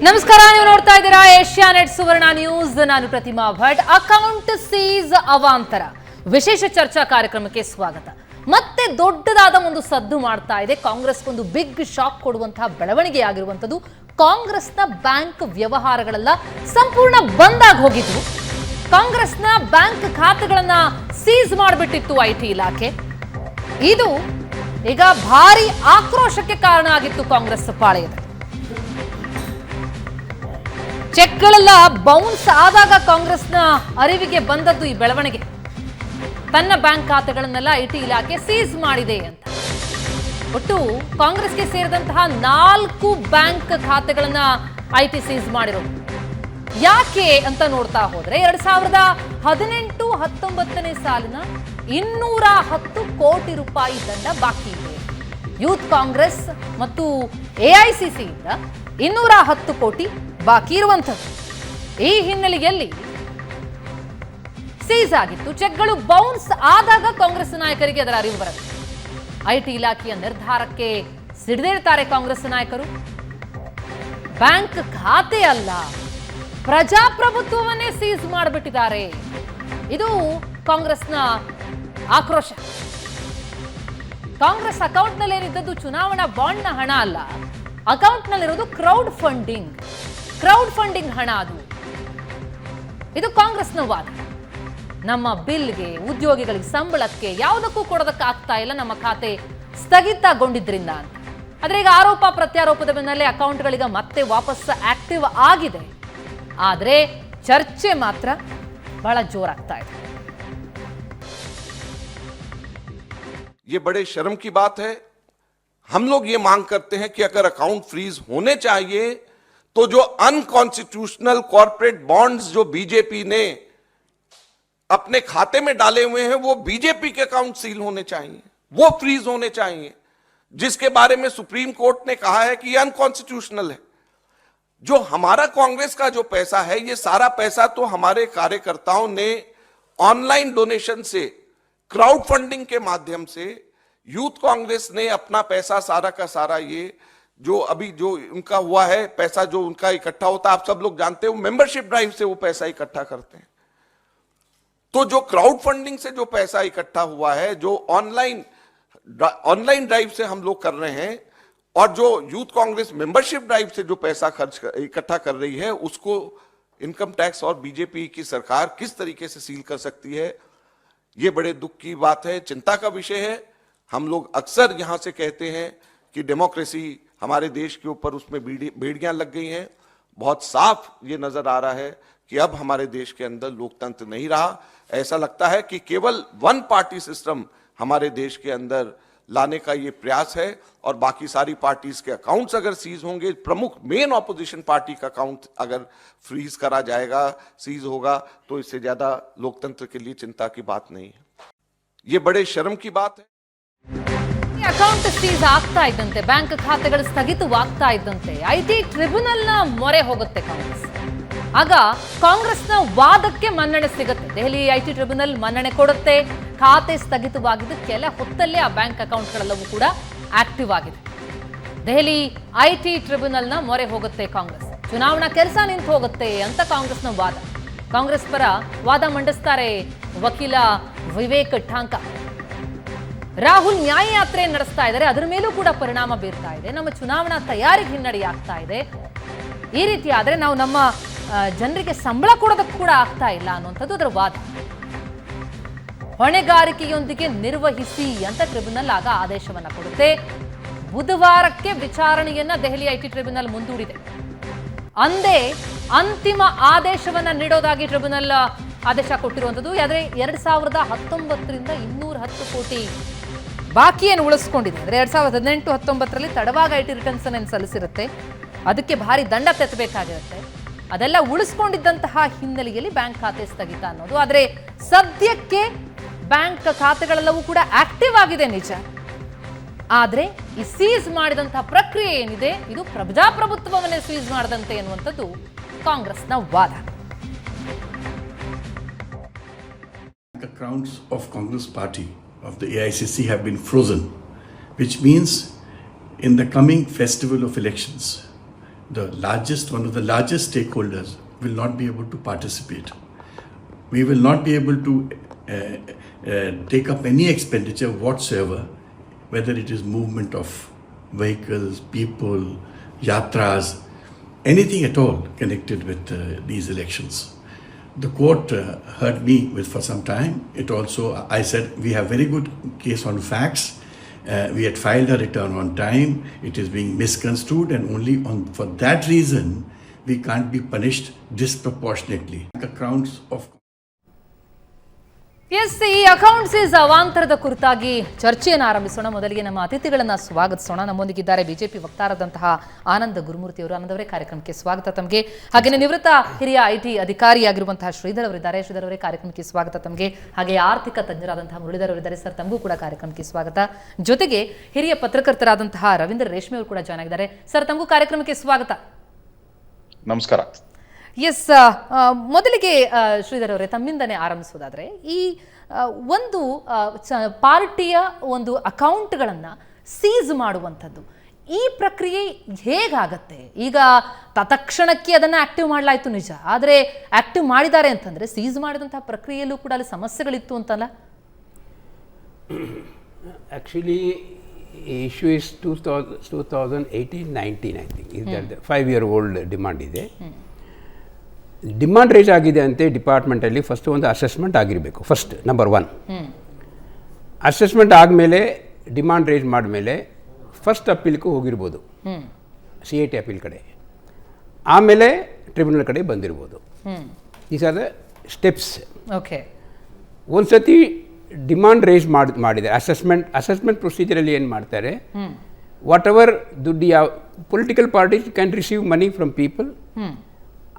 ನಮಸ್ಕಾರ, ನೀವು ನೋಡ್ತಾ ಇದ್ದೀರಾ ಏಷ್ಯಾನೆಟ್ ಸುವರ್ಣ ನ್ಯೂಸ್. ನಾನು ಪ್ರತಿಮಾ ಭಟ್. ಅಕೌಂಟ್ ಸೀಸ್ ಅವಾಂತರ ವಿಶೇಷ ಚರ್ಚಾ ಕಾರ್ಯಕ್ರಮಕ್ಕೆ ಸ್ವಾಗತ. ಮತ್ತೆ ದೊಡ್ಡದಾದ ಒಂದು ಸದ್ದು ಮಾಡ್ತಾ ಇದೆ. ಕಾಂಗ್ರೆಸ್ಗೊಂದು ಬಿಗ್ ಶಾಕ್ ಕೊಡುವಂತಹ ಬೆಳವಣಿಗೆ ಆಗಿರುವಂತದ್ದು. ಕಾಂಗ್ರೆಸ್ನ ಬ್ಯಾಂಕ್ ವ್ಯವಹಾರಗಳೆಲ್ಲ ಸಂಪೂರ್ಣ ಬಂದ್ ಆಗಿ ಹೋಗಿದ್ವು. ಕಾಂಗ್ರೆಸ್ನ ಬ್ಯಾಂಕ್ ಖಾತೆಗಳನ್ನ ಸೀಸ್ ಮಾಡಿಬಿಟ್ಟಿತ್ತು ಐಟಿ ಇಲಾಖೆ. ಇದು ಈಗ ಭಾರಿ ಆಕ್ರೋಶಕ್ಕೆ ಕಾರಣ ಆಗಿತ್ತು ಕಾಂಗ್ರೆಸ್ ಪಾಳೆಯದಲ್ಲಿ. ಚೆಕ್ಗಳೆಲ್ಲ ಬೌನ್ಸ್ ಆದಾಗ ಕಾಂಗ್ರೆಸ್ನ ಅರಿವಿಗೆ ಬಂದದ್ದು ಈ ಬೆಳವಣಿಗೆ. ತನ್ನ ಬ್ಯಾಂಕ್ ಖಾತೆಗಳನ್ನೆಲ್ಲ ಐಟಿ ಇಲಾಖೆ ಸೀಸ್ ಮಾಡಿದೆ ಅಂತ. ಒಟ್ಟು ಕಾಂಗ್ರೆಸ್ಗೆ ಸೇರಿದಂತಹ 4 ಬ್ಯಾಂಕ್ ಖಾತೆಗಳನ್ನ ಐಟಿ ಸೀಸ್ ಮಾಡಿರೋದು. ಯಾಕೆ ಅಂತ ನೋಡ್ತಾ ಹೋದ್ರೆ 2018-19 ಸಾಲಿನ 210 ಕೋಟಿ ರೂಪಾಯಿ ದಂಡ ಬಾಕಿ ಇದೆ. ಯೂತ್ ಕಾಂಗ್ರೆಸ್ ಮತ್ತು ಎಐಸಿಸಿಯಿಂದ 210 ಕೋಟಿ ಬಾಕಿ ಇರುವಂಥದ್ದು. ಈ ಹಿನ್ನೆಲೆಯಲ್ಲಿ ಸೀಸ್ ಆಗಿತ್ತು. ಚೆಕ್ಗಳು ಬೌನ್ಸ್ ಆದಾಗ ಕಾಂಗ್ರೆಸ್ ನಾಯಕರಿಗೆ ಅದರ ಅರಿವು ಬರುತ್ತೆ. ಐಟಿ ಇಲಾಖೆಯ ನಿರ್ಧಾರಕ್ಕೆ ಸಿಡಿದೇಳ್ತಾರೆ ಕಾಂಗ್ರೆಸ್ ನಾಯಕರು. ಬ್ಯಾಂಕ್ ಖಾತೆ ಅಲ್ಲ, ಪ್ರಜಾಪ್ರಭುತ್ವವನ್ನೇ ಸೀಸ್ ಮಾಡಿಬಿಟ್ಟಿದ್ದಾರೆ. ಇದು ಕಾಂಗ್ರೆಸ್ನ ಆಕ್ರೋಶ. ಕಾಂಗ್ರೆಸ್ ಅಕೌಂಟ್ನಲ್ಲಿ ಏನಿದ್ದದ್ದು ಚುನಾವಣಾ ಬಾಂಡ್ನ ಹಣ ಅಲ್ಲ, ಅಕೌಂಟ್ನಲ್ಲಿರೋದು ಕ್ರೌಡ್ ಫಂಡಿಂಗ್ ಹಣ. ಅದು ಇದು ಕಾಂಗ್ರೆಸ್ನ ವಾದ. ನಮ್ಮ ಬಿಲ್ಗೆ, ಉದ್ಯೋಗಿಗಳಿಗೆ ಸಂಬಳಕ್ಕೆ ಯಾವುದಕ್ಕೂ ಕೊಡೋದಕ್ಕೆ ಆಗ್ತಾ ಇಲ್ಲ, ನಮ್ಮ ಖಾತೆ ಸ್ಥಗಿತಗೊಂಡಿದ್ರಿಂದ ಅಂತ. ಆದ್ರೆ ಈಗ ಆರೋಪ ಪ್ರತ್ಯಾರೋಪದ ಬೆನ್ನಲ್ಲೇ ಅಕೌಂಟ್ಗಳಿಗೆ ಮತ್ತೆ ವಾಪಸ್ ಆಕ್ಟಿವ್ ಆಗಿದೆ. ಆದ್ರೆ ಚರ್ಚೆ ಮಾತ್ರ ಬಹಳ ಜೋರಾಗ್ತಾ ಇದೆ. ये बड़े शर्म की बात है. हम लोग ये मांग करते हैं कि अगर अकाउंट फ्रीज होने चाहिए तो जो अनकॉन्स्टिट्यूशनल कॉर्पोरेट बॉन्ड्स जो बीजेपी ने अपने खाते में डाले हुए हैं वो बीजेपी के अकाउंट सील होने चाहिए, वो फ्रीज होने चाहिए, जिसके बारे में सुप्रीम कोर्ट ने कहा है कि ये अनकॉन्स्टिट्यूशनल है. जो हमारा कांग्रेस का जो पैसा है, ये सारा पैसा तो हमारे कार्यकर्ताओं ने ऑनलाइन डोनेशन से, क्राउड फंडिंग के माध्यम से, यूथ कांग्रेस ने अपना पैसा सारा का सारा, ये जो अभी जो उनका हुआ है पैसा जो उनका इकट्ठा होता है, आप सब लोग जानते हो, मेंबरशिप ड्राइव से वो पैसा इकट्ठा करते हैं. तो जो क्राउड फंडिंग से जो पैसा इकट्ठा हुआ है, जो ऑनलाइन ड्राइव से हम लोग कर रहे हैं, और जो यूथ कांग्रेस मेंबरशिप ड्राइव से जो पैसा इकट्ठा कर रही है, उसको इनकम टैक्स और बीजेपी की सरकार किस तरीके से सील कर सकती है, ये बड़े दुख की बात है, चिंता का विषय है. हम लोग अक्सर यहां से कहते हैं कि डेमोक्रेसी हमारे देश के ऊपर उसमें बेड़ियां लग गई हैं. बहुत साफ ये नजर आ रहा है कि अब हमारे देश के अंदर लोकतंत्र नहीं रहा. ऐसा लगता है कि केवल वन पार्टी सिस्टम हमारे देश के अंदर लाने का ये प्रयास है, और बाकी सारी पार्टीज के अकाउंट्स अगर सीज होंगे, प्रमुख मेन ऑपोजिशन पार्टी का अकाउंट अगर फ्रीज करा जाएगा, सीज होगा, तो इससे ज्यादा लोकतंत्र के लिए चिंता की बात नहीं है. ये बड़े शर्म की बात है. ಅಕೌಂಟ್ ಸೀಸ್ ಆಗ್ತಾ ಇದ್ದಂತೆ, ಬ್ಯಾಂಕ್ ಖಾತೆಗಳು ಸ್ಥಗಿತವಾಗ್ತಾ ಇದ್ದಂತೆ ಐಟಿ ಟ್ರಿಬ್ಯುನಲ್ನ ಮೊರೆ ಹೋಗುತ್ತೆ ಕಾಂಗ್ರೆಸ್. ಆಗ ಕಾಂಗ್ರೆಸ್ನ ವಾದಕ್ಕೆ ಮನ್ನಣೆ ಸಿಗುತ್ತೆ. ದೆಹಲಿ ಐಟಿ ಟ್ರಿಬ್ಯುನಲ್ ಮನ್ನಣೆ ಕೊಡುತ್ತೆ. ಖಾತೆ ಸ್ಥಗಿತವಾಗಿದ್ದು ಕೆಲ ಹೊತ್ತಲ್ಲೇ ಆ ಬ್ಯಾಂಕ್ ಅಕೌಂಟ್ಗಳೆಲ್ಲವೂ ಕೂಡ ಆಕ್ಟಿವ್ ಆಗಿದೆ. ದೆಹಲಿ ಐಟಿ ಟ್ರಿಬ್ಯುನಲ್ನ ಮೊರೆ ಹೋಗುತ್ತೆ ಕಾಂಗ್ರೆಸ್. ಚುನಾವಣಾ ಕೆಲಸ ನಿಂತು ಹೋಗುತ್ತೆ ಅಂತ ಕಾಂಗ್ರೆಸ್ನ ವಾದ. ಕಾಂಗ್ರೆಸ್ ಪರ ವಾದ ಮಂಡಿಸ್ತಾರೆ ವಕೀಲ ವಿವೇಕ್ ಠಾಂಕ. ರಾಹುಲ್ ನ್ಯಾಯ ಯಾತ್ರೆ ನಡೆಸ್ತಾ ಇದ್ದಾರೆ, ಅದರ ಮೇಲೂ ಕೂಡ ಪರಿಣಾಮ ಬೀರ್ತಾ ಇದೆ. ನಮ್ಮ ಚುನಾವಣಾ ತಯಾರಿಗೆ ಹಿನ್ನಡೆ ಆಗ್ತಾ ಇದೆ. ಈ ರೀತಿ ಆದ್ರೆ ನಾವು ನಮ್ಮ ಜನರಿಗೆ ಸಂಬಳ ಕೊಡೋದಕ್ಕೆ ಕೂಡ ಆಗ್ತಾ ಇಲ್ಲ ಅನ್ನುವಂಥದ್ದು ಅದರ ವಾದ. ಹೊಣೆಗಾರಿಕೆಯೊಂದಿಗೆ ನಿರ್ವಹಿಸಿ ಅಂತ ಟ್ರಿಬ್ಯುನಲ್ ಆಗ ಆದೇಶವನ್ನ ಕೊಡುತ್ತೆ. ಬುಧವಾರಕ್ಕೆ ವಿಚಾರಣೆಯನ್ನ ದೆಹಲಿ ಐಟಿ ಟ್ರಿಬ್ಯುನಲ್ ಮುಂದೂಡಿದೆ. ಅಂದೇ ಅಂತಿಮ ಆದೇಶವನ್ನ ನೀಡೋದಾಗಿ ಟ್ರಿಬ್ಯುನಲ್ ಆದೇಶ ಕೊಟ್ಟಿರುವಂಥದ್ದು. ಆದ್ರೆ 2019ರಿಂದ 210 ಕೋಟಿ ಬಾಕಿಯನ್ನು ಉಳಿಸ್ಕೊಂಡಿದೆ. ಅಂದ್ರೆ 2018-19ರಲ್ಲಿ ತಡವಾಗಿ ಐಟಿ ರಿಟರ್ನ್ಸ್ ಅನ್ನು ಸಲ್ಲಿಸಿರುತ್ತೆ, ಅದಕ್ಕೆ ಭಾರಿ ದಂಡ ತೆತ್ತಬೇಕಾಗಿರುತ್ತೆ. ಅದೆಲ್ಲ ಉಳಿಸ್ಕೊಂಡಿದ್ದಂತಹ ಹಿನ್ನೆಲೆಯಲ್ಲಿ ಬ್ಯಾಂಕ್ ಖಾತೆ ಸ್ಥಗಿತ ಅನ್ನೋದು. ಆದ್ರೆ ಸದ್ಯಕ್ಕೆ ಬ್ಯಾಂಕ್ ಖಾತೆಗಳೆಲ್ಲವೂ ಕೂಡ ಆಕ್ಟಿವ್ ಆಗಿದೆ ನಿಜ. ಆದ್ರೆ ಈ ಸೀಸ್ ಮಾಡಿದಂತಹ ಪ್ರಕ್ರಿಯೆ ಏನಿದೆ, ಇದು ಪ್ರಜಾಪ್ರಭುತ್ವವನ್ನೇ ಸೀಸ್ ಮಾಡದಂತೆ ಎನ್ನುವಂಥದ್ದು ಕಾಂಗ್ರೆಸ್ನ ವಾದ. Accounts of Congress Party of the AICC have been frozen, which means in the coming festival of elections, one of the largest stakeholders will not be able to participate. We will not be able to take up any expenditure whatsoever, whether it is movement of vehicles, people, yatras, anything at all connected with these elections. The court heard me for some time. I said we have very good case on facts. We had filed a return on time. It is being misconstrued, and only for that reason we can't be punished disproportionately. Accounts of ಎಸ್, ಈ accounts ಇಸ್ ಅವಾಂತರದ ಕುರಿತಾಗಿ ಚರ್ಚೆಯನ್ನು ಆರಂಭಿಸೋಣ. ಮೊದಲಿಗೆ ನಮ್ಮ ಅತಿಥಿಗಳನ್ನ ಸ್ವಾಗತಿಸೋಣ. ನಮ್ಮೊಂದಿಗಿದ್ದಾರೆ ಬಿಜೆಪಿ ವಕ್ತಾರದಂತಹ ಆನಂದ ಗುರುಮೂರ್ತಿ ಅವರು. ಆನಂದ್ ಅವರೇ, ಕಾರ್ಯಕ್ರಮಕ್ಕೆ ಸ್ವಾಗತ ತಮಗೆ. ಹಾಗೆಯೇ ನಿವೃತ್ತ ಹಿರಿಯ IT ಅಧಿಕಾರಿಯಾಗಿರುವಂತಹ ಶ್ರೀಧರ್ ಅವರಿದ್ದಾರೆ. ಶ್ರೀಧರ್ ಅವರೇ, ಕಾರ್ಯಕ್ರಮಕ್ಕೆ ಸ್ವಾಗತ ತಮಗೆ. ಹಾಗೆ ಆರ್ಥಿಕ ತಜ್ಞರಾದಂತಹ ಮುರಳೀಧರ್ ಅವರಿದ್ದಾರೆ. ಸರ್, ತಮಗೂ ಕೂಡ ಕಾರ್ಯಕ್ರಮಕ್ಕೆ ಸ್ವಾಗತ. ಜೊತೆಗೆ ಹಿರಿಯ ಪತ್ರಕರ್ತರಾದಂತಹ ರವೀಂದ್ರ ರೇಷ್ಮೆ ಅವರು ಕೂಡ ಜಾಯ್ನ್ ಆಗಿದ್ದಾರೆ. ಸರ್, ತಮಗೂ ಕಾರ್ಯಕ್ರಮಕ್ಕೆ ಸ್ವಾಗತ. ನಮಸ್ಕಾರ. ಎಸ್, ಮೊದಲಿಗೆ ಶ್ರೀಧರ್ ಅವರೇ, ತಮ್ಮಿಂದನೇ ಆರಂಭಿಸೋದಾದ್ರೆ, ಈ ಒಂದು ಪಾರ್ಟಿಯ ಒಂದು ಅಕೌಂಟ್ಗಳನ್ನು ಸೀಸ್ ಮಾಡುವಂಥದ್ದು, ಈ ಪ್ರಕ್ರಿಯೆ ಹೇಗಾಗತ್ತೆ? ಈಗ ತತ್ಕ್ಷಣಕ್ಕೆ ಅದನ್ನು ಆಕ್ಟಿವ್ ಮಾಡಲಾಯಿತು ನಿಜ, ಆದರೆ ಆಕ್ಟಿವ್ ಮಾಡಿದ್ದಾರೆ ಅಂತಂದ್ರೆ ಸೀಸ್ ಮಾಡಿದಂತಹ ಪ್ರಕ್ರಿಯೆಯಲ್ಲೂ ಕೂಡ ಅಲ್ಲಿ ಸಮಸ್ಯೆಗಳಿತ್ತು ಅಂತಲ್ಲ? Actually, issue is 2018-19, I think. Is that the 5-year-old demand ಇದೆ. ಡಿಮಾಂಡ್ ರೇಸ್ ಆಗಿದೆ ಅಂತೆ ಡಿಪಾರ್ಟ್ಮೆಂಟಲ್ಲಿ. ಫಸ್ಟ್ ಒಂದು ಅಸೆಸ್ಮೆಂಟ್ ಆಗಿರಬೇಕು. ಫಸ್ಟ್ ನಂಬರ್ 1 ಅಸೆಸ್ಮೆಂಟ್ ಆದಮೇಲೆ ಡಿಮಾಂಡ್ ರೇಸ್ ಮಾಡಿದ್ಮೇಲೆ ಫಸ್ಟ್ ಅಪೀಲ್ಗೂ ಹೋಗಿರ್ಬೋದು, CIT ಅಪೀಲ್ ಕಡೆ, ಆಮೇಲೆ ಟ್ರಿಬ್ಯುನಲ್ ಕಡೆ ಬಂದಿರ್ಬೋದು. These are the steps. Okay, ಒಂದು ಸತಿ ಡಿಮಾಂಡ್ ರೇಸ್ ಮಾಡಿದೆ ಅಸೆಸ್ಮೆಂಟ್ ಪ್ರೊಸೀಜರಲ್ಲಿ ಏನು ಮಾಡ್ತಾರೆ, ವಾಟ್ ಎವರ್ ದುಡ್ಡು ಯಾವ political parties can receive money from people,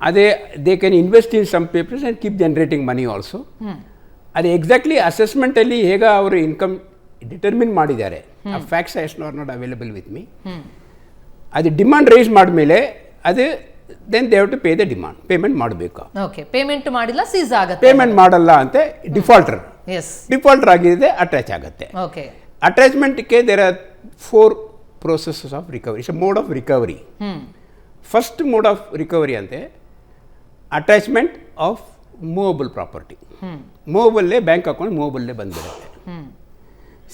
ಅದೇ they can invest in some papers and keep generating money also. ಅದೇ ಎಕ್ಸಾಕ್ಟ್ಲಿ ಅಸೆಸ್ಮೆಂಟಲ್ಲಿ ಹೇಗೆ ಅವರು ಇನ್ಕಮ್ ಡಿಟರ್ಮಿನ್ ಮಾಡಿದ್ದಾರೆ, ಆ facts are not available with me. ಅದು ಡಿಮಾಂಡ್ ರೈಸ್ ಮಾಡಿದ್ಮೇಲೆ ಅದು then they have to pay the demand, payment ಮಾಡಬೇಕು. ಓಕೆ, ಪೇಮೆಂಟ್ ಮಾಡಿಲ್ಲ ಸೀಸ್ ಆಗುತ್ತೆ. ಪೇಮೆಂಟ್ ಮಾಡಲ್ಲ ಅಂತ ಡಿಫಾಲ್ಟರ್ ಆಗಿದೆ, ಅಟ್ಯಾಚ್ ಆಗುತ್ತೆ. ಓಕೆ, ಅಟ್ಯಾಚ್ಮೆಂಟ್ಗೆ there are 4 processes of recovery. It's a mode of recovery. First mode of recovery ಅಂತೆ ಅಟ್ಯಾಚ್ಮೆಂಟ್ ಆಫ್ ಮೂವಬಲ್ ಪ್ರಾಪರ್ಟಿ. ಮೂವಬಲ್ಲೇ ಬ್ಯಾಂಕ್ ಅಕೌಂಟ್ ಮೂವಬಲ್ಲೇ ಬಂದ್ಬಿಡುತ್ತೆ.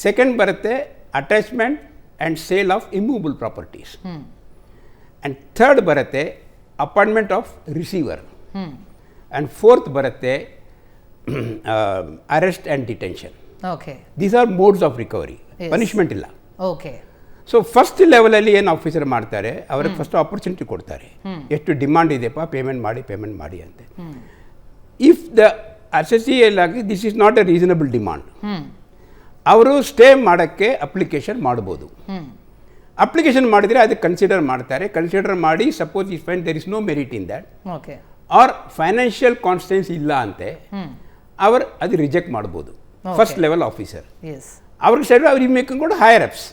ಸೆಕೆಂಡ್ ಬರುತ್ತೆ attachment and sale of immovable properties. And third ಬರುತ್ತೆ appointment of receiver. And fourth ಬರುತ್ತೆ arrest and detention. Okay, these are modes of recovery. Punishment ಇಲ್ಲ. Okay, so first ಲೆವೆಲಲ್ಲಿ ಏನು officer ಮಾಡ್ತಾರೆ, ಅವ್ರಿಗೆ ಫಸ್ಟ್ ಆಪರ್ಚುನಿಟಿ ಕೊಡ್ತಾರೆ, ಎಷ್ಟು ಡಿಮಾಂಡ್ ಇದೆಯಪ್ಪ ಪೇಮೆಂಟ್ ಮಾಡಿ ಅಂತೆ. ಇಫ್ ದ ಅಸೆಸಿಯಲ್ ಆಗಿ this is not a reasonable demand, ಅವರು ಸ್ಟೇ ಮಾಡೋಕ್ಕೆ ಅಪ್ಲಿಕೇಶನ್ ಮಾಡ್ಬೋದು. ಅಪ್ಲಿಕೇಶನ್ ಮಾಡಿದರೆ ಅದಕ್ಕೆ ಕನ್ಸಿಡರ್ ಮಾಡಿ suppose is fine there is no merit in that, okay, or financial constraints ಇಲ್ಲ ಅಂತೆ, ಅವರು ಅದು ರಿಜೆಕ್ಟ್ ಮಾಡ್ಬೋದು. ಫಸ್ಟ್ ಲೆವೆಲ್ ಆಫೀಸರ್ ಅವ್ರಿಗೆ ಸೈಡ್ ಅವ್ರಿಗೆ ಮೇಕಿಂಗ್ ಕೂಡ ಹೈಯರ್ ಅಪ್ಸ್.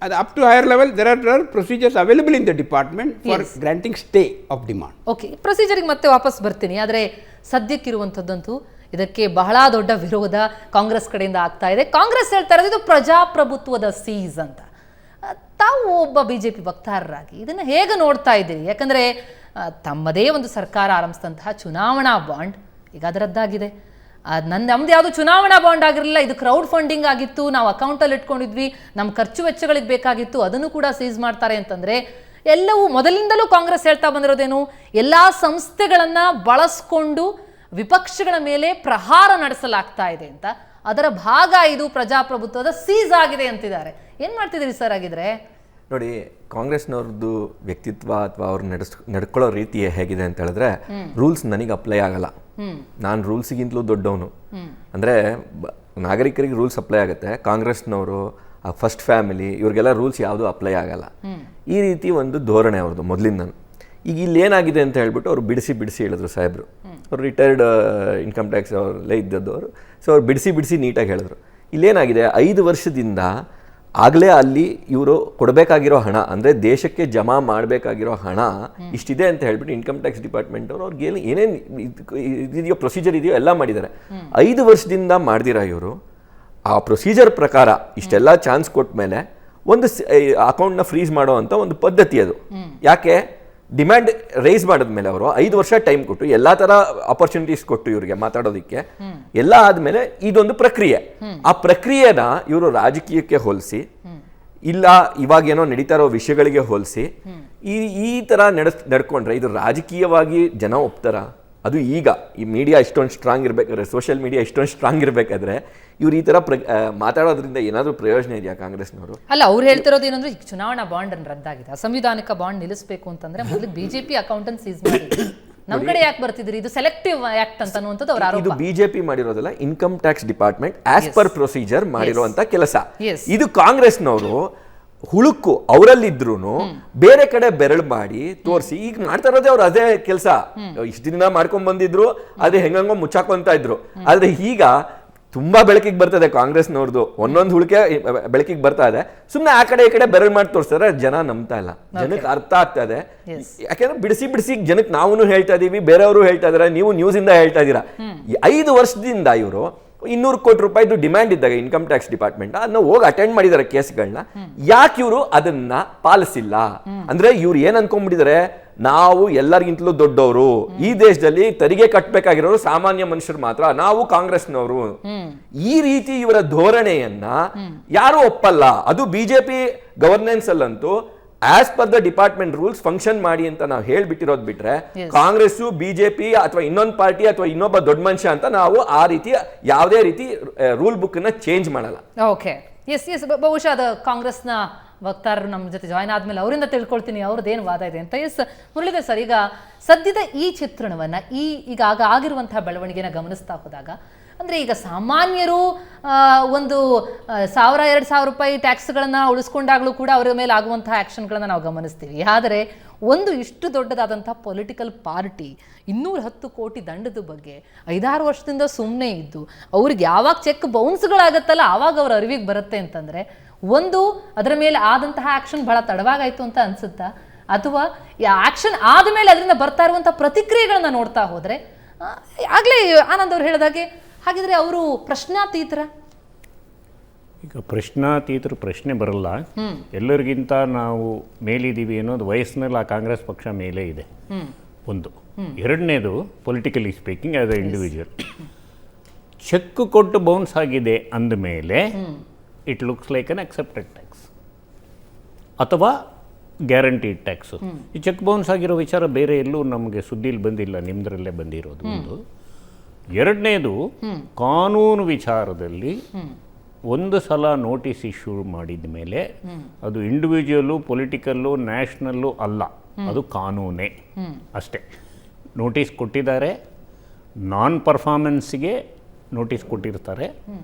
ಅದು up to higher level there are procedures available in the department for granting stay of demand. Okay, ಪ್ರೊಸೀಜರ್ಗೆ ಮತ್ತೆ ವಾಪಸ್ ಬರ್ತೀನಿ. ಆದರೆ ಸದ್ಯಕ್ಕಿರುವಂಥದ್ದಂತೂ ಇದಕ್ಕೆ ಬಹಳ ದೊಡ್ಡ ವಿರೋಧ ಕಾಂಗ್ರೆಸ್ ಕಡೆಯಿಂದ ಆಗ್ತಾ ಇದೆ. ಕಾಂಗ್ರೆಸ್ ಹೇಳ್ತಾ ಇರೋದು ಇದು ಪ್ರಜಾಪ್ರಭುತ್ವದ ಸೀಸ್ ಅಂತ. ತಾವು ಒಬ್ಬ BJP ವಕ್ತಾರರಾಗಿ ಇದನ್ನು ಹೇಗೆ ನೋಡ್ತಾ ಇದ್ದೀರಿ? ಯಾಕಂದರೆ ತಮ್ಮದೇ ಒಂದು ಸರ್ಕಾರ ಆರಂಭಿಸಿದಂತಹ ಚುನಾವಣಾ ಬಾಂಡ್ ಈಗ ಅದರದ್ದಾಗಿದೆ. ನಮ್ದು ಯಾವುದು ಚುನಾವಣಾ ಬಾಂಡ್ ಆಗಿರಲಿಲ್ಲ, ಇದು ಕ್ರೌಡ್ ಫಂಡಿಂಗ್ ಆಗಿತ್ತು, ನಾವು ಅಕೌಂಟಲ್ಲಿ ಇಟ್ಕೊಂಡಿದ್ವಿ, ನಮ್ಮ ಖರ್ಚು ವೆಚ್ಚಗಳಿಗೆ ಬೇಕಾಗಿತ್ತು, ಅದನ್ನು ಕೂಡ ಸೀಸ್ ಮಾಡ್ತಾರೆ ಅಂತಂದರೆ ಎಲ್ಲವೂ ಮೊದಲಿಂದಲೂ ಕಾಂಗ್ರೆಸ್ ಹೇಳ್ತಾ ಬಂದಿರೋದೇನು, ಎಲ್ಲ ಸಂಸ್ಥೆಗಳನ್ನು ಬಳಸ್ಕೊಂಡು ವಿಪಕ್ಷಗಳ ಮೇಲೆ ಪ್ರಹಾರ ನಡೆಸಲಾಗ್ತಾ ಇದೆ ಅಂತ. ಅದರ ಭಾಗ ಇದು ಪ್ರಜಾಪ್ರಭುತ್ವದ ಸೀಸ್ ಆಗಿದೆ ಅಂತಿದ್ದಾರೆ. ಏನು ಮಾಡ್ತಿದ್ದೀರಿ ಸರ್ ಆಗಿದ್ರೆ? ನೋಡಿ, ಕಾಂಗ್ರೆಸ್ನವ್ರದ್ದು ವ್ಯಕ್ತಿತ್ವ ಅಥವಾ ಅವ್ರು ನಡ್ಕೊಳ್ಳೋ ರೀತಿ ಹೇಗಿದೆ ಅಂತ ಹೇಳಿದ್ರೆ, ರೂಲ್ಸ್ ನನಗೆ ಅಪ್ಲೈ ಆಗಲ್ಲ, ನಾನು ರೂಲ್ಸಿಗಿಂತಲೂ ದೊಡ್ಡವನು ಅಂದರೆ ನಾಗರಿಕರಿಗೆ ರೂಲ್ಸ್ ಅಪ್ಲೈ ಆಗುತ್ತೆ. ಕಾಂಗ್ರೆಸ್ನವರು, ಫಸ್ಟ್ ಫ್ಯಾಮಿಲಿ, ಇವ್ರಿಗೆಲ್ಲ ರೂಲ್ಸ್ ಯಾವುದೂ ಅಪ್ಲೈ ಆಗಲ್ಲ. ಈ ರೀತಿ ಒಂದು ಧೋರಣೆ ಅವ್ರದ್ದು ಮೊದಲಿಂದ. ಈಗ ಇಲ್ಲಿ ಏನಾಗಿದೆ ಅಂತ ಹೇಳ್ಬಿಟ್ಟು ಅವ್ರು ಬಿಡಿಸಿ ಹೇಳಿದ್ರು ಸಾಹೇಬರು. ಅವ್ರು ರಿಟೈರ್ಡ್ ಇನ್ಕಮ್ ಟ್ಯಾಕ್ಸ್ ಅವರಲ್ಲೇ ಇದ್ದದ್ದು. ಸೊ ಅವ್ರು ಬಿಡಿಸಿ ನೀಟಾಗಿ ಹೇಳಿದ್ರು. ಇಲ್ಲೇನಾಗಿದೆ, 5 ವರ್ಷದಿಂದ ಆಗಲೇ ಅಲ್ಲಿ ಇವರು ಕೊಡಬೇಕಾಗಿರೋ ಹಣ ಅಂದರೆ ದೇಶಕ್ಕೆ ಜಮಾ ಮಾಡಬೇಕಾಗಿರೋ ಹಣ ಇಷ್ಟಿದೆ ಅಂತ ಹೇಳ್ಬಿಟ್ಟು ಇನ್ಕಮ್ ಟ್ಯಾಕ್ಸ್ ಡಿಪಾರ್ಟ್ಮೆಂಟ್ ಅವರು ಅವ್ರಿಗೆ ಏನೇನು ಇದೆಯೋ ಪ್ರೊಸೀಜರ್ ಇದೆಯೋ ಎಲ್ಲ ಮಾಡಿದ್ದಾರೆ. 5 ವರ್ಷದಿಂದ ಮಾಡ್ದಿರ ಇವರು ಆ ಪ್ರೊಸೀಜರ್ ಪ್ರಕಾರ ಇಷ್ಟೆಲ್ಲ ಚಾನ್ಸ್ ಕೊಟ್ಟ ಮೇಲೆ ಒಂದು ಅಕೌಂಟ್ನ ಫ್ರೀಸ್ ಮಾಡೋ ಅಂತ ಒಂದು ಪದ್ಧತಿ ಅದು. ಯಾಕೆ? ಡಿಮ್ಯಾಂಡ್ ರೈಸ್ ಮಾಡಿದ್ಮೇಲೆ ಅವರು 5 ವರ್ಷ ಟೈಮ್ ಕೊಟ್ಟು ಎಲ್ಲಾ ತರ ಆಪರ್ಚುನಿಟೀಸ್ ಕೊಟ್ಟು ಇವ್ರಿಗೆ ಮಾತಾಡೋದಿಕ್ಕೆ ಎಲ್ಲ ಆದ್ಮೇಲೆ ಇದೊಂದು ಪ್ರಕ್ರಿಯೆ. ಆ ಪ್ರಕ್ರಿಯೆನ ಇವರು ರಾಜಕೀಯಕ್ಕೆ ಹೋಲಿಸಿ, ಇಲ್ಲ ಇವಾಗ ಏನೋ ನಡೀತಾ ಇರೋ ವಿಷಯಗಳಿಗೆ ಹೋಲಿಸಿ ಈ ತರ ನಡ್ಕೊಂಡ್ರೆ ಇದು ರಾಜಕೀಯವಾಗಿ ಜನ ಒಪ್ತಾರ? ಅದು ಈಗ ಈ ಮೀಡಿಯಾ ಇಷ್ಟೊಂದು ಸ್ಟ್ರಾಂಗ್ ಇರ್ಬೇಕಾದ್ರೆ, ಸೋಷಿಯಲ್ ಮೀಡಿಯಾ ಇಷ್ಟೊಂದು ಸ್ಟ್ರಾಂಗ್ ಇರಬೇಕಾದ್ರೆ ಇವ್ರು ಈ ತರ ಮಾತಾಡೋದ್ರಿಂದ ಏನಾದ್ರೂ ಪ್ರಯೋಜನ ಇದೆಯಾ ಕಾಂಗ್ರೆಸ್ನವರು? ಅಲ್ಲ, ಅವ್ರು ಹೇಳ್ತಿರೋದು ಏನಂದ್ರೆ ಈಗ ಚುನಾವಣಾ ಬಾಂಡ್ ಅನ್ನು ರದ್ದಾಗಿದೆ, ಅಸಂವಿಧಾನಿಕ ಬಾಂಡ್ ನಿಲ್ಲಿಸಬೇಕು ಅಂತಂದ್ರೆ ಮೊದಲು ಬಿಜೆಪಿ ಅಕೌಂಟ್ ಅನ್ನು ಸೀಸ್ ಮಾಡಿ ನಮ್ ಕಡೆ ಯಾಕೆ ಬರ್ತಿದ್ರಿ, ಇದು ಸೆಲೆಕ್ಟಿವ್ ಆಕ್ಟ್ ಅಂತ ಅನ್ನುವಂಥದ್ದು ಅವರ ಆರೋಪ. ಇದು ಬಿಜೆಪಿ ಮಾಡಿರೋದಲ್ಲ, income tax department as per procedure ಮಾಡಿರುವಂತ ಕೆಲಸ. ಇದು ಕಾಂಗ್ರೆಸ್ನವರು ಹುಳುಕು ಅವರಲ್ಲಿದ್ರು ಬೇರೆ ಕಡೆ ಬೆರಳು ಮಾಡಿ ತೋರಿಸಿ ಈಗ ಮಾಡ್ತಾ ಇರೋದೇ ಅವ್ರು ಅದೇ ಕೆಲಸ. ಇಷ್ಟು ದಿನ ಮಾಡ್ಕೊಂಡ್ ಬಂದಿದ್ರು, ಅದೇ ಹೆಂಗಂಗೋ ಮುಚ್ಚಾಕೊಂತ ಇದ್ರು. ಆದ್ರೆ ಈಗ ತುಂಬಾ ಬೆಳಕಿಗೆ ಬರ್ತದೆ ಕಾಂಗ್ರೆಸ್ನವ್ರದ್ದು, ಒಂದೊಂದು ಹುಳಿಕೆ ಬೆಳಕಿಗೆ ಬರ್ತಾ ಇದೆ. ಸುಮ್ನೆ ಆ ಕಡೆ ಈ ಕಡೆ ಬೆರಳು ಮಾಡಿ ತೋರಿಸ್ತಾರೆ, ಜನ ನಂಬ್ತಾ ಇಲ್ಲ, ಜನಕ್ಕೆ ಅರ್ಥ ಆಗ್ತಾ ಇದೆ. ಯಾಕಂದ್ರೆ ಬಿಡಿಸಿ ಜನಕ್ಕೆ ನಾವು ಹೇಳ್ತಾ ಇದೀವಿ, ಬೇರೆಯವರು ಹೇಳ್ತಾ ಇದಾರೆ, ನೀವು ನ್ಯೂಸ್ ಇಂದ ಹೇಳ್ತಾ ಇದೀರಾ. 5 ವರ್ಷದಿಂದ ಇವರು 200 ಕೋಟಿ ರೂಪಾಯಿದು ಡಿಮ್ಯಾಂಡ್ ಇದ್ದಾಗ ಇನ್ಕಮ್ ಟ್ಯಾಕ್ಸ್ ಡಿಪಾರ್ಟ್ಮೆಂಟ್ ಅದನ್ನ ಹೋಗಿ ಅಟೆಂಡ್ ಮಾಡಿದಾರೆ ಕೇಸ್ಗಳನ್ನ. ಯಾಕೆ ಇವರು ಅದನ್ನ ಪಾಲಿಸಿಲ್ಲ ಅಂದ್ರೆ ಇವ್ರು ಏನ್ ಅನ್ಕೊಂಡ್ಬಿಟ್ಟಿದ್ದಾರೆ, ನಾವು ಎಲ್ಲರಿಗಿಂತಲೂ ದೊಡ್ಡವರು, ಈ ದೇಶದಲ್ಲಿ ತೆರಿಗೆ ಕಟ್ಟಬೇಕಾಗಿರೋರು ಸಾಮಾನ್ಯ ಮನುಷ್ಯರು ಮಾತ್ರ, ನಾವು ಕಾಂಗ್ರೆಸ್ನವರು. ಈ ರೀತಿ ಇವರ ಧೋರಣೆಯನ್ನ ಯಾರು ಒಪ್ಪಲ್ಲ. ಅದು ಬಿಜೆಪಿ ಗವರ್ನೆನ್ಸ್ ಅಲ್ಲಂತೂ as per the department rules function ಮಾಡಿ ಅಂತ ನಾವು ಹೇಳ್ಬಿಟ್ಟಿರೋದು ಬಿಟ್ರೆ, ಕಾಂಗ್ರೆಸ್ ಬಿಜೆಪಿ ಅಥವಾ ಇನ್ನೊಂದು ಪಾರ್ಟಿ ಅಥವಾ ಇನ್ನೊಬ್ಬ ದೊಡ್ಡ ಮನುಷ್ಯ ಅಂತ ನಾವು ಆ ರೀತಿ ಯಾವುದೇ ರೀತಿ ರೂಲ್ ಬುಕ್ ನ ಚೇಂಜ್ ಮಾಡಲ್ಲ. ಓಕೆ, ಎಸ್ ಬಹುಶಃ ಅದು ಕಾಂಗ್ರೆಸ್ನ ವಕ್ತಾರರು ನಮ್ಮ ಜೊತೆ ಜಾಯ್ನ್ ಆದ್ಮೇಲೆ ಅವರಿಂದ ತಿಳ್ಕೊಳ್ತೀನಿ ಅವ್ರದ್ದೇನು ವಾದ ಇದೆ ಅಂತ. ಎಸ್ ಮುರಳೀಧರ್ ಸರ್, ಈಗ ಸದ್ಯದ ಈ ಚಿತ್ರಣವನ್ನ ಈಗ ಆಗಿರುವಂತಹ ಬೆಳವಣಿಗೆನ ಗಮನಿಸ್ತಾ ಹೋದಾಗ, ಅಂದರೆ ಈಗ ಸಾಮಾನ್ಯರು ಒಂದು 1000-2000 ರೂಪಾಯಿ ಟ್ಯಾಕ್ಸ್ಗಳನ್ನು ಉಳಿಸ್ಕೊಂಡಾಗಲೂ ಕೂಡ ಅವರ ಮೇಲೆ ಆಗುವಂತಹ ಆ್ಯಕ್ಷನ್ಗಳನ್ನು ನಾವು ಗಮನಿಸ್ತೀವಿ. ಆದರೆ ಒಂದು ಇಷ್ಟು ದೊಡ್ಡದಾದಂಥ ಪೊಲಿಟಿಕಲ್ ಪಾರ್ಟಿ 210 ಕೋಟಿ ದಂಡದ ಬಗ್ಗೆ 5-6 ವರ್ಷದಿಂದ ಸುಮ್ಮನೆ ಇದ್ದು ಅವ್ರಿಗೆ ಯಾವಾಗ ಚೆಕ್ ಬೌನ್ಸ್ಗಳಾಗತ್ತಲ್ಲ ಆವಾಗ ಅವ್ರ ಅರಿವಿಗೆ ಬರುತ್ತೆ ಅಂತಂದರೆ, ಒಂದು ಅದರ ಮೇಲೆ ಆದಂತಹ ಆ್ಯಕ್ಷನ್ ಬಹಳ ತಡವಾಗಾಯಿತು ಅಂತ ಅನಿಸುತ್ತಾ, ಅಥವಾ ಆ್ಯಕ್ಷನ್ ಆದಮೇಲೆ ಅದರಿಂದ ಬರ್ತಾ ಇರುವಂಥ ಪ್ರತಿಕ್ರಿಯೆಗಳನ್ನ ನೋಡ್ತಾ ಹೋದರೆ, ಆಗಲೇ ಆನಂದ್ ಅವ್ರು ಹೇಳಿದಾಗೆ ಹಾಗಿದ್ರೆ ಅವರು ಪ್ರಶ್ನಾತೀತರ? ಈಗ ಪ್ರಶ್ನಾತೀತರ ಪ್ರಶ್ನೆ ಬರಲ್ಲ. ಎಲ್ಲರಿಗಿಂತ ನಾವು ಮೇಲಿದ್ದೀವಿ ಅನ್ನೋದು ವಯಸ್ಸಿನಲ್ಲಿ ಆ ಕಾಂಗ್ರೆಸ್ ಪಕ್ಷ ಮೇಲೆ ಇದೆ, ಒಂದು. ಎರಡನೇದು, politically speaking as a individual, check ಕೊಟ್ಟು ಬೌನ್ಸ್ ಆಗಿದೆ ಅಂದಮೇಲೆ it looks like unaccepted tax ಅಥವಾ ಗ್ಯಾರಂಟಿಡ್ ಟ್ಯಾಕ್ಸು. ಈ ಚೆಕ್ ಬೌನ್ಸ್ ಆಗಿರೋ ವಿಚಾರ ಬೇರೆ ಎಲ್ಲೂ ನಮಗೆ ಸುದ್ದಿಲಿ ಬಂದಿಲ್ಲ, ನಿಮ್ದ್ರಲ್ಲೇ ಬಂದಿರೋದು ಒಂದು. ಎರಡನೇದು, ಕಾನೂನು ವಿಚಾರದಲ್ಲಿ ಒಂದು ಸಲ ನೋಟಿಸ್ ಇಶ್ಯೂ ಮಾಡಿದ ಮೇಲೆ ಅದು ಇಂಡಿವಿಜುವಲ್ಲು, ಪೊಲಿಟಿಕಲ್ಲು, ನ್ಯಾಷನಲ್ಲು ಅಲ್ಲ, ಅದು ಕಾನೂನೇ ಅಷ್ಟೇ. ನೋಟಿಸ್ ಕೊಟ್ಟಿದ್ದಾರೆ, ನಾನ್ ಪರ್ಫಾರ್ಮೆನ್ಸ್ಗೆ ನೋಟಿಸ್ ಕೊಟ್ಟಿರ್ತಾರೆ.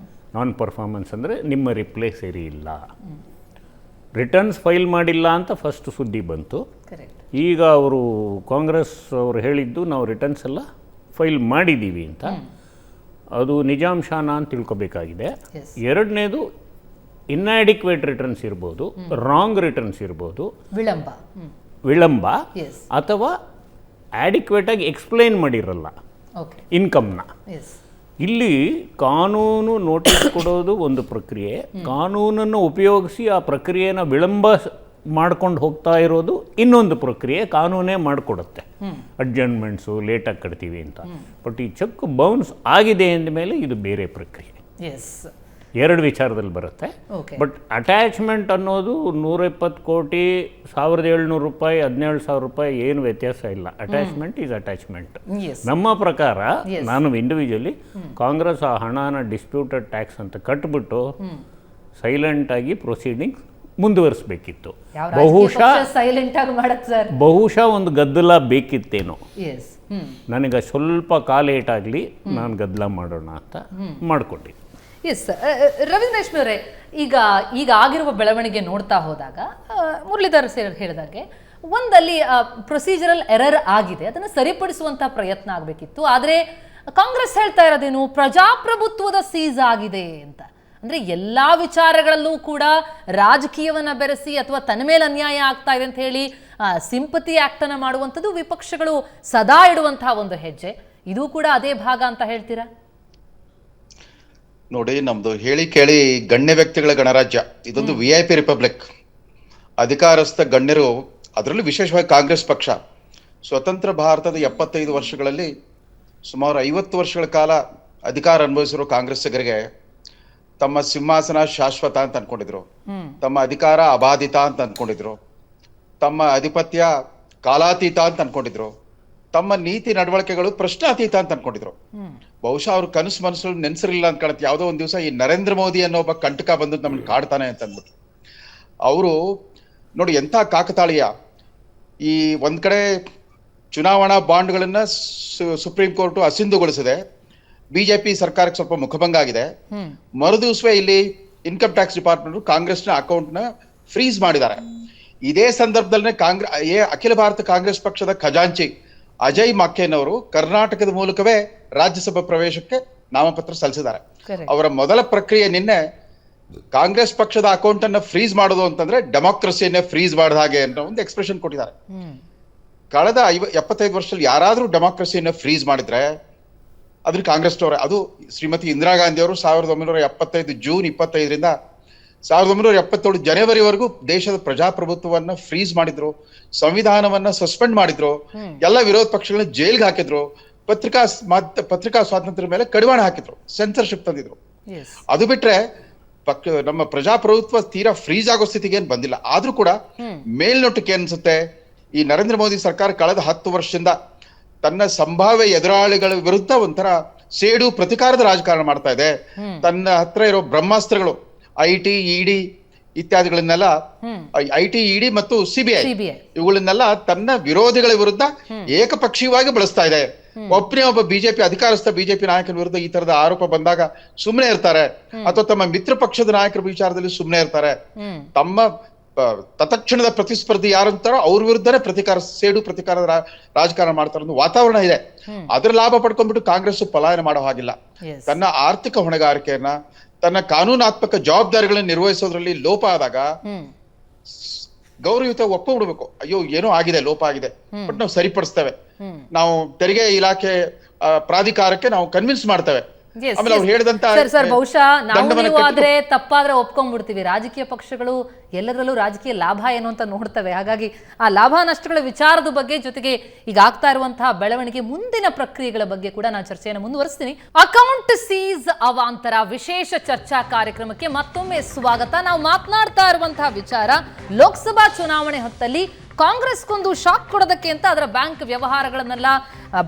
ನಾನ್ ಪರ್ಫಾರ್ಮೆನ್ಸ್ ಅಂದರೆ ನಿಮ್ಮ ರಿಪ್ಲೈ ಸರಿ ಇಲ್ಲ, ರಿಟರ್ನ್ಸ್ ಫೈಲ್ ಮಾಡಿಲ್ಲ ಅಂತ ಫಸ್ಟ್ ಸುದ್ದಿ ಬಂತು. ಈಗ ಅವರು ಕಾಂಗ್ರೆಸ್ ಅವರು ಹೇಳಿದ್ದು ನಾವು ರಿಟರ್ನ್ಸ್ ಎಲ್ಲ ಫೈಲ್ ಮಾಡಿದ್ದೀವಿ ಅಂತ. ಅದು ನಿಜಾಂಶನ ಅಂತ ತಿಳ್ಕೊಬೇಕಾಗಿದೆ. ಎರಡನೇದು, ಇನ್ಆಡಿಕ್ವೇಟ್ ರಿಟರ್ನ್ಸ್ ಇರ್ಬೋದು, ರಾಂಗ್ ರಿಟರ್ನ್ಸ್ ಇರ್ಬೋದು, ವಿಳಂಬ ಅಥವಾ ಆಡಿಕ್ವೇಟಾಗಿ ಎಕ್ಸ್ಪ್ಲೈನ್ ಮಾಡಿರಲ್ಲ ಇನ್ಕಮ್ನ. ಇಲ್ಲಿ ಕಾನೂನು ನೋಟಿಸ್ ಕೊಡೋದು ಒಂದು ಪ್ರಕ್ರಿಯೆ, ಕಾನೂನನ್ನು ಉಪಯೋಗಿಸಿ ಆ ಪ್ರಕ್ರಿಯೆನ ವಿಳಂಬ ಮಾಡ್ಕೊಂಡು ಹೋಗ್ತಾ ಇರೋದು ಇನ್ನೊಂದು ಪ್ರಕ್ರಿಯೆ. ಕಾನೂನೇ ಮಾಡಿಕೊಡುತ್ತೆ ಅಡ್ಜಸ್ಟ್ಮೆಂಟ್ಸು, ಲೇಟಾಗಿ ಕಟ್ತೀವಿ ಅಂತ. ಬಟ್ ಈ ಚೆಕ್ ಬೌನ್ಸ್ ಆಗಿದೆ ಅಂದಮೇಲೆ ಇದು ಬೇರೆ ಪ್ರಕ್ರಿಯೆ, ಎರಡು ವಿಚಾರದಲ್ಲಿ ಬರುತ್ತೆ. ಬಟ್ ಅಟ್ಯಾಚ್ಮೆಂಟ್ ಅನ್ನೋದು 120 ಕೋಟಿ 1700 ರೂಪಾಯಿ 17,000 ರೂಪಾಯಿ ಏನು ವ್ಯತ್ಯಾಸ ಇಲ್ಲ. Attachment is attachment. ನಮ್ಮ ಪ್ರಕಾರ, ನಾನು ಇಂಡಿವಿಜುವಲಿ ಕಾಂಗ್ರೆಸ್ ಆ ಹಣನ ಡಿಸ್ಪ್ಯೂಟೆಡ್ ಟ್ಯಾಕ್ಸ್ ಅಂತ ಕಟ್ಬಿಟ್ಟು ಸೈಲೆಂಟ್ ಆಗಿ ಪ್ರೊಸೀಡಿಂಗ್ಸ್ ಮುಂದುವರಿಸಬೇಕಿತ್ತು. ಬಹುಶಃ ಒಂದು ಗದ್ದಲ ಬೇಕಿತ್ತೇನೋ, ನನಗೆ ಸ್ವಲ್ಪ ಕಾಲೇಟಾಗಲಿ ನಾನು ಗದ್ದಲ ಮಾಡೋಣ ಅಂತ ಮಾಡ್ಕೊಂಡಿದ್ದೆ. ಎಸ್, ರವೀಂದ್ರೇಶ್ಮಿ ಅವರೇ, ಈಗ ಆಗಿರುವ ಬೆಳವಣಿಗೆ ನೋಡ್ತಾ ಹೋದಾಗ ಮುರಳೀಧರ್ ಸರ್ ಹೇಳಿದಾಗೆ ಒಂದಲ್ಲಿ ಪ್ರೊಸೀಜರಲ್ ಎರರ್ ಆಗಿದೆ, ಅದನ್ನು ಸರಿಪಡಿಸುವಂತಹ ಪ್ರಯತ್ನ ಆಗಬೇಕಿತ್ತು. ಆದರೆ ಕಾಂಗ್ರೆಸ್ ಹೇಳ್ತಾ ಇರೋದೇನು, ಪ್ರಜಾಪ್ರಭುತ್ವದ ಸೀಸ್ ಆಗಿದೆ ಅಂತ. ಅಂದರೆ ಎಲ್ಲ ವಿಚಾರಗಳಲ್ಲೂ ಕೂಡ ರಾಜಕೀಯವನ್ನು ಬೆರೆಸಿ ಅಥವಾ ತನ್ನ ಮೇಲೆ ಅನ್ಯಾಯ ಆಗ್ತಾ ಇದೆ ಅಂತ ಹೇಳಿ ಸಿಂಪತಿ ಆ್ಯಕ್ಟನ್ನು ಮಾಡುವಂಥದ್ದು ವಿಪಕ್ಷಗಳು ಸದಾ ಇಡುವಂತಹ ಒಂದು ಹೆಜ್ಜೆ. ಇದು ಕೂಡ ಅದೇ ಭಾಗ ಅಂತ ಹೇಳ್ತೀರಾ? ನೋಡಿ, ನಮ್ದು ಹೇಳಿ ಕೇಳಿ ಗಣ್ಯ ವ್ಯಕ್ತಿಗಳ ಗಣರಾಜ್ಯ, ಇದೊಂದು VIP ರಿಪಬ್ಲಿಕ್. ಅಧಿಕಾರಸ್ಥ ಗಣ್ಯರು, ಅದರಲ್ಲೂ ವಿಶೇಷವಾಗಿ ಕಾಂಗ್ರೆಸ್ ಪಕ್ಷ ಸ್ವತಂತ್ರ ಭಾರತದ 75 ವರ್ಷಗಳಲ್ಲಿ ಸುಮಾರು 50 ವರ್ಷಗಳ ಕಾಲ ಅಧಿಕಾರ ಅನುಭವಿಸಿರೋ ಕಾಂಗ್ರೆಸ್ಸಿಗರಿಗೆ ತಮ್ಮ ಸಿಂಹಾಸನ ಶಾಶ್ವತ ಅಂತ ಅನ್ಕೊಂಡಿದ್ರು, ತಮ್ಮ ಅಧಿಕಾರ ಅಬಾಧಿತ ಅಂತ ಅನ್ಕೊಂಡಿದ್ರು, ತಮ್ಮ ಅಧಿಪತ್ಯ ಕಾಲಾತೀತ ಅಂತ ಅನ್ಕೊಂಡಿದ್ರು, ತಮ್ಮ ನೀತಿ ನಡವಳಿಕೆಗಳು ಪ್ರಶ್ನಾತೀತ ಅಂತ ಅನ್ಕೊಂಡಿದ್ರು. ಬಹುಶಃ ಅವ್ರ ಕನಸು ಮನಸ್ಸು ನೆನ್ಸಿರ್ಲಿಲ್ಲ ಅಂತ ಕಾಣುತ್ತೆ. ಯಾವುದೋ ಒಂದ್ ದಿವಸ ಈ ನರೇಂದ್ರ ಮೋದಿ ಅನ್ನೋ ಒಬ್ಬ ಕಂಟಕ ಬಂದು ನಮ್ಮನ್ನು ಕಾಡ್ತಾನೆ ಅಂತ ಅಂದ್ಬಿಟ್ಟು. ಅವರು ನೋಡಿ ಎಂಥ ಕಾಕತಾಳೀಯ. ಈ ಒಂದ್ ಕಡೆ ಚುನಾವಣಾ ಬಾಂಡ್ಗಳನ್ನ ಸುಪ್ರೀಂ ಕೋರ್ಟ್ ಅಸಿಂಧುಗೊಳಿಸಿದೆ, ಬಿಜೆಪಿ ಸರ್ಕಾರಕ್ಕೆ ಸ್ವಲ್ಪ ಮುಖಭಂಗ ಆಗಿದೆ. ಮರುದಿವಸವೇ ಇಲ್ಲಿ ಇನ್ಕಮ್ ಟ್ಯಾಕ್ಸ್ ಡಿಪಾರ್ಟ್ಮೆಂಟ್ ಕಾಂಗ್ರೆಸ್ನ ಅಕೌಂಟ್ನ ಫ್ರೀಸ್ ಮಾಡಿದ್ದಾರೆ. ಇದೇ ಸಂದರ್ಭದಲ್ಲೇ ಅಖಿಲ ಭಾರತ ಕಾಂಗ್ರೆಸ್ ಪಕ್ಷದ ಖಜಾಂಚಿ ಅಜಯ್ ಮಕ್ಕೇನ್ ಅವರು ಕರ್ನಾಟಕದ ಮೂಲಕವೇ ರಾಜ್ಯಸಭಾ ಪ್ರವೇಶಕ್ಕೆ ನಾಮಪತ್ರ ಸಲ್ಲಿಸಿದ್ದಾರೆ. ಅವರ ಮೊದಲ ಪ್ರಕ್ರಿಯೆ ನಿನ್ನೆ ಕಾಂಗ್ರೆಸ್ ಪಕ್ಷದ ಅಕೌಂಟ್ ಅನ್ನ ಫ್ರೀಸ್ ಮಾಡೋದು ಅಂತಂದ್ರೆ ಡೆಮಾಕ್ರಸಿಯನ್ನೇ ಫ್ರೀಸ್ ಮಾಡಿದ ಹಾಗೆ ಅನ್ನೋ ಒಂದು ಎಕ್ಸ್ಪ್ರೆಷನ್ ಕೊಟ್ಟಿದ್ದಾರೆ. ಕಳೆದ 75 ವರ್ಷದಲ್ಲಿ ಯಾರಾದ್ರೂ ಡೆಮಾಕ್ರಸಿಯನ್ನ ಫ್ರೀಸ್ ಮಾಡಿದ್ರೆ ಅದ್ರ ಕಾಂಗ್ರೆಸ್ನವರೇ. ಅದು ಶ್ರೀಮತಿ ಇಂದಿರಾ ಗಾಂಧಿ ಅವರು 1975 ಜೂನ್ 25ರಿಂದ 1977 ಜನವರಿವರೆಗೂ ದೇಶದ ಪ್ರಜಾಪ್ರಭುತ್ವವನ್ನ ಫ್ರೀಸ್ ಮಾಡಿದ್ರು, ಸಂವಿಧಾನವನ್ನ ಸಸ್ಪೆಂಡ್ ಮಾಡಿದ್ರು, ಎಲ್ಲ ವಿರೋಧ ಪಕ್ಷಗಳನ್ನ ಜೈಲ್ಗೆ ಹಾಕಿದ್ರು, ಪತ್ರಿಕಾ ಸ್ವಾತಂತ್ರ್ಯದ ಮೇಲೆ ಕಡಿವಾಣ ಹಾಕಿದ್ರು, ಸೆನ್ಸರ್ಶಿಪ್ ತಂದಿದ್ರು. ಅದು ಬಿಟ್ರೆ ನಮ್ಮ ಪ್ರಜಾಪ್ರಭುತ್ವ ತೀರಾ ಫ್ರೀಸ್ ಆಗೋ ಸ್ಥಿತಿಗೆ ಏನ್ ಬಂದಿಲ್ಲ. ಆದ್ರೂ ಕೂಡ ಮೇಲ್ನೋಟಕ್ಕೆ ಅನ್ಸುತ್ತೆ ಈ ನರೇಂದ್ರ ಮೋದಿ ಸರ್ಕಾರ ಕಳೆದ 10 ವರ್ಷದಿಂದ ತನ್ನ ಸಂಭಾವ್ಯ ಎದುರಾಳಿಗಳ ವಿರುದ್ಧ ಒಂಥರ ಸೇಡು ಪ್ರತಿಕಾರದ ರಾಜಕಾರಣ ಮಾಡ್ತಾ ಇದೆ. ತನ್ನ ಹತ್ರ ಇರೋ ಬ್ರಹ್ಮಾಸ್ತ್ರಗಳು ಐಟಿ, ಇಡಿ ಇತ್ಯಾದಿಗಳನ್ನೆಲ್ಲ, ಐಟಿ, ಇಡಿ ಮತ್ತು ಸಿಬಿಐ ಇವುಗಳನ್ನೆಲ್ಲ ತನ್ನ ವಿರೋಧಿಗಳ ವಿರುದ್ಧ ಏಕಪಕ್ಷೀಯವಾಗಿ ಬಳಸ್ತಾ ಇದೆ. ಒಬ್ಬನೇ ಒಬ್ಬ ಅಧಿಕಾರಸ್ಥ ಬಿಜೆಪಿ ನಾಯಕನ ವಿರುದ್ಧ ಈ ತರದ ಆರೋಪ ಬಂದಾಗ ಸುಮ್ಮನೆ ಇರ್ತಾರೆ, ಅಥವಾ ತಮ್ಮ ಮಿತ್ರ ಪಕ್ಷದ ನಾಯಕರ ವಿಚಾರದಲ್ಲಿ ಸುಮ್ಮನೆ ಇರ್ತಾರೆ. ತಮ್ಮ ತತ್ಕ್ಷಣದ ಪ್ರತಿಸ್ಪರ್ಧಿ ಯಾರಂತಾರೋ ಅವ್ರ ವಿರುದ್ಧನೇ ಸೇಡು ಪ್ರತಿಕಾರದ ರಾಜಕಾರಣ ಮಾಡ್ತಾರ ಒಂದು ವಾತಾವರಣ ಇದೆ. ಅದ್ರ ಲಾಭ ಪಡ್ಕೊಂಡ್ಬಿಟ್ಟು ಕಾಂಗ್ರೆಸ್ ಪಲಾಯನ ಮಾಡೋ ಹಾಗಿಲ್ಲ. ತನ್ನ ಆರ್ಥಿಕ ಹೊಣೆಗಾರಿಕೆಯನ್ನ, ತನ್ನ ಕಾನೂನಾತ್ಮಕ ಜವಾಬ್ದಾರಿಗಳನ್ನ ನಿರ್ವಹಿಸೋದ್ರಲ್ಲಿ ಲೋಪ ಆದಾಗ ಗೌರವಯುತ ಒಪ್ಪಿಬಿಡ್ಬೇಕು. ಅಯ್ಯೋ ಏನೋ ಆಗಿದೆ, ಲೋಪ ಆಗಿದೆ, ಬಟ್ ನಾವು ಸರಿಪಡಿಸ್ತೇವೆ, ನಾವು ತೆರಿಗೆ ಇಲಾಖೆ ಪ್ರಾಧಿಕಾರಕ್ಕೆ ನಾವು ಕನ್ವಿನ್ಸ್ ಮಾಡ್ತೇವೆ. ಆಮೇಲೆ ಅವ್ರು ಹೇಳಿದಂತ ಸರ್ ಬಹುಶಃ ನಾವು ಆದ್ರೆ ತಪ್ಪಾದ್ರೆ ಒಪ್ಕೊಂಡ್ಬಿಡ್ತೀವಿ. ರಾಜಕೀಯ ಪಕ್ಷಗಳು ಎಲ್ಲದರಲ್ಲೂ ರಾಜಕೀಯ ಲಾಭ ಏನು ಅಂತ ನೋಡ್ತವೆ. ಹಾಗಾಗಿ ಆ ಲಾಭ ನಷ್ಟಗಳ ವಿಚಾರದ ಬಗ್ಗೆ, ಜೊತೆಗೆ ಈಗ ಆಗ್ತಾ ಇರುವಂತಹ ಬೆಳವಣಿಗೆ, ಮುಂದಿನ ಪ್ರಕ್ರಿಯೆಗಳ ಬಗ್ಗೆ ಕೂಡ ನಾನು ಚರ್ಚೆಯನ್ನು ಮುಂದುವರಿಸ್ತೀನಿ. ಅಕೌಂಟ್ ಸೀಸ್ ಅವಾಂತರ ವಿಶೇಷ ಚರ್ಚಾ ಕಾರ್ಯಕ್ರಮಕ್ಕೆ ಮತ್ತೊಮ್ಮೆ ಸ್ವಾಗತ. ನಾವು ಮಾತನಾಡ್ತಾ ಇರುವಂತಹ ವಿಚಾರ ಲೋಕಸಭಾ ಚುನಾವಣೆ ಹೊತ್ತಲ್ಲಿ ಕಾಂಗ್ರೆಸ್ಗೊಂದು ಶಾಕ್ ಕೊಡೋದಕ್ಕೆ ಅಂತ ಅದರ ಬ್ಯಾಂಕ್ ವ್ಯವಹಾರಗಳನ್ನೆಲ್ಲ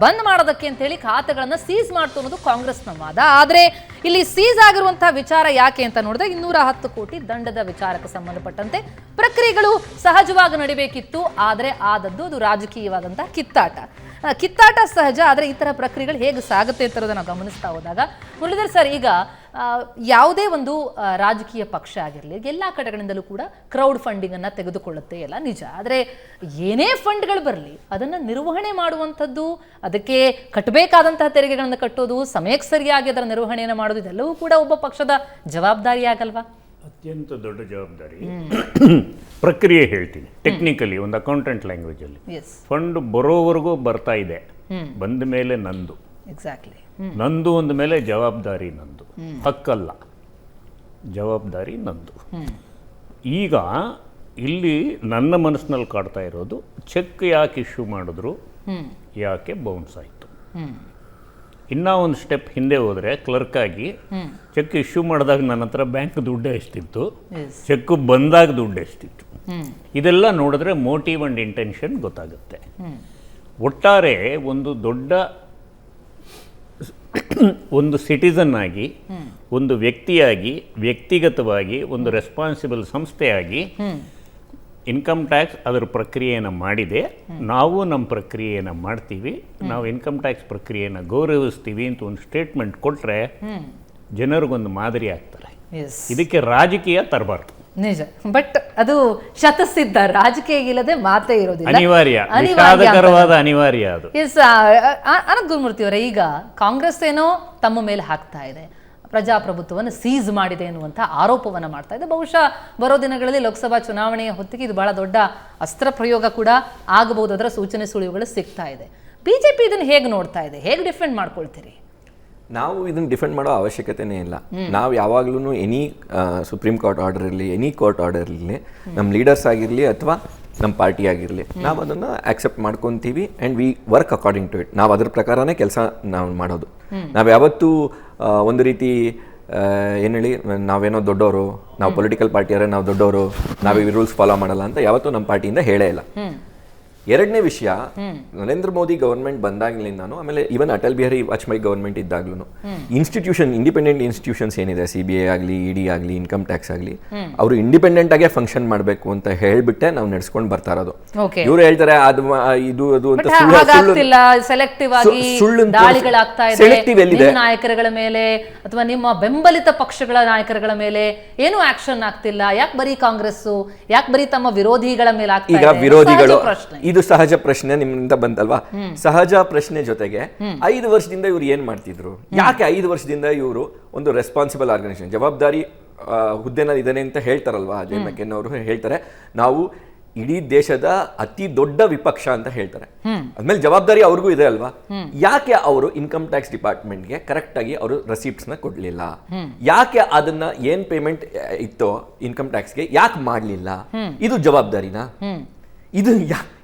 ಬಂದ್ ಮಾಡೋದಕ್ಕೆ ಅಂತ ಹೇಳಿ ಖಾತೆಗಳನ್ನ ಸೀಸ್ ಮಾಡ್ತು ಅನ್ನೋದು ಕಾಂಗ್ರೆಸ್ನ ವಾದ. ಆದ್ರೆ ಇಲ್ಲಿ ಸೀಸ್ ಆಗಿರುವಂತಹ ವಿಚಾರ ಯಾಕೆ ಅಂತ ನೋಡಿದ್ರೆ 210 ಕೋಟಿ ದಂಡದ ವಿಚಾರಕ್ಕೆ ಸಂಬಂಧಪಟ್ಟಂತೆ ಪ್ರಕ್ರಿಯೆಗಳು ಸಹಜವಾಗಿ ನಡಿಬೇಕಿತ್ತು. ಆದ್ರೆ ಆದದ್ದು ಅದು ರಾಜಕೀಯವಾದಂತಹ ಕಿತ್ತಾಟ ಸಹಜ. ಆದರೆ ಈ ಥರ ಪ್ರಕ್ರಿಯೆಗಳು ಹೇಗೆ ಸಾಗುತ್ತೆ ಅಂತ ನಾವು ಗಮನಿಸ್ತಾ ಹೋದಾಗ, ಮುರಳೀಧರ್ ಸರ್, ಈಗ ಯಾವುದೇ ಒಂದು ರಾಜಕೀಯ ಪಕ್ಷ ಆಗಿರಲಿ, ಎಲ್ಲ ಕಡೆಗಳಿಂದಲೂ ಕೂಡ ಕ್ರೌಡ್ ಫಂಡಿಂಗನ್ನು ತೆಗೆದುಕೊಳ್ಳುತ್ತೆ, ಎಲ್ಲ ನಿಜ. ಆದರೆ ಏನೇ ಫಂಡ್ಗಳು ಬರಲಿ ಅದನ್ನು ನಿರ್ವಹಣೆ ಮಾಡುವಂಥದ್ದು, ಅದಕ್ಕೆ ಕಟ್ಟಬೇಕಾದಂತಹ ತೆರಿಗೆಗಳನ್ನು ಕಟ್ಟೋದು, ಸಮಯಕ್ಕೆ ಸರಿಯಾಗಿ ಅದರ ನಿರ್ವಹಣೆಯನ್ನು ಮಾಡೋದು, ಇದೆಲ್ಲವೂ ಕೂಡ ಒಬ್ಬ ಪಕ್ಷದ ಜವಾಬ್ದಾರಿ ಆಗಲ್ವಾ? ಅತ್ಯಂತ ದೊಡ್ಡ ಜವಾಬ್ದಾರಿ. ಪ್ರಕ್ರಿಯೆ ಹೇಳ್ತೀನಿ ಟೆಕ್ನಿಕಲಿ, ಒಂದು ಅಕೌಂಟೆಂಟ್ ಲ್ಯಾಂಗ್ವೇಜಲ್ಲಿ. ಫಂಡ್ ಬರೋವರೆಗೂ ಬರ್ತಾ ಇದೆ, ಬಂದ ಮೇಲೆ ನಂದು, ಎಕ್ಸಾಕ್ಟ್ಲಿ ನಂದು ಅಂದ ಮೇಲೆ ಜವಾಬ್ದಾರಿ ನಂದು, ಹಕ್ಕಲ್ಲ, ಜವಾಬ್ದಾರಿ ನಂದು. ಈಗ ಇಲ್ಲಿ ನನ್ನ ಮನಸ್ಸಿನಲ್ಲಿ ಕಾಡ್ತಾ ಇರೋದು, ಚೆಕ್ ಯಾಕೆ ಇಶ್ಯೂ ಮಾಡಿದ್ರು, ಯಾಕೆ ಬೌನ್ಸ್ ಆಯಿತು. ಇನ್ನೂ ಒಂದು ಸ್ಟೆಪ್ ಹಿಂದೆ ಹೋದರೆ, ಕ್ಲರ್ಕ್ ಆಗಿ ಚೆಕ್ ಇಶ್ಯೂ ಮಾಡಿದಾಗ ನನ್ನ ಹತ್ರ ಬ್ಯಾಂಕ್ ದುಡ್ಡು ಎಷ್ಟಿತ್ತು, ಚೆಕ್ ಬಂದಾಗ ದುಡ್ಡು ಎಷ್ಟಿತ್ತು, ಇದೆಲ್ಲ ನೋಡಿದ್ರೆ ಮೋಟಿವ್ ಆ್ಯಂಡ್ ಇಂಟೆನ್ಷನ್ ಗೊತ್ತಾಗುತ್ತೆ. ಒಟ್ಟಾರೆ ಒಂದು ದೊಡ್ಡ ಒಂದು ಸಿಟಿಸನ್ ಆಗಿ, ಒಂದು ವ್ಯಕ್ತಿಯಾಗಿ, ವ್ಯಕ್ತಿಗತವಾಗಿ, ಒಂದು ರೆಸ್ಪಾನ್ಸಿಬಲ್ ಸಂಸ್ಥೆಯಾಗಿ ಇನ್ಕಮ್ ಟ್ಯಾಕ್ಸ್ ಅದರ ಪ್ರಕ್ರಿಯೆಯನ್ನು ಮಾಡಿದೆ. ನಾವು ನಮ್ಮ ಪ್ರಕ್ರಿಯೆಯನ್ನು ಮಾಡ್ತೀವಿ, ನಾವು ಇನ್ಕಮ್ ಟ್ಯಾಕ್ಸ್ ಪ್ರಕ್ರಿಯೆಯನ್ನು ಗೌರವಿಸ್ತೀವಿ ಅಂತ ಒಂದು ಸ್ಟೇಟ್ಮೆಂಟ್ ಕೊಟ್ಟರೆ ಜನರಿಗೊಂದು ಮಾದರಿ ಆಗ್ತಾರೆ. ಇದಕ್ಕೆ ರಾಜಕೀಯ ತರಬಾರ್ದು. ನಿಜ, ಬಟ್ ಅದು ಶತಸಿದ್ಧ, ರಾಜಕೀಯ ಇಲ್ಲದೆ ಮಾತೇ ಇರೋದಿಲ್ಲ, ಅನಿವಾರ್ಯ, ವಿಷಾದಕರವಾದ ಅನಿವಾರ್ಯ ಅದು. ಎಸ್, ಅನಂತ್ ಗುರುಮೂರ್ತಿ ಅವರೇ, ಈಗ ಕಾಂಗ್ರೆಸ್ ಏನೋ ತಮ್ಮ ಮೇಲೆ ಹಾಕ್ತಾ ಇದೆ, ಪ್ರಜಾಪ್ರಭುತ್ವವನ್ನು ಸೀಸ್ ಮಾಡಿದೆ ಎನ್ನುವಂಥ ಆರೋಪವನ್ನು ಮಾಡ್ತಾ ಇದೆ. ಬಹುಶಃ ಬರೋ ದಿನಗಳಲ್ಲಿ ಲೋಕಸಭಾ ಚುನಾವಣೆಯ ಹೊತ್ತಿಗೆ ಇದು ಬಹಳ ದೊಡ್ಡ ಅಸ್ತ್ರ ಪ್ರಯೋಗ ಕೂಡ ಆಗಬಹುದು, ಅದರ ಸೂಚನೆ ಸುಳಿವುಗಳು ಸಿಗ್ತಾ ಇದೆ. ಬಿಜೆಪಿ ಇದನ್ನು ಹೇಗೆ ನೋಡ್ತಾ ಇದೆ, ಹೇಗೆ ಡಿಫೆಂಡ್ ಮಾಡ್ಕೊಳ್ತೀರಿ? ನಾವು ಇದನ್ನು ಡಿಫೆಂಡ್ ಮಾಡೋ ಅವಶ್ಯಕತೆನೇ ಇಲ್ಲ. ನಾವು ಯಾವಾಗಲೂ ಎನಿ ಸುಪ್ರೀಂ ಕೋರ್ಟ್ ಆರ್ಡರ್ ಇರಲಿ, ಎನಿ ಕೋರ್ಟ್ ಆರ್ಡರ್ ಇರಲಿ, ನಮ್ಮ ಲೀಡರ್ಸ್ ಆಗಿರಲಿ ಅಥವಾ ನಮ್ಮ ಪಾರ್ಟಿ ಆಗಿರಲಿ, ನಾವು ಅದನ್ನು ಆಕ್ಸೆಪ್ಟ್ ಮಾಡ್ಕೊತೀವಿ and we work according to it. ನಾವು ಅದ್ರ ಪ್ರಕಾರನೇ ಕೆಲಸ ನಾವು ಮಾಡೋದು. ನಾವು ಯಾವತ್ತೂ ಒಂದು ರೀತಿ ಏನು ಹೇಳಿ, ನಾವೇನೋ ದೊಡ್ಡವರು, ನಾವು ಪೊಲಿಟಿಕಲ್ ಪಾರ್ಟಿಯವರೇ ನಾವು ದೊಡ್ಡವರು, ನಾವು ಈ ರೂಲ್ಸ್ ಫಾಲೋ ಮಾಡಲ್ಲ ಅಂತ ಯಾವತ್ತೂ ನಮ್ಮ ಪಾರ್ಟಿಯಿಂದ ಹೇಳೇ ಇಲ್ಲ. ಎರಡನೇ ವಿಷಯ, ನರೇಂದ್ರ ಮೋದಿ ಗವರ್ಮೆಂಟ್ ಬಂದಾಗ್ಲಿಂದಾನು, ಆಮೇಲೆ ಈವನ್ ಅಟಲ್ ಬಿಹಾರಿ ವಾಜಪೇಯಿ ಗವರ್ಮೆಂಟ್ ಇದ್ದಾಗ್ಲೂ ಇನ್ಸ್ಟಿಟ್ಯೂಷನ್, ಇಂಡಿಪೆಂಡೆಂಟ್ ಇನ್ಸ್ಟಿಟ್ಯೂಷನ್ಸ್ ಏನಿದೆ, CBI ಆಗಲಿ, ED ಆಗಲಿ, ಇನ್ಕಮ್ ಟ್ಯಾಕ್ಸ್ ಆಗಲಿ, ಅವರು ಇಂಡಿಪೆಂಡೆಂಟ್ ಆಗೇ ಫಂಕ್ಷನ್ ಮಾಡಬೇಕು ಅಂತ ಹೇಳ್ಬಿಟ್ಟೆ ನಾವು ನಡೆಸ್ಕೊಂಡು ಬರ್ತಾ ಇರೋದು. ಇವ್ರು ಹೇಳ್ತಾರೆ ಅದು ಇದು ಅದು ಅಂತ, ಸೆಲೆಕ್ಟಿವ್ ಆಗಿ ದಾಳಿಗಳಾಗ್ತಾ ಇದೆ ನಾಯಕರುಗಳ ಮೇಲೆ ಅಥವಾ ನಿಮ್ಮ ಬೆಂಬಲಿತ ಪಕ್ಷಗಳ ನಾಯಕರುಗಳ ಮೇಲೆ, ಏನು ಆಕ್ಷನ್ ಆಗ್ತಿಲ್ಲ. ಯಾಕೆ ಬರೀ ಕಾಂಗ್ರೆಸ್, ಯಾಕೆ ಬರೀ ತಮ್ಮ ವಿರೋಧಿಗಳ ಮೇಲೆ ಆಗ್ತಾ ಇದೆ? ಈಗ ವಿರೋಧಿಗಳು, ಇದು ಸಹಜ ಪ್ರಶ್ನೆ ನಿಮ್ಮಿಂದ ಬಂತಲ್ವಾ. ಸಹಜ ಪ್ರಶ್ನೆ ಜೊತೆಗೆ 5 ವರ್ಷದಿಂದ ಇವ್ರು ಏನ್ ಮಾಡ್ತಿದ್ರು, ಯಾಕೆ 5 ವರ್ಷದಿಂದ ಇವರು ಒಂದು ರೆಸ್ಪಾನ್ಸಿಬಲ್ ಆರ್ಗನೈಸೇಷನ್, ಜವಾಬ್ದಾರಿ ಹುದ್ದೆನಲ್ಲಿ ಇದ್ದಾನೆ ಅಂತ ಹೇಳ್ತಾರಲ್ವಾ. ಅಜಯ್ ಮೆಕೆನ್ ಅವರು ಹೇಳ್ತಾರೆ, ನಾವು ಇಡೀ ದೇಶದ ಅತಿ ದೊಡ್ಡ ವಿಪಕ್ಷ ಅಂತ ಹೇಳ್ತಾರೆ. ಅದ್ಮೇಲೆ ಜವಾಬ್ದಾರಿ ಅವ್ರಿಗೂ ಇದೆ ಅಲ್ವಾ. ಯಾಕೆ ಅವರು ಇನ್ಕಮ್ ಟ್ಯಾಕ್ಸ್ ಡಿಪಾರ್ಟ್ಮೆಂಟ್ಗೆ ಕರೆಕ್ಟ್ ಆಗಿ ಅವರು ರೆಸಿಪ್ಟ್ಸ್ ನ ಕೊಡ್ಲಿಲ್ಲ? ಯಾಕೆ ಅದನ್ನ ಏನ್ ಪೇಮೆಂಟ್ ಇತ್ತೋ ಇನ್ಕಮ್ ಟ್ಯಾಕ್ಸ್ಗೆ ಯಾಕೆ ಮಾಡ್ಲಿಲ್ಲ? ಇದು ಜವಾಬ್ದಾರಿನಾ?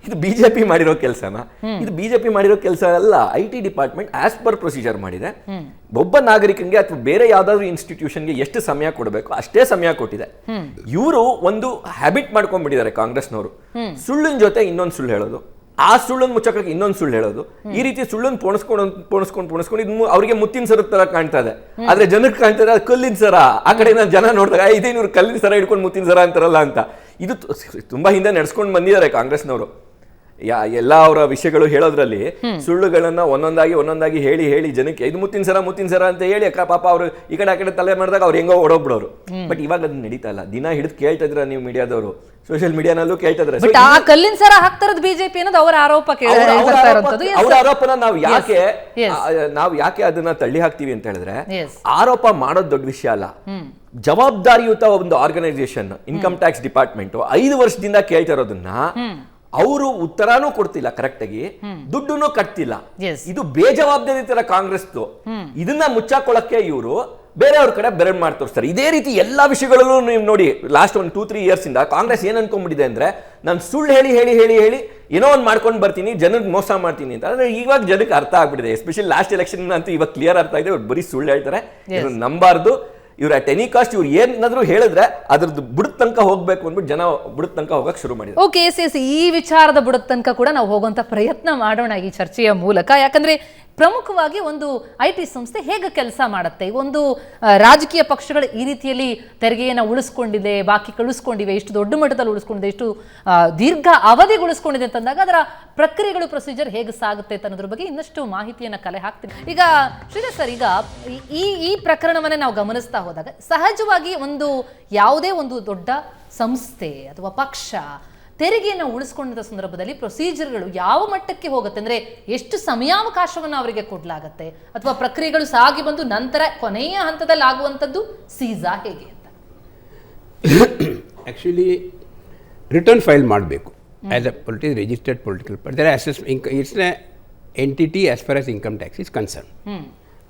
ಇದು ಬಿಜೆಪಿ ಮಾಡಿರೋ ಕೆಲಸನ? ಇದು ಬಿಜೆಪಿ ಮಾಡಿರೋ ಕೆಲಸ ಅಲ್ಲ. IT department as per procedure ಮಾಡಿದೆ. ಒಬ್ಬ ನಾಗರಿಕನಿಗೆ ಅಥವಾ ಬೇರೆ ಯಾವ್ದಾದ್ರು ಇನ್ಸ್ಟಿಟ್ಯೂಷನ್ಗೆ ಎಷ್ಟು ಸಮಯ ಕೊಡಬೇಕು ಅಷ್ಟೇ ಸಮಯ ಕೊಟ್ಟಿದೆ. ಇವರು ಒಂದು ಹ್ಯಾಬಿಟ್ ಮಾಡ್ಕೊಂಡ್ಬಿಟ್ಟಿದ್ದಾರೆ ಕಾಂಗ್ರೆಸ್ನವರು, ಸುಳ್ಳಿನ ಜೊತೆ ಇನ್ನೊಂದು ಸುಳ್ಳು ಹೇಳೋದು, ಆ ಸುಳ್ಳನ್ನು ಮುಚ್ಚಕ್ಕೆ ಇನ್ನೊಂದು ಸುಳ್ಳು ಹೇಳೋದು. ಈ ರೀತಿ ಸುಳ್ಳನ್ನು ಪೋಣಿಸ್ಕೊಂಡು ಇದು ಅವ್ರಿಗೆ ಮುತ್ತಿನ ಸರ ತರ ಕಾಣ್ತಾ ಇದೆ, ಆದ್ರೆ ಜನಕ್ಕೆ ಕಾಣ್ತಾ ಇದೆ ಕಲ್ಲಿನ ಸರ. ಆ ಕಡೆ ಜನ ನೋಡಿದಾಗ ಇದೇನು ಕಲ್ಲಿನ ಸರ ಹಿಡ್ಕೊಂಡು ಮುತ್ತಿನ ಸರ ಅಂತಾರಲ್ಲ ಅಂತ. ಇದು ತುಂಬಾ ಹಿಂದೆ ನಡೆಸ್ಕೊಂಡು ಬಂದಿದ್ದಾರೆ ಕಾಂಗ್ರೆಸ್ನವರು. ಎಲ್ಲ ಅವರ ವಿಷಯಗಳು ಹೇಳೋದ್ರಲ್ಲಿ ಸುಳ್ಳುಗಳನ್ನ ಒಂದೊಂದಾಗಿ ಹೇಳಿ ಜನಕ್ಕೆ ಇದು ಮುತ್ತಿನ ಸರ ಅಂತ ಹೇಳಿ ಪಾಪ ಅವರು ಈ ಕಡೆ ಆ ಕಡೆ ತಲೆ ಮಾಡಿದಾಗ ಅವ್ರು ಹೆಂಗೋ ಓಡೋಗ್ಬಿಡೋರು. ಬಟ್ ಇವಾಗ ಅದನ್ನ ನಡೀತಾ ಇಲ್ಲ. ದಿನ ಹಿಡಿದು ಕೇಳ್ತಾ ಇದ್ರ ನೀವು ಮೀಡಿಯಾದವರು, ಸೋಷಿಯಲ್ ಮೀಡಿಯಾನಲ್ಲೂ ಕೇಳ್ತಾ ಇದ್ರೆ ಕಲ್ಲಿನ ಸರ ಹಾಕ್ತಾರದು ಬಿಜೆಪಿ ಅನ್ನೋದು ಅವರ ಆರೋಪ. ಅವರ ಆರೋಪನ ನಾವು ಯಾಕೆ ಅದನ್ನ ತಳ್ಳಿ ಹಾಕ್ತೀವಿ ಅಂತ ಹೇಳಿದ್ರೆ, ಆರೋಪ ಮಾಡೋದು ದೊಡ್ಡ ವಿಷಯ ಅಲ್ಲ. ಜವಾಬ್ದಾರಿಯುತ ಒಂದು ಆರ್ಗನೈಸೇಷನ್ ಇನ್ಕಮ್ ಟ್ಯಾಕ್ಸ್ ಡಿಪಾರ್ಟ್ಮೆಂಟ್ 5 ವರ್ಷದಿಂದ ಕೇಳ್ತಾ ಇರೋದನ್ನ ಅವರು ಉತ್ತರಾನೂ ಕೊಡ್ತಿಲ್ಲ, ಕರೆಕ್ಟ್ ಆಗಿ ದುಡ್ಡುನೂ ಕಟ್ತಿಲ್ಲ. ಇದು ಬೇಜವಾಬ್ದಾರಿ ತರ ಕಾಂಗ್ರೆಸ್ದು. ಇದನ್ನ ಮುಚ್ಚಾಕೊಳ್ಳಕ್ಕೆ ಇವರು ಬೇರೆಯವ್ರ ಕಡೆ ಬೆರಳು ಮಾಡಿ ತೋರಿಸ್ತಾರೆ. ಇದೇ ರೀತಿ ಎಲ್ಲಾ ವಿಷಯಗಳಲ್ಲೂ ನೀವು ನೋಡಿ, ಲಾಸ್ಟ್ 1-2-3 ಇಯರ್ಸ್ ಇಂದ ಕಾಂಗ್ರೆಸ್ ಏನ್ ಅನ್ಕೊಂಡ್ಬಿಟ್ಟಿದೆ ಅಂದ್ರೆ, ನಾನು ಸುಳ್ಳು ಹೇಳಿ ಏನೋ ಒಂದು ಮಾಡ್ಕೊಂಡು ಬರ್ತೀನಿ, ಜನಕ್ಕೆ ಮೋಸ ಮಾಡ್ತೀನಿ ಅಂತ. ಆದ್ರೆ ಇವಾಗ ಜನಕ್ಕೆ ಅರ್ಥ ಆಗ್ಬಿಟ್ಟಿದೆ. ಎಸ್ಪೆಷಲಿ ಲಾಸ್ಟ್ ಎಲೆಕ್ಷನ್ ಅಂತೂ ಇವಾಗ ಕ್ಲಿಯರ್ ಅರ್ಥ ಇದೆ, ಬರೀ ಸುಳ್ಳು ಹೇಳ್ತಾರೆ, ನಂಬಾರ್ದು. ಇವ್ರು ಅಟ್ ಎನಿ ಕಾಸ್ಟ್ ಇವ್ರು ಏನಾದ್ರು ಹೇಳಿದ್ರೆ ಅದ್ರದ್ದು ಬುಡದ ತನಕ ಹೋಗ್ಬೇಕು ಅಂದ್ಬಿಟ್ಟು ಜನ ಬುಡದ ತನಕ ಹೋಗಕ್ಕೆ ಶುರು ಮಾಡಿದ್ರು. ಓಕೆ, ಈ ವಿಚಾರದ ಬುಡದ ತನಕ ಕೂಡ ನಾವು ಹೋಗುವಂತ ಪ್ರಯತ್ನ ಮಾಡೋಣ ಈ ಚರ್ಚೆಯ ಮೂಲಕ. ಯಾಕಂದ್ರೆ ಪ್ರಮುಖವಾಗಿ ಒಂದು IT ಸಂಸ್ಥೆ ಹೇಗೆ ಕೆಲಸ ಮಾಡುತ್ತೆ, ಒಂದು ರಾಜಕೀಯ ಪಕ್ಷಗಳು ಈ ರೀತಿಯಲ್ಲಿ ತೆರಿಗೆಯನ್ನು ಉಳಿಸ್ಕೊಂಡಿದೆ, ಬಾಕಿ ಕಳಿಸ್ಕೊಂಡಿವೆ, ಇಷ್ಟು ದೊಡ್ಡ ಮಟ್ಟದಲ್ಲಿ ಉಳಿಸ್ಕೊಂಡಿದೆ, ಇಷ್ಟು ದೀರ್ಘ ಅವಧಿಗೆ ಉಳಿಸ್ಕೊಂಡಿದೆ ಅಂತಂದಾಗ ಅದರ ಪ್ರಕ್ರಿಯೆಗಳು, ಪ್ರೊಸೀಜರ್ ಹೇಗೆ ಸಾಗುತ್ತೆ ಅನ್ನೋದ್ರ ಬಗ್ಗೆ ಇನ್ನಷ್ಟು ಮಾಹಿತಿಯನ್ನು ಕಲೆ ಹಾಕ್ತೀನಿ. ಈಗ ಶ್ರೀಧರ್ ಸರ್, ಈಗ ಈ ಪ್ರಕರಣವನ್ನೇ ನಾವು ಗಮನಿಸ್ತಾ ಹೋದಾಗ ಸಹಜವಾಗಿ ಯಾವುದೇ ಒಂದು ದೊಡ್ಡ ಸಂಸ್ಥೆ ಅಥವಾ ಪಕ್ಷ ತೆರಿಗೆಯನ್ನು ಉಳಿಸ್ಕೊಂಡ ಸಂದರ್ಭದಲ್ಲಿ ಪ್ರೊಸೀಜರ್ಗಳು ಯಾವ ಮಟ್ಟಕ್ಕೆ ಹೋಗುತ್ತೆ ಅಂದ್ರೆ, ಎಷ್ಟು ಸಮಯಾವಕಾಶವನ್ನು ಅವರಿಗೆ ಕೊಡಲಾಗತ್ತೆ, ಅಥವಾ ಪ್ರಕ್ರಿಯೆಗಳು ಸಾಗಿ ಬಂದು ನಂತರ ಕೊನೆಯ ಹಂತದಲ್ಲಿ ಆಗುವಂಥದ್ದು ಸೀಸಾ ಹೇಗೆ ಅಂತ? ಆ್ಯಕ್ಚುಲಿ ರಿಟರ್ನ್ ಫೈಲ್ ಮಾಡಬೇಕು as a registered political party. It's a entity as far as income tax is concern.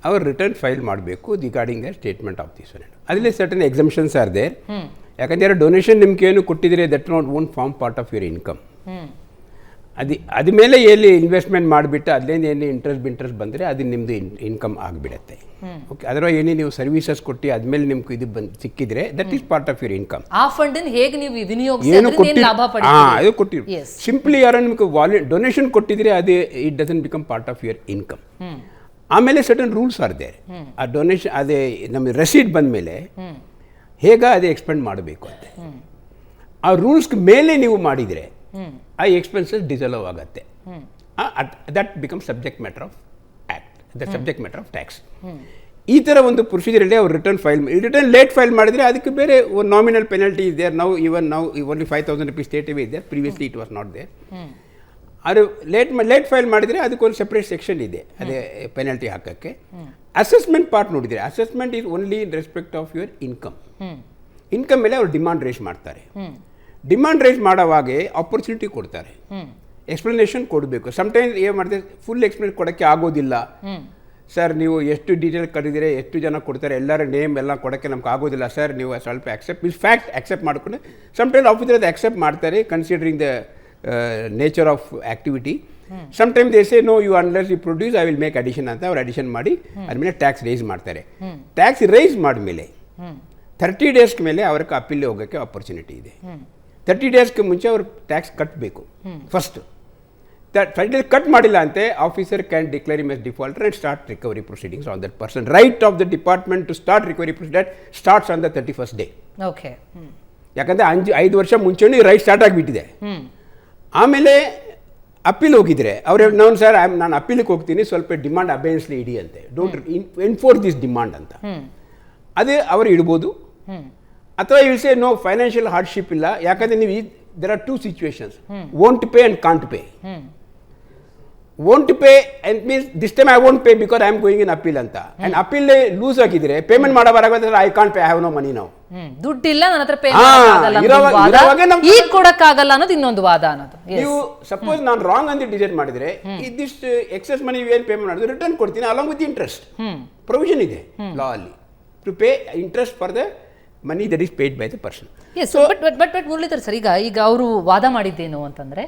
ಅವರು ರಿಟರ್ನ್ ಫೈಲ್ ಮಾಡಬೇಕು regarding the statement of this one. ಅದರಲ್ಲಿ ಸರ್ಟನ್ ಎಕ್ಸಮ್ಷನ್ಸ್ ಆರ್ ದೇರ್. ಯಾಕಂದರೆ ಡೊನೇಷನ್ ನಿಮ್ಗೆ ಏನು ಕೊಟ್ಟಿದ್ರೆ that won't form part of your income. ಅದ ಮೇಲೆ ಎಲ್ಲಿ ಇನ್ವೆಸ್ಟ್ಮೆಂಟ್ ಮಾಡಿಬಿಟ್ಟು ಅದರಿಂದ ಏನು ಇಂಟ್ರೆಸ್ಟ್ ಬಂದರೆ ಅದು ನಿಮ್ಮದು ಇನ್ಕಮ್ ಆಗಿಬಿಡುತ್ತೆ. ಓಕೆ, ಅದರ ಏನೇ ನೀವು ಸರ್ವಿಸಸ್ ಕೊಟ್ಟು ಆದ್ಮೇಲೆ ನಿಮ್ಗೆ ಇದು ಸಿಕ್ಕಿದ್ರೆ that is part of your income. ಆ ಫಂಡ್ ಹೇಗೆ ನೀವು ವಿನಿಯೋಗಿಸಿದ್ರೆ ಲಾಭ ಪಡೆಯುತ್ತೀರಿ, ಅದು ಕೊಟ್ಟಿರಿ. ಸಿಂಪ್ಲಿ ಯಾರೋ ನಿಮ್ಗೆ ಡೊನೇಷನ್ ಕೊಟ್ಟಿದ್ರೆ ಅದು it doesn't become part of your income. ಆಮೇಲೆ ಸರ್ಟನ್ ರೂಲ್ಸ್ ಆರ್ ದೇರ್. ಆ ಡೊನೇಷನ್ ಅದೇ ನಮಗೆ ರೆಸೀಟ್ ಬಂದ ಮೇಲೆ ಹೇಗೆ ಅದೇ ಎಕ್ಸ್ಪೆಂಡ್ ಮಾಡಬೇಕು ಅಂತ ಆ ರೂಲ್ಸ್ಗೆ ಮೇಲೆ ನೀವು ಮಾಡಿದರೆ ಆ ಎಕ್ಸ್ಪೆನ್ಸಸ್ ಡಿಸಲವ್ ಆಗುತ್ತೆ. That become subject matter of act, the subject matter of tax. ಈ ಥರ ಒಂದು ಪ್ರೊಸೀಜರಲ್ಲಿ ಅವ್ರು ರಿಟರ್ನ್ ಲೇಟ್ ಫೈಲ್ ಮಾಡಿದರೆ ಅದಕ್ಕೆ ಬೇರೆ ನಾಮಿನಲ್ ಪೆನಲ್ಟಿ ಇದೆ. ನಾವು ಓನ್ಲಿ 5,000 rupees ಸ್ಟೇಟ್ ಅವೇ ಇದೆ, previously it was not there. ಅದು ಲೇಟ್ ಫೈಲ್ ಮಾಡಿದರೆ ಅದಕ್ಕೊಂದು ಸೆಪ್ರೇಟ್ ಸೆಕ್ಷನ್ ಇದೆ ಅದೇ ಪೆನಲ್ಟಿ ಹಾಕೋಕ್ಕೆ. ಅಸೆಸ್ಮೆಂಟ್ ಪಾರ್ಟ್ ನೋಡಿದರೆ assessment is only in respect of your income ಮೇಲೆ ಅವ್ರು ಡಿಮಾಂಡ್ ರೈಸ್ ಮಾಡ್ತಾರೆ. ಡಿಮಾಂಡ್ ರೈಸ್ ಮಾಡೋವಾಗೆ ಆಪರ್ಚುನಿಟಿ ಕೊಡ್ತಾರೆ, ಎಕ್ಸ್ಪ್ಲನೇಷನ್ ಕೊಡಬೇಕು. ಸಮ್ಟೈಮ್ಸ್ ಏನು ಮಾಡ್ತಾರೆ, ಫುಲ್ ಎಕ್ಸ್ಪ್ಲೇನ್ ಕೊಡೋಕ್ಕೆ ಆಗೋದಿಲ್ಲ. ಸರ್ ನೀವು ಎಷ್ಟು ಡೀಟೇಲ್ ಕಟ್ಟಿದರೆ ಎಷ್ಟು ಜನ ಕೊಡ್ತಾರೆ, ಎಲ್ಲರ ನೇಮ್ ಎಲ್ಲ ಕೊಡೋಕ್ಕೆ ನಮ್ಗೆ ಆಗೋದಿಲ್ಲ ಸರ್, ನೀವು ಸ್ವಲ್ಪ ಅಕ್ಸೆಪ್ಟ್ ಮಾಡ್ಕೊಂಡು ಸಮ್ಟೈಮ್ಸ್ ಆಫೀಸರ್ ಅದು ಅಕ್ಸೆಪ್ಟ್ ಮಾಡ್ತಾರೆ considering the nature of activity. Sometimes they say no, you unless you produce I will make addition ಅಂತ ಅವ್ರು ಅಡಿಷನ್ ಮಾಡಿ ಅದ್ಮೇಲೆ ಟ್ಯಾಕ್ಸ್ ರೈಸ್ ಮಾಡ್ತಾರೆ. ಟ್ಯಾಕ್ಸ್ ರೈಸ್ ಮಾಡಿದ್ಮೇಲೆ 30 ಡೇಸ್ಗೆ ಮೇಲೆ ಅವ್ರಿಗೆ ಅಪೀಲ್ ಹೋಗೋಕ್ಕೆ ಆಪರ್ಚುನಿಟಿ ಇದೆ. 30 ಡೇಸ್ಗೆ ಮುಂಚೆ ಅವ್ರು ಟ್ಯಾಕ್ಸ್ ಕಟ್ಟಬೇಕು ಫಸ್ಟ್. 30 ಡೇಸ್ ಕಟ್ ಮಾಡಿಲ್ಲ ಅಂತೆ, officer can declare him as defaulter and start recovery proceedings on that person. Right of the department to start recovery proceeding starts on the 31st day. Okay. ಯಾಕಂದರೆ 5 ವರ್ಷ ಮುಂಚೆನೇ right start ಆಗಿಬಿಟ್ಟಿದೆ. ಆಮೇಲೆ appeal ಹೋಗಿದ್ರೆ ಅವ್ರು ನಾನು ಸರ್ ನಾನು ಅಪೀಲಿಗೆ ಹೋಗ್ತೀನಿ, ಸ್ವಲ್ಪ ಡಿಮಾಂಡ್ ಅಬೇನ್ಸ್ಲಿ ಇಡಿ ಅಂತೆ, ಡೋಂಟ್ ಎನ್ಫೋರ್ಸ್ ದಿಸ್ ಡಿಮಾಂಡ್ ಅಂತ. ಅದೇ ಅವರು ಇಡ್ಬೋದು. ಅಥವಾ will say no financial hardship ಇಲ್ಲ, ಯಾಕಂದರೆ ನೀವು there are two situations, won't pay and can't pay. Won't pay and means this time I won't pay because I am going in appeal ಅಂತ. And appeal loose ಆಗಿದ್ರೆ payment ಮಾಡಬಾರಾಗೋದ್ರೆ I can't pay, I have no money now. ದುಡ್ಡಿಲ್ಲ ನನ್ನ ಹತ್ರ pay ಮಾಡಕ್ಕಾಗಲ್ಲ, ಈಗ ಕೊಡಕ್ಕಾಗಲ್ಲ ಅನ್ನೋದು ಇನ್ನೊಂದು ವಾದ ಅನ್ನೋದು. ನೀವು ಸಪೋಸ್ ನಾನು ರಾಂಗ್ ಅಂತ ಡಿಸೈಡ್ ಮಾಡಿದ್ರೆ ದಿಸ್ ಎಕ್ಸೆಸ್ ಮನಿ ಏನು ಪೇಮೆಂಟ್ ಮಾಡಿದ್ರೆ ರಿಟರ್ನ್ ಕೊಡ್ತೀನಿ ಅಲಾಂಗ್ ವಿತ್ ಇಂಟ್ರೆಸ್ಟ್. ಪ್ರೊವಿಷನ್ ಇದೆ ಲಾ ಅಲ್ಲಿ to pay interest for the money that is paid by the person. But Muralidhar sir, ಈಗ ಅವರು ವಾದ ಮಾಡಿದ್ದೇನು ಅಂತಂದ್ರೆ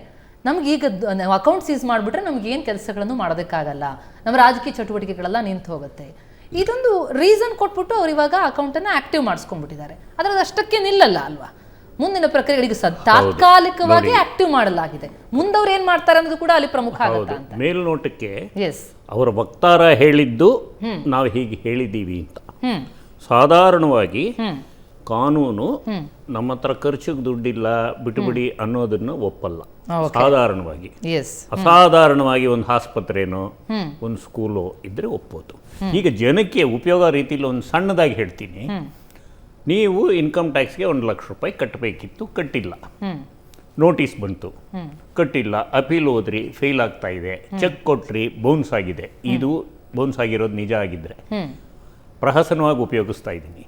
ನಮ್ಗೆ ಈಗ ನಾವು ಅಕೌಂಟ್ ಸೀಸ್ ಮಾಡಿಬಿಟ್ರೆ ನಮ್ಗೆ ಏನು ಕೆಲಸಗಳನ್ನು ಮಾಡೋದಕ್ಕಾಗಲ್ಲ, ನಮ್ಮ ರಾಜಕೀಯ ಚಟುವಟಿಕೆಗಳೆಲ್ಲ ನಿಂತು ಹೋಗುತ್ತೆ. ಇದೊಂದು ರೀಸನ್ ಕೊಟ್ಬಿಟ್ಟು ಅವ್ರು ಇವಾಗ ಅಕೌಂಟನ್ನು ಆಕ್ಟಿವ್ ಮಾಡಿಸ್ಕೊಂಡ್ಬಿಟ್ಟಿದ್ದಾರೆ. ಆದರೆ ಅದು ಅಷ್ಟಕ್ಕೆ ನಿಲ್ಲಲ್ಲ ಅಲ್ವಾ, ಮುಂದಿನ ಪ್ರಕ್ರಿಯೆಗಳಿಗೆ ತಾತ್ಕಾಲಿಕವಾಗಿ ಆಕ್ಟಿವ್ ಮಾಡಲಾಗಿದೆ. ಮುಂದವ್ರು ಏನ್ ಮಾಡ್ತಾರೆ ಅನ್ನೋದು ಕೂಡ ಅಲ್ಲಿ ಪ್ರಮುಖ ಆಗುತ್ತೆ ಅಂತ. ಮೇಲ್ನೋಟಕ್ಕೆ ಅವರ ವಕ್ತಾರ ಹೇಳಿದ್ದು ನಾವು ಹೀಗೆ ಹೇಳಿದ್ದೀವಿ ಅಂತ. ಸಾಧಾರಣವಾಗಿ ಕಾನೂನು ನಮ್ಮ ಹತ್ರ ಖರ್ಚಿಗೆ ದುಡ್ಡಿಲ್ಲ ಬಿಟ್ಟುಬಿಡಿ ಅನ್ನೋದನ್ನ ಒಪ್ಪಲ್ಲ ಸಾಧಾರಣವಾಗಿ. ಅಸಾಧಾರಣವಾಗಿ ಒಂದು ಆಸ್ಪತ್ರೆನೋ ಒಂದು ಸ್ಕೂಲೋ ಇದ್ರೆ ಒಪ್ಪೋದು. ಈಗ ಜನಕ್ಕೆ ಉಪಯೋಗ ರೀತಿಯಲ್ಲಿ ಒಂದು ಸಣ್ಣದಾಗಿ ಹೇಳ್ತೀನಿ, ನೀವು ಇನ್ಕಮ್ ಟ್ಯಾಕ್ಸ್ಗೆ 1 ಲಕ್ಷ ರೂಪಾಯಿ ಕಟ್ಟಬೇಕಿತ್ತು, ಕಟ್ಟಿಲ್ಲ, ನೋಟಿಸ್ ಬಂತು, ಕಟ್ಟಿಲ್ಲ, ಅಪೀಲ್ ಹೋದ್ರಿ, ಫೇಲ್ ಆಗ್ತಾ ಇದೆ, ಚೆಕ್ ಕೊಟ್ರಿ, ಬೌನ್ಸ್ ಆಗಿದೆ. ಇದು ಬೌನ್ಸ್ ಆಗಿರೋದು ನಿಜ ಆಗಿದ್ರೆ ಪ್ರಹಸನವಾಗಿ ಉಪಯೋಗಿಸ್ತಾ ಇದ್ದೀನಿ,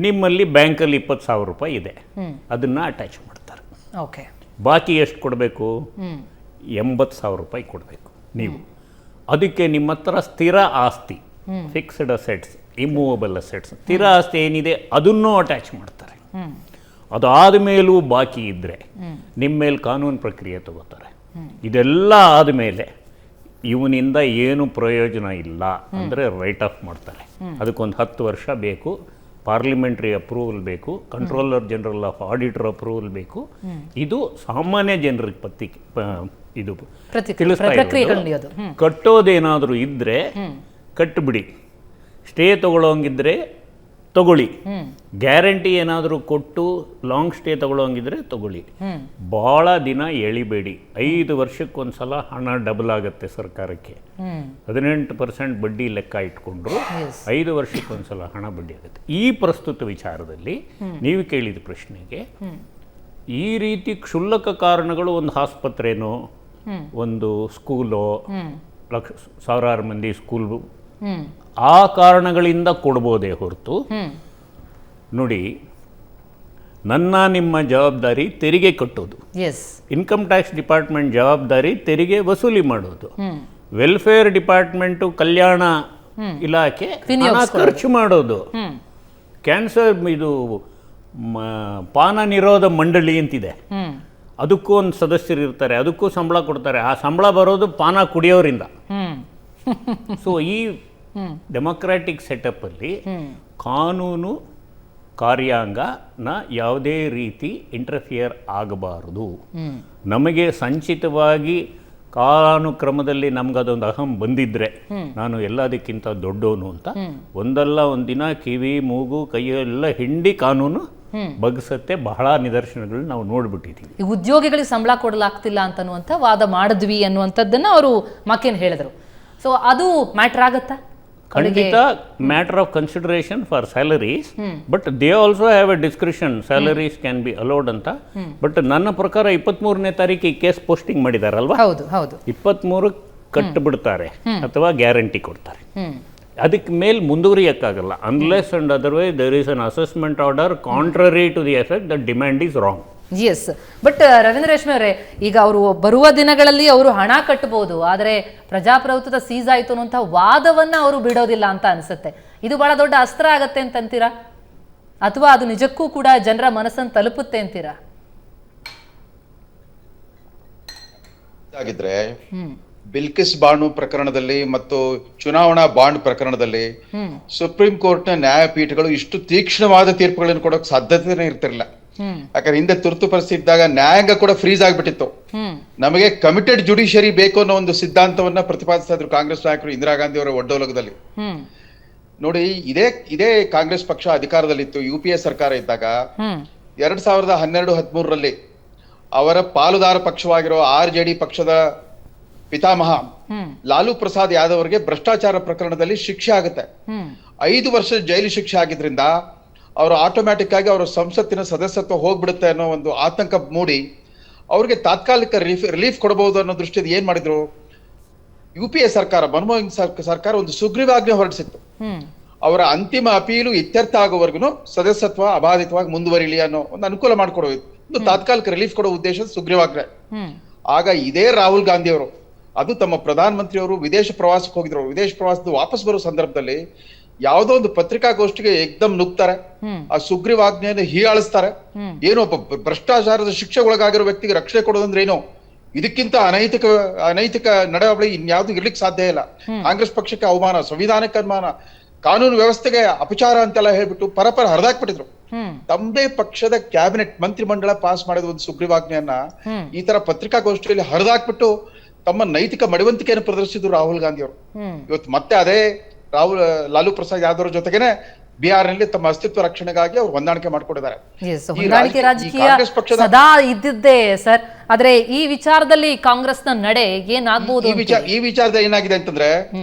ನಿಮ್ಮಲ್ಲಿ ಬ್ಯಾಂಕಲ್ಲಿ 20,000 ರೂಪಾಯಿ ಇದೆ, ಅದನ್ನ ಅಟ್ಯಾಚ್ ಮಾಡ್ತಾರೆ. ಬಾಕಿ ಎಷ್ಟು ಕೊಡಬೇಕು? 80,000 ರೂಪಾಯಿ ಕೊಡಬೇಕು ನೀವು. ಅದಕ್ಕೆ ನಿಮ್ಮ ಹತ್ರ ಸ್ಥಿರ ಆಸ್ತಿ, ಫಿಕ್ಸ್ಡ್ ಅಸೆಟ್ಸ್, ಇಮ್ಮೂವಬಲ್ ಅಸೆಟ್ಸ್, ಸ್ಥಿರ ಆಸ್ತಿ ಏನಿದೆ ಅದನ್ನೂ ಅಟ್ಯಾಚ್ ಮಾಡ್ತಾರೆ. ಅದಾದ ಮೇಲೂ ಬಾಕಿ ಇದ್ದರೆ ನಿಮ್ಮ ಮೇಲೆ ಕಾನೂನು ಪ್ರಕ್ರಿಯೆ ತಗೋತಾರೆ. ಇದೆಲ್ಲ ಆದಮೇಲೆ ಇವನಿಂದ ಏನು ಪ್ರಯೋಜನ ಇಲ್ಲ ಅಂದರೆ ರೈಟ್ ಆಫ್ ಮಾಡ್ತಾರೆ. ಅದಕ್ಕೊಂದು 10 ವರ್ಷ ಬೇಕು, ಪಾರ್ಲಿಮೆಂಟ್ರಿ ಅಪ್ರೂವಲ್ ಬೇಕು, controller general of auditor approval ಬೇಕು. ಇದು ಸಾಮಾನ್ಯ ಜನರಿಗೆ ಇದು ತಿಳಿಸ್ತಾ ಇರೋದು. ಕಟ್ಟೋದೇನಾದರೂ ಇದ್ದರೆ ಕಟ್ಟಿಬಿಡಿ, ಸ್ಟೇ ತಗೊಳ್ಳೋಂಗಿದ್ರೆ ತಗೊಳ್ಳಿ, ಗ್ಯಾರಂಟಿ ಏನಾದರೂ ಕೊಟ್ಟು ಲಾಂಗ್ ಸ್ಟೇ ತಗೊಳ್ಳೋಂಗಿದ್ರೆ ತಗೊಳ್ಳಿ, ಭಾಳ ದಿನ ಎಳಿಬೇಡಿ. 5 ವರ್ಷಕ್ಕೊಂದ್ಸಲ ಹಣ ಡಬಲ್ ಆಗುತ್ತೆ ಸರ್ಕಾರಕ್ಕೆ. 18% ಬಡ್ಡಿ ಲೆಕ್ಕ ಇಟ್ಕೊಂಡ್ರು 5 ವರ್ಷಕ್ಕೊಂದ್ಸಲ ಹಣ ಬಡ್ಡಿ ಆಗುತ್ತೆ. ಈ ಪ್ರಸ್ತುತ ವಿಚಾರದಲ್ಲಿ ನೀವು ಕೇಳಿದ ಪ್ರಶ್ನೆಗೆ ಈ ರೀತಿ ಕ್ಷುಲ್ಲಕ ಕಾರಣಗಳು, ಒಂದು ಆಸ್ಪತ್ರೆನೋ ಒಂದು ಸ್ಕೂಲೋ, ಸಾವಿರಾರು ಮಂದಿ ಸ್ಕೂಲ್, ಆ ಕಾರಣಗಳಿಂದ ಕೊಡ್ಬೋದೇ ಹೊರತು, ನೋಡಿ ನಿಮ್ಮ ಜವಾಬ್ದಾರಿ ತೆರಿಗೆ ಕಟ್ಟೋದು, ಇನ್ಕಮ್ ಟ್ಯಾಕ್ಸ್ ಡಿಪಾರ್ಟ್ಮೆಂಟ್ ಜವಾಬ್ದಾರಿ ತೆರಿಗೆ ವಸೂಲಿ ಮಾಡೋದು, ವೆಲ್ಫೇರ್ ಡಿಪಾರ್ಟ್ಮೆಂಟು ಕಲ್ಯಾಣ ಇಲಾಖೆ ಖರ್ಚು ಮಾಡೋದು, ಕ್ಯಾನ್ಸರ್ ಇದು ಪಾನ ನಿರೋಧ ಮಂಡಳಿ ಅಂತಿದೆ, ಅದಕ್ಕೂ ಒಂದು ಸದಸ್ಯರು ಇರ್ತಾರೆ, ಅದಕ್ಕೂ ಸಂಬಳ ಕೊಡ್ತಾರೆ. ಆ ಸಂಬಳ ಬರೋದು ಪಾನ ಕುಡಿಯೋರಿಂದ. ಸೊ ಈ ಡೆಮೊಕ್ರಾಟಿಕ್ ಸೆಟಪ್ ಅಲ್ಲಿ ಕಾನೂನು ಕಾರ್ಯಾಂಗನ ಯಾವುದೇ ರೀತಿ ಇಂಟರ್ಫಿಯರ್ ಆಗಬಾರದು. ನಮಗೆ ಸಂಚಿತವಾಗಿ ಕಾಲಾನುಕ್ರಮದಲ್ಲಿ ನಮ್ಗದೊಂದು ಅಹಂ ಬಂದಿದ್ರೆ ನಾನು ಎಲ್ಲದಕ್ಕಿಂತ ದೊಡ್ಡವನು ಅಂತ, ಒಂದಲ್ಲ ಒಂದಿನ ಕಿವಿ ಮೂಗು ಕೈಯೆಲ್ಲ ಹಿಂಡಿ ಕಾನೂನು ಬಗ್ಸತ್ತೆ. ಬಹಳ ನಿದರ್ಶನಗಳು ನಾವು ನೋಡ್ಬಿಟ್ಟಿದ್ದೀವಿ. ಈ ಉದ್ಯೋಗಿಗಳಿಗೆ ಸಂಬಳ ಕೊಡಲಾಗ್ತಿಲ್ಲ ಅಂತನ್ನುವಂಥ ವಾದ ಮಾಡಿದ್ವಿ ಅನ್ನುವಂಥದ್ದನ್ನ ಅವರು ಮಕ್ಕೇನು ಹೇಳಿದ್ರು. ಸೊ ಅದು ಮ್ಯಾಟರ್ ಆಗತ್ತಾ? ಖಂಡಿತ matter of consideration for salaries, but they also have A discretion, salaries can be allowed ಅಂತ. ಬಟ್ ನನ್ನ ಪ್ರಕಾರ 23ನೇ ತಾರೀಕು ಈ ಕೇಸ್ ಪೋಸ್ಟಿಂಗ್ ಮಾಡಿದಾರಲ್ವಾ, 23 ಕಟ್ಟಿಬಿಡ್ತಾರೆ ಅಥವಾ ಗ್ಯಾರಂಟಿ ಕೊಡ್ತಾರೆ. ಅದಕ್ಕೆ ಮೇಲೆ ಮುಂದುವರಿಯಕ್ಕಾಗಲ್ಲ unless and otherwise there is an assessment order contrary to the effect that demand is wrong. Yes, but Ravindra Reshme ಅವರೇ, ಈಗ ಅವರು ಬರುವ ದಿನಗಳಲ್ಲಿ ಅವರು ಹಣ ಕಟ್ಟಬಹುದು, ಆದರೆ ಪ್ರಜಾಪ್ರಭುತ್ವದ ಸೀಸ್ ಆಯಿತು ಅನ್ನುವಂಥ ವಾದವನ್ನು ಅವರು ಬಿಡೋದಿಲ್ಲ ಅಂತ ಅನಿಸುತ್ತೆ. ಇದು ಬಹಳ ದೊಡ್ಡ ಅಸ್ತ್ರ ಆಗತ್ತೆ ಅಂತೀರಾ, ಅಥವಾ ಅದು ನಿಜಕ್ಕೂ ಕೂಡ ಜನರ ಮನಸ್ಸನ್ನು ತಲುಪುತ್ತೆ ಅಂತೀರಾ? ಆಗಿದ್ರೆ ಬಿಲ್ಕಿಸ್ ಬಾಂಡ್ ಪ್ರಕರಣದಲ್ಲಿ ಮತ್ತು ಚುನಾವಣಾ ಬಾಂಡ್ ಪ್ರಕರಣದಲ್ಲಿ ಸುಪ್ರೀಂ ಕೋರ್ಟ್ ನ ನ್ಯಾಯಪೀಠಗಳು ಇಷ್ಟು ತೀಕ್ಷ್ಣವಾದ ತೀರ್ಪುಗಳನ್ನು ಕೊಡೋಕೆ ಸಾಧ್ಯತೆನೇ ಇರ್ತಿರ್ಲಿಲ್ಲ. ಯಾಕಂದ್ರೆ ಹಿಂದೆ ತುರ್ತು ಪರಿಸ್ಥಿತಿ ಇದ್ದಾಗ ನ್ಯಾಯಾಂಗ ಕೂಡ ಫ್ರೀಸ್ ಆಗ್ಬಿಟ್ಟಿತ್ತು. ನಮಗೆ ಕಮಿಟೆಡ್ ಜುಡಿಷಿಯರಿ ಬೇಕು ಅನ್ನೋ ಒಂದು ಸಿದ್ಧಾಂತವನ್ನ ಪ್ರತಿಪಾದಿಸ್ತಾ ಇದ್ರು ಕಾಂಗ್ರೆಸ್ ನಾಯಕರು ಇಂದಿರಾ ಗಾಂಧಿ ಅವರ ಒಡ್ಡೋಲಗದಲ್ಲಿ. ನೋಡಿ, ಇದೇ ಕಾಂಗ್ರೆಸ್ ಪಕ್ಷ ಅಧಿಕಾರದಲ್ಲಿತ್ತು, UPA ಸರ್ಕಾರ ಇದ್ದಾಗ 2012-13ರಲ್ಲಿ ಅವರ ಪಾಲುದಾರ ಪಕ್ಷವಾಗಿರೋ RJD ಪಕ್ಷದ ಪಿತಾಮಹ ಲಾಲು ಪ್ರಸಾದ್ ಯಾದವ್ ಅವರಿಗೆ ಭ್ರಷ್ಟಾಚಾರ ಪ್ರಕರಣದಲ್ಲಿ ಶಿಕ್ಷೆ ಆಗುತ್ತೆ. 5 ವರ್ಷ ಜೈಲು ಶಿಕ್ಷೆ ಆಗಿದ್ರಿಂದ ಅವರು ಆಟೋಮ್ಯಾಟಿಕ್ ಆಗಿ ಅವರ ಸಂಸತ್ತಿನ ಸದಸ್ಯತ್ವ ಹೋಗ್ಬಿಡುತ್ತೆ ಅನ್ನೋ ಒಂದು ಆತಂಕ ಮೂಡಿ ಅವ್ರಿಗೆ ತಾತ್ಕಾಲಿಕ ರಿಲೀಫ್ ಕೊಡಬಹುದು ಅನ್ನೋ ದೃಷ್ಟಿಯಿಂದ ಏನ್ ಮಾಡಿದ್ರು, UPA ಸರ್ಕಾರ, ಮನಮೋಹನ್ ಸರ್ಕಾರ ಒಂದು ಸುಗ್ರೀವಾಜ್ಞೆ ಹೊರಡಿಸಿತ್ತು. ಅವರ ಅಂತಿಮ ಅಪೀಲು ಇತ್ಯರ್ಥ ಆಗೋವರೆಗೂ ಸದಸ್ಯತ್ವ ಅಬಾಧಿತವಾಗಿ ಮುಂದುವರಿಲಿ ಅನ್ನೋ ಒಂದು ಅನುಕೂಲ ಮಾಡಿಕೊಡೋದು, ಒಂದು ತಾತ್ಕಾಲಿಕ ರಿಲೀಫ್ ಕೊಡೋ ಉದ್ದೇಶ ಸುಗ್ರೀವಾಜ್ಞೆ. ಆಗ ಇದೇ ರಾಹುಲ್ ಗಾಂಧಿ ಅವರು, ಅದು ತಮ್ಮ ಪ್ರಧಾನ ಮಂತ್ರಿ ಅವರು ವಿದೇಶ ಪ್ರವಾಸಕ್ಕೆ ಹೋಗಿದ್ರು. ವಿದೇಶ ಪ್ರವಾಸದ ವಾಪಸ್ ಬರೋ ಸಂದರ್ಭದಲ್ಲಿ ಯಾವುದೋ ಒಂದು ಪತ್ರಿಕಾಗೋಷ್ಠಿಗೆ ಏಕ್ದಮ್ ನುಗ್ತಾರೆ, ಆ ಸುಗ್ರೀವಾಜ್ಞೆಯನ್ನು ಹೀಯಾಳಿಸ್ತಾರೆ. ಏನೋ ಒಬ್ಬ ಭ್ರಷ್ಟಾಚಾರದ ಶಿಕ್ಷೆಗೊಳಗಾಗಿರೋ ವ್ಯಕ್ತಿಗೆ ರಕ್ಷಣೆ ಕೊಡೋದಂದ್ರೆ ಏನೋ, ಇದಕ್ಕಿಂತ ಅನೈತಿಕ ನಡವಳಿ ಇನ್ಯಾವುದು ಇರ್ಲಿಕ್ಕೆ ಸಾಧ್ಯ ಇಲ್ಲ. ಕಾಂಗ್ರೆಸ್ ಪಕ್ಷಕ್ಕೆ ಅವಮಾನ, ಸಂವಿಧಾನಕ್ಕೆ ಅವಮಾನ, ಕಾನೂನು ವ್ಯವಸ್ಥೆಗೆ ಅಪಚಾರ ಅಂತೆಲ್ಲ ಹೇಳ್ಬಿಟ್ಟು ಪರಪರ ಹರಿದಾಕ್ಬಿಟ್ಟಿದ್ರು. ತಮ್ಮದೇ ಪಕ್ಷದ ಕ್ಯಾಬಿನೆಟ್ ಮಂತ್ರಿಮಂಡಲ ಪಾಸ್ ಮಾಡಿದ ಒಂದು ಸುಗ್ರೀವಾಜ್ಞೆಯನ್ನ ಈ ತರ ಪತ್ರಿಕಾಗೋಷ್ಠಿಯಲ್ಲಿ ಹರಿದಾಕ್ಬಿಟ್ಟು ತಮ್ಮ ನೈತಿಕ ಮಡಿವಂತಿಕೆಯನ್ನು ಪ್ರದರ್ಶಿಸಿದ್ರು ರಾಹುಲ್ ಗಾಂಧಿ ಅವರು. ಇವತ್ತು ಮತ್ತೆ ಅದೇ ಲಾಲು ಪ್ರಸಾದ್ ಯಾದವ್ ಜೊತೆಗೇನೆ ಬಿಹಾರ್ನಲ್ಲಿ ತಮ್ಮ ಅಸ್ತಿತ್ವ ರಕ್ಷಣೆಗಾಗಿ ಅವರು ಹೊಂದಾಣಿಕೆ ಮಾಡ್ಕೊಂಡಿದ್ದಾರೆ. ಹೊಂದಾಣಿಕೆ ರಾಜಕೀಯ ಸದಾ ಇದ್ದಿದ್ದೇ ಸರ್. ಆದ್ರೆ ಈ ವಿಚಾರದಲ್ಲಿ ಕಾಂಗ್ರೆಸ್ನ ನಡೆ ಏನಾಗಬಹುದು? ಈ ವಿಚಾರದಲ್ಲಿ ಏನಾಗಿದೆ ಅಂತಂದ್ರೆ,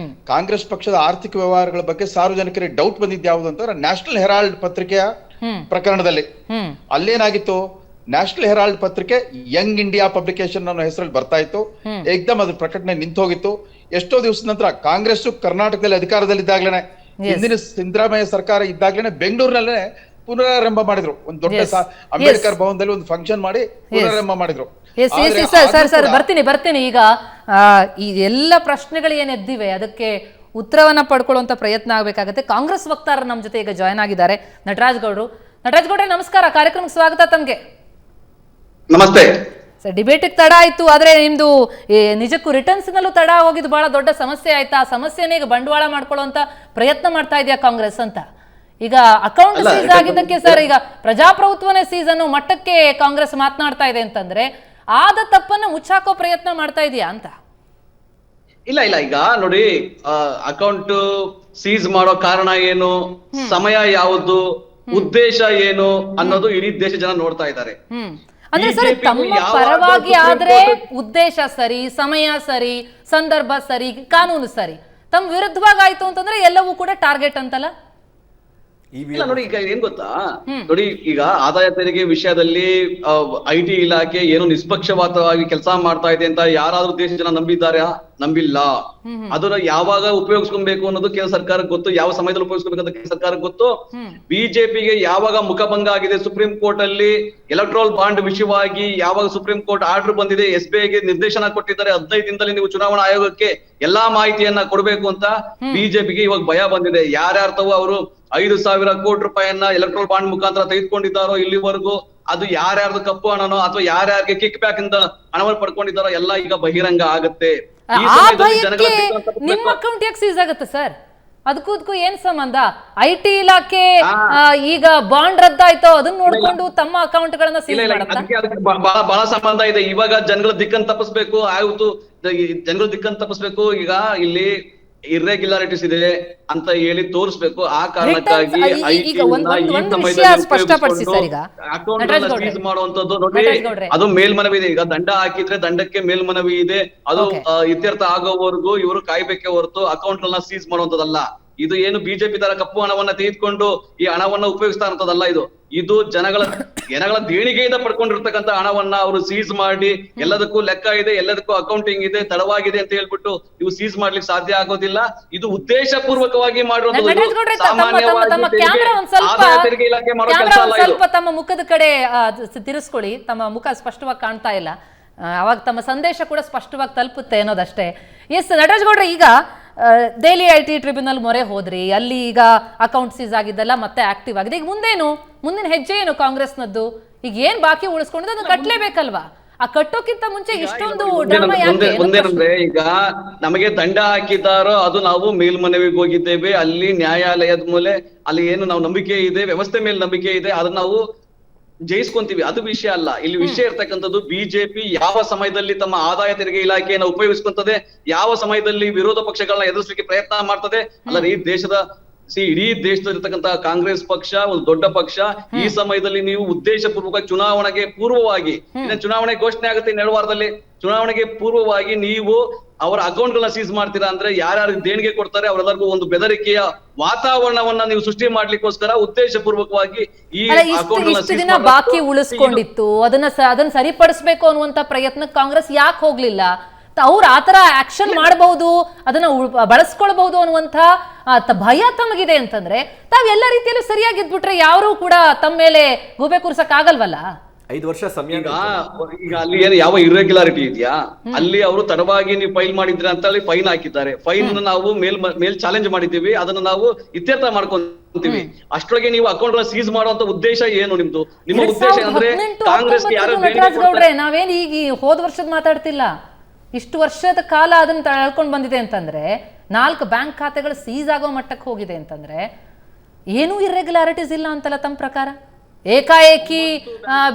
ಕಾಂಗ್ರೆಸ್ ಪಕ್ಷದ ಆರ್ಥಿಕ ವ್ಯವಹಾರಗಳ ಬಗ್ಗೆ ಸಾರ್ವಜನಿಕರಿಗೆ ಡೌಟ್ ಬಂದಿದ್ದು ಯಾವುದು ಅಂತಂದ್ರೆ ನ್ಯಾಷನಲ್ ಹೆರಾಲ್ಡ್ ಪತ್ರಿಕೆಯ ಪ್ರಕರಣದಲ್ಲಿ. ಅಲ್ಲೇನಾಗಿತ್ತು, ನ್ಯಾಷನಲ್ ಹೆರಾಲ್ಡ್ ಪತ್ರಿಕೆ ಯಂಗ್ ಇಂಡಿಯಾ ಪಬ್ಲಿಕೇಶನ್ ಅನ್ನೋ ಹೆಸರಲ್ಲಿ ಬರ್ತಾ ಇತ್ತು. ಏಕ್ದಮ್ ಅದ್ರ ಪ್ರಕಟಣೆ ನಿಂತು ಹೋಗಿತ್ತು. ಎಷ್ಟೋ ದಿವಸದ ನಂತರ ಕಾಂಗ್ರೆಸ್ ಕರ್ನಾಟಕದಲ್ಲಿ ಅಧಿಕಾರದಲ್ಲಿದ್ದಾಗ್ಲೇನೆ, ಹಿಂದಿನ ಸಿದ್ದರಾಮಯ್ಯ ಸರ್ಕಾರ ಇದ್ದಾಗ್ಲೇನೆ ಬೆಂಗಳೂರಿನಲ್ಲೇ ಪುನರಾರಂಭ ಮಾಡಿದ್ರು. ಒಂದು ದೊಡ್ಡ ಅಂಬೇಡ್ಕರ್ ಭವನದಲ್ಲಿ ಒಂದು ಫಂಕ್ಷನ್ ಮಾಡಿ ಪುನರಾರಂಭ ಮಾಡಿದ್ರು. ಸರ್ ಬರ್ತೀನಿ. ಈಗ ಈ ಎಲ್ಲ ಪ್ರಶ್ನೆಗಳು ಏನ್ ಎದ್ದಿವೆ ಅದಕ್ಕೆ ಉತ್ತರವನ್ನ ಪಡ್ಕೊಳ್ಳುವಂತ ಪ್ರಯತ್ನ ಆಗ್ಬೇಕಾಗತ್ತೆ. ಕಾಂಗ್ರೆಸ್ ವಕ್ತಾರರು ನಮ್ಮ ಜೊತೆ ಈಗ ಜಾಯ್ನ್ ಆಗಿದ್ದಾರೆ, ನಟರಾಜ್ ಗೌಡ್ರೆ ನಮಸ್ಕಾರ, ಕಾರ್ಯಕ್ರಮಕ್ಕೆ ಸ್ವಾಗತ ತಮ್ಗೆ. ನಮಸ್ತೆ ಸರ್. ಡಿಬೇಟಿಗೆ ತಡ ಆಯ್ತು, ಆದ್ರೆ ನಿಮ್ದು ನಿಜಕ್ಕೂ ರಿಟರ್ನ್ಸ್ ನಲ್ಲೂ ತಡ ಹೋಗಿದ್ದು ಬಹಳ ದೊಡ್ಡ ಸಮಸ್ಯೆ ಆಯ್ತಾ? ಆ ಸಮಸ್ಯೆನೇ ಈಗ ಬಂಡವಾಳ ಮಾಡ್ಕೊಳ್ಳುವಂತ ಪ್ರಯತ್ನ ಮಾಡ್ತಾ ಇದೆಯಾ ಕಾಂಗ್ರೆಸ್ ಅಂತ? ಈಗ ಅಕೌಂಟ್ ಸೀಸ್ ಆಗಿದ್ದಕ್ಕೆ ಸರ್, ಈಗ ಪ್ರಜಾಪ್ರಭುತ್ವನೇ ಸೀಸ್ ಅನ್ನೋ ಮಟ್ಟಕ್ಕೆ ಕಾಂಗ್ರೆಸ್ ಮಾತನಾಡ್ತಾ ಇದೆ ಅಂತಂದ್ರೆ ಆದ ತಪ್ಪನ್ನ ಮುಚ್ಚಾಕೋ ಪ್ರಯತ್ನ ಮಾಡ್ತಾ ಇದೆಯಾ ಅಂತ? ಇಲ್ಲ ಈಗ ನೋಡಿ, ಅಕೌಂಟ್ ಸೀಸ್ ಮಾಡೋ ಕಾರಣ ಏನು, ಸಮಯ ಯಾವುದು, ಉದ್ದೇಶ ಏನು ಅನ್ನೋದು ಇಡೀ ದೇಶ ಜನ ನೋಡ್ತಾ ಇದ್ದಾರೆ. ಅಂದ್ರೆ ಸರ್, ತಮ್ಮ ಪರವಾಗಿ ಆದ್ರೆ ಉದ್ದೇಶ ಸರಿ, ಸಮಯ ಸರಿ, ಸಂದರ್ಭ ಸರಿ, ಕಾನೂನು ಸರಿ. ತಮ್ಮ ವಿರುದ್ಧವಾಗಿ ಆಯ್ತು ಅಂತಂದ್ರೆ ಎಲ್ಲವೂ ಕೂಡ ಟಾರ್ಗೆಟ್ ಅಂತಲ್ಲ? ಇಲ್ಲ ನೋಡಿ, ಈಗ ಏನ್ ಗೊತ್ತಾ, ನೋಡಿ ಈಗ ಆದಾಯ ತೆರಿಗೆ ವಿಷಯದಲ್ಲಿ IT ಇಲಾಖೆ ಏನು ನಿಷ್ಪಕ್ಷಪಾತವಾಗಿ ಕೆಲಸ ಮಾಡ್ತಾ ಇದೆ ಅಂತ ಯಾರಾದ್ರೂ ದೇಶ ಜನ ನಂಬಿಲ್ಲ. ಅದನ್ನ ಯಾವಾಗ ಉಪಯೋಗಿಸ್ಕೊಬೇಕು ಅನ್ನೋದು ಕೇಂದ್ರ ಸರ್ಕಾರಕ್ಕೆ ಗೊತ್ತು, ಯಾವ ಸಮಯದಲ್ಲಿ ಉಪಯೋಗಿಸ್ಕೋಬೇಕು ಅಂತ ಕೇಂದ್ರ ಸರ್ಕಾರಕ್ಕೆ ಗೊತ್ತು. ಬಿಜೆಪಿಗೆ ಯಾವಾಗ ಮುಖಭಂಗ ಆಗಿದೆ ಸುಪ್ರೀಂ ಕೋರ್ಟ್ ಅಲ್ಲಿ ಎಲೆಕ್ಟ್ರಲ್ ಬಾಂಡ್ ವಿಷಯವಾಗಿ, ಯಾವಾಗ ಸುಪ್ರೀಂ ಕೋರ್ಟ್ ಆರ್ಡರ್ ಬಂದಿದೆ, SBIಗೆ ನಿರ್ದೇಶನ ಕೊಟ್ಟಿದ್ದಾರೆ 15 ದಿನದಲ್ಲಿ ನೀವು ಚುನಾವಣಾ ಆಯೋಗಕ್ಕೆ ಎಲ್ಲಾ ಮಾಹಿತಿಯನ್ನ ಕೊಡ್ಬೇಕು ಅಂತ. ಬಿಜೆಪಿಗೆ ಇವಾಗ ಭಯ ಬಂದಿದೆ. ಯಾರ್ಯಾರ್ತವೋ ಅವರು 5,000 ಕೋಟಿ ರೂಪಾಯಿಯನ್ನ ಎಲೆಕ್ಟ್ರಲ್ ಬಾಂಡ್ ಮುಖಾಂತರ ತೆಗೆದುಕೊಂಡಿದ್ದಾರೋ ಇಲ್ಲಿವರೆಗೂ, ಅದು ಯಾರ್ಯಾರ್ದು ಕಪ್ಪು ಹಣನೋ ಅಥವಾ ಯಾರ್ಯಾರಿಗೆ ಕಿಕ್ ಬ್ಯಾಕ್ ಇಂದ ಹಣವನ್ನು ಪಡ್ಕೊಂಡಿದ್ದಾರೋ ಎಲ್ಲ ಈಗ ಬಹಿರಂಗ ಆಗುತ್ತೆ. ನಿಮ್ಮ ಅಕೌಂಟ್ ಯಾಕೆ ಸೀಸ್ ಆಗುತ್ತೆ ಸರ್? ಅದಕ್ಕೂ ಏನ್ ಸಂಬಂಧ? IT ಇಲಾಖೆ ಈಗ ಬಾಂಡ್ ರದ್ದಾಯ್ತೋ ಅದನ್ನ ನೋಡ್ಕೊಂಡು ತಮ್ಮ ಅಕೌಂಟ್ ಗಳನ್ನ ಸೀಸ್ ಮಾಡುತ್ತಾ? ಬಹಳ ಸಂಬಂಧ ಇದೆ. ಇವಾಗ ಜನಗಳ ದಿಕ್ಕನ್ನು ತಪ್ಪಿಸ್ಬೇಕು, ಜನಗಳ ದಿಕ್ಕನ್ನು ತಪ್ಪಿಸ್ಬೇಕು. ಈಗ ಇಲ್ಲಿ ಇರ್ರೆಗ್ಯುಲಾರಿಟೀಸ್ ಇದೆ ಅಂತ ಹೇಳಿ ತೋರಿಸ್ಬೇಕು. ಆ ಕಾರಣಕ್ಕಾಗಿ ಸೀಸ್ ಮಾಡುವಂತದ್ದು ನೋಡಿ, ಅದು ಮೇಲ್ಮನವಿ ಇದೆ. ಈಗ ದಂಡ ಹಾಕಿದ್ರೆ ದಂಡಕ್ಕೆ ಮೇಲ್ಮನವಿ ಇದೆ, ಅದು ಇತ್ಯರ್ಥ ಆಗೋವರೆಗೂ ಇವರು ಕಾಯ್ಬೇಕೆ ಹೊರತು ಅಕೌಂಟ್ ಗಳನ್ನ ಸೀಸ್ ಮಾಡುವಂತದಲ್ಲ. ಇದು ಏನು ಬಿಜೆಪಿ ತರ ಕಪ್ಪು ಹಣವನ್ನ ತೆಗೆದುಕೊಂಡು ಈ ಹಣವನ್ನ ಉಪಯೋಗಿಸ್ತಾ ಇರ್ತದಲ್ಲ. ಇದು ಜನಗಳ ದೇಣಿಗೆಯಿಂದ ಪಡ್ಕೊಂಡಿರ್ತಕ್ಕಂಥ ಹಣವನ್ನ ಅವರು ಸೀಸ್ ಮಾಡಿ, ಎಲ್ಲದಕ್ಕೂ ಲೆಕ್ಕ ಇದೆ, ಎಲ್ಲದಕ್ಕೂ ಅಕೌಂಟಿಂಗ್ ಇದೆ, ತಡವಾಗಿದೆ ಅಂತ ಹೇಳ್ಬಿಟ್ಟು ಇವು ಸೀಸ್ ಮಾಡ್ಲಿಕ್ಕೆ ಸಾಧ್ಯ ಆಗೋದಿಲ್ಲ. ಇದು ಉದ್ದೇಶ ಪೂರ್ವಕವಾಗಿ ಮಾಡಿರುವಂತದ್ದು. ಸ್ವಲ್ಪ ತಮ್ಮ ಮುಖದ ಕಡೆ ತಿರ್ಸ್ಕೊಳ್ಳಿ, ತಮ್ಮ ಮುಖ ಸ್ಪಷ್ಟವಾಗಿ ಕಾಣ್ತಾ ಇಲ್ಲ, ಅವಾಗ ತಮ್ಮ ಸಂದೇಶ ಕೂಡ ಸ್ಪಷ್ಟವಾಗಿ ತಲುಪುತ್ತೆ ಅನ್ನೋದಷ್ಟೇ. ಎಸ್ ನಟರಾಜ್ ಗೌಡ್ರೆ, ಈಗ ದೆಹಲಿ IT ಟ್ರಿಬ್ಯುನಲ್ ಮೊರೆ ಹೋದ್ರಿ, ಅಲ್ಲಿ ಈಗ ಅಕೌಂಟ್ ಸೀಸ್ ಆಗಿದ್ದೆಲ್ಲ ಮತ್ತೆ ಆಕ್ಟಿವ್ ಆಗಿದೆ. ಈಗ ಮುಂದಿನ ಹೆಜ್ಜೆ ಏನು ಕಾಂಗ್ರೆಸ್ನದ್ದು? ಈಗ ಏನ್ ಬಾಕಿ ಉಳಿಸ್ಕೊಂಡಿದ್ದು ಅದನ್ನ ಕಟ್ಲೇಬೇಕಲ್ವಾ? ಆ ಕಟ್ಟೋಕ್ಕಿಂತ ಮುಂಚೆ ಇಷ್ಟೊಂದು ಡ್ರಾಮಾ ಯಾಕೆ? ಒಂದೇನಂದ್ರೆ ಈಗ ನಮಗೆ ದಂಡ ಹಾಕಿದ್ದಾರೋ ಅದು ನಾವು ಮೇಲ್ಮನವಿಗೆ ಹೋಗಿದ್ದೇವೆ, ಅಲ್ಲಿ ನ್ಯಾಯಾಲಯದ ಮೇಲೆ ಅಲ್ಲಿ ಏನು ನಾವು ನಂಬಿಕೆ ಇದೆ, ವ್ಯವಸ್ಥೆ ಮೇಲೆ ನಂಬಿಕೆ ಇದೆ, ಅದನ್ನ ನಾವು ಜಯಿಸ್ಕೊಂತೀವಿ, ಅದು ವಿಷಯ ಅಲ್ಲ. ಇಲ್ಲಿ ವಿಷಯ ಇರ್ತಕ್ಕಂಥದ್ದು ಬಿಜೆಪಿ ಯಾವ ಸಮಯದಲ್ಲಿ ತಮ್ಮ ಆದಾಯ ತೆರಿಗೆ ಇಲಾಖೆಯನ್ನು ಉಪಯೋಗಿಸ್ಕೊಂತದೆ, ಯಾವ ಸಮಯದಲ್ಲಿ ವಿರೋಧ ಪಕ್ಷಗಳನ್ನ ಎದುರಿಸಲಿಕ್ಕೆ ಪ್ರಯತ್ನ ಮಾಡ್ತದೆ. ಅಲ್ಲ, ಈ ದೇಶದ ಇಡೀ ದೇಶದಲ್ಲಿರ್ತಕ್ಕಂಥ ಕಾಂಗ್ರೆಸ್ ಪಕ್ಷ ಒಂದು ದೊಡ್ಡ ಪಕ್ಷ. ಈ ಸಮಯದಲ್ಲಿ ನೀವು ಉದ್ದೇಶ ಪೂರ್ವಕ ಚುನಾವಣೆಗೆ ಪೂರ್ವವಾಗಿ, ಚುನಾವಣೆ ಘೋಷಣೆ ಆಗುತ್ತೆ 2 ವಾರದಲ್ಲಿ, ಚುನಾವಣೆಗೆ ಪೂರ್ವವಾಗಿ ನೀವು ಅವರ ಅಕೌಂಟ್ ಗಳನ್ನ ಸೀಸ್ ಮಾಡ್ತೀರಾ ಅಂದ್ರೆ ಯಾರ್ಯಾರು ದೇಣಿಗೆ ಕೊಡ್ತಾರೆ ಅವರೆಲ್ಲರಿಗೂ ಒಂದು ಬೆದರಿಕೆಯ ವಾತಾವರಣವನ್ನ ನೀವು ಸೃಷ್ಟಿ ಮಾಡ್ಲಿಕ್ಕೋಸ್ಕರ ಉದ್ದೇಶ ಪೂರ್ವಕವಾಗಿ ಈ ಇಷ್ಟು ದಿನ ಬಾಕಿ ಉಳಿಸ್ಕೊಂಡಿತ್ತು, ಅದನ್ನ ಸರಿಪಡಿಸ್ಬೇಕು ಅನ್ನುವಂತ ಪ್ರಯತ್ನ ಕಾಂಗ್ರೆಸ್ ಯಾಕೆ ಹೋಗ್ಲಿಲ್ಲ? ಅವ್ರು ಆತರ ಆಕ್ಷನ್ ಮಾಡಬಹುದು, ಅದನ್ನ ಬಳಸ್ಕೊಳ್ಬಹುದು ಅನ್ನುವಂತ ಭಯ ತಮಗಿದೆ ಅಂತಂದ್ರೆ ತಾವ್ ಎಲ್ಲ ರೀತಿಯಲ್ಲೂ ಸರಿಯಾಗಿದ್ಬಿಟ್ರೆ ಯಾರು ಕೂಡ ತಮ್ಮ ಮೇಲೆ ಗೂಬೆ ಕೂರ್ಸಕ್ ಆಗಲ್ವಲ್ಲ? 5 ವರ್ಷ ಸಮಯ. ಈಗ ಅಲ್ಲಿ ಏನು ಯಾವ ಇರ್ರೆಗ್ಯುಲಾರಿಟಿ ಇದೆಯಾ, ಅಲ್ಲಿ ಅವರು ತಡವಾಗಿ ನೀವು ಫೈಲ್ ಮಾಡಿದ್ರೆ ಅಂತ ಹೇಳಿ ಫೈನ್ ಹಾಕಿದ್ದಾರೆ. ಫೈನ್ ನಾವು ಮೇಲ್ ಚಾಲೆಂಜ್ ಮಾಡಿದ್ದೀವಿ, ಅದನ್ನ ನಾವು ಇತ್ಯರ್ಥ ಮಾಡ್ಕೊಂತೀವಿ. ಅಷ್ಟರೊಳಗೆ ನೀವು ಅಕೌಂಟ್ ಸೀಸ್ ಮಾಡುವಂತ ಉದ್ದೇಶ ಏನು ನಿಮ್ದು? ನಿಮ್ಮ ಉದ್ದೇಶ ಅಂದ್ರೆ ಕಾಂಗ್ರೆಸ್ ನಾವೇನ್ ಈಗ ಹೋದ ವರ್ಷದ ಮಾತಾಡ್ತಿಲ್ಲ, ಇಷ್ಟು ವರ್ಷದ ಕಾಲ ಅದನ್ನ ತಳ್ಕೊಂಡ್ ಬಂದಿದೆ ಅಂತಂದ್ರೆ, 4 ಬ್ಯಾಂಕ್ ಖಾತೆಗಳು ಸೀಸ್ ಆಗೋ ಮಟ್ಟಕ್ಕೆ ಹೋಗಿದೆ ಅಂತಂದ್ರೆ ಏನೂ ಇರ್ರೆಗ್ಯುಲಾರಿಟೀಸ್ ಇಲ್ಲ ಅಂತಲ್ಲ ತಮ್ಮ ಪ್ರಕಾರ? ಏಕಾಏಕಿ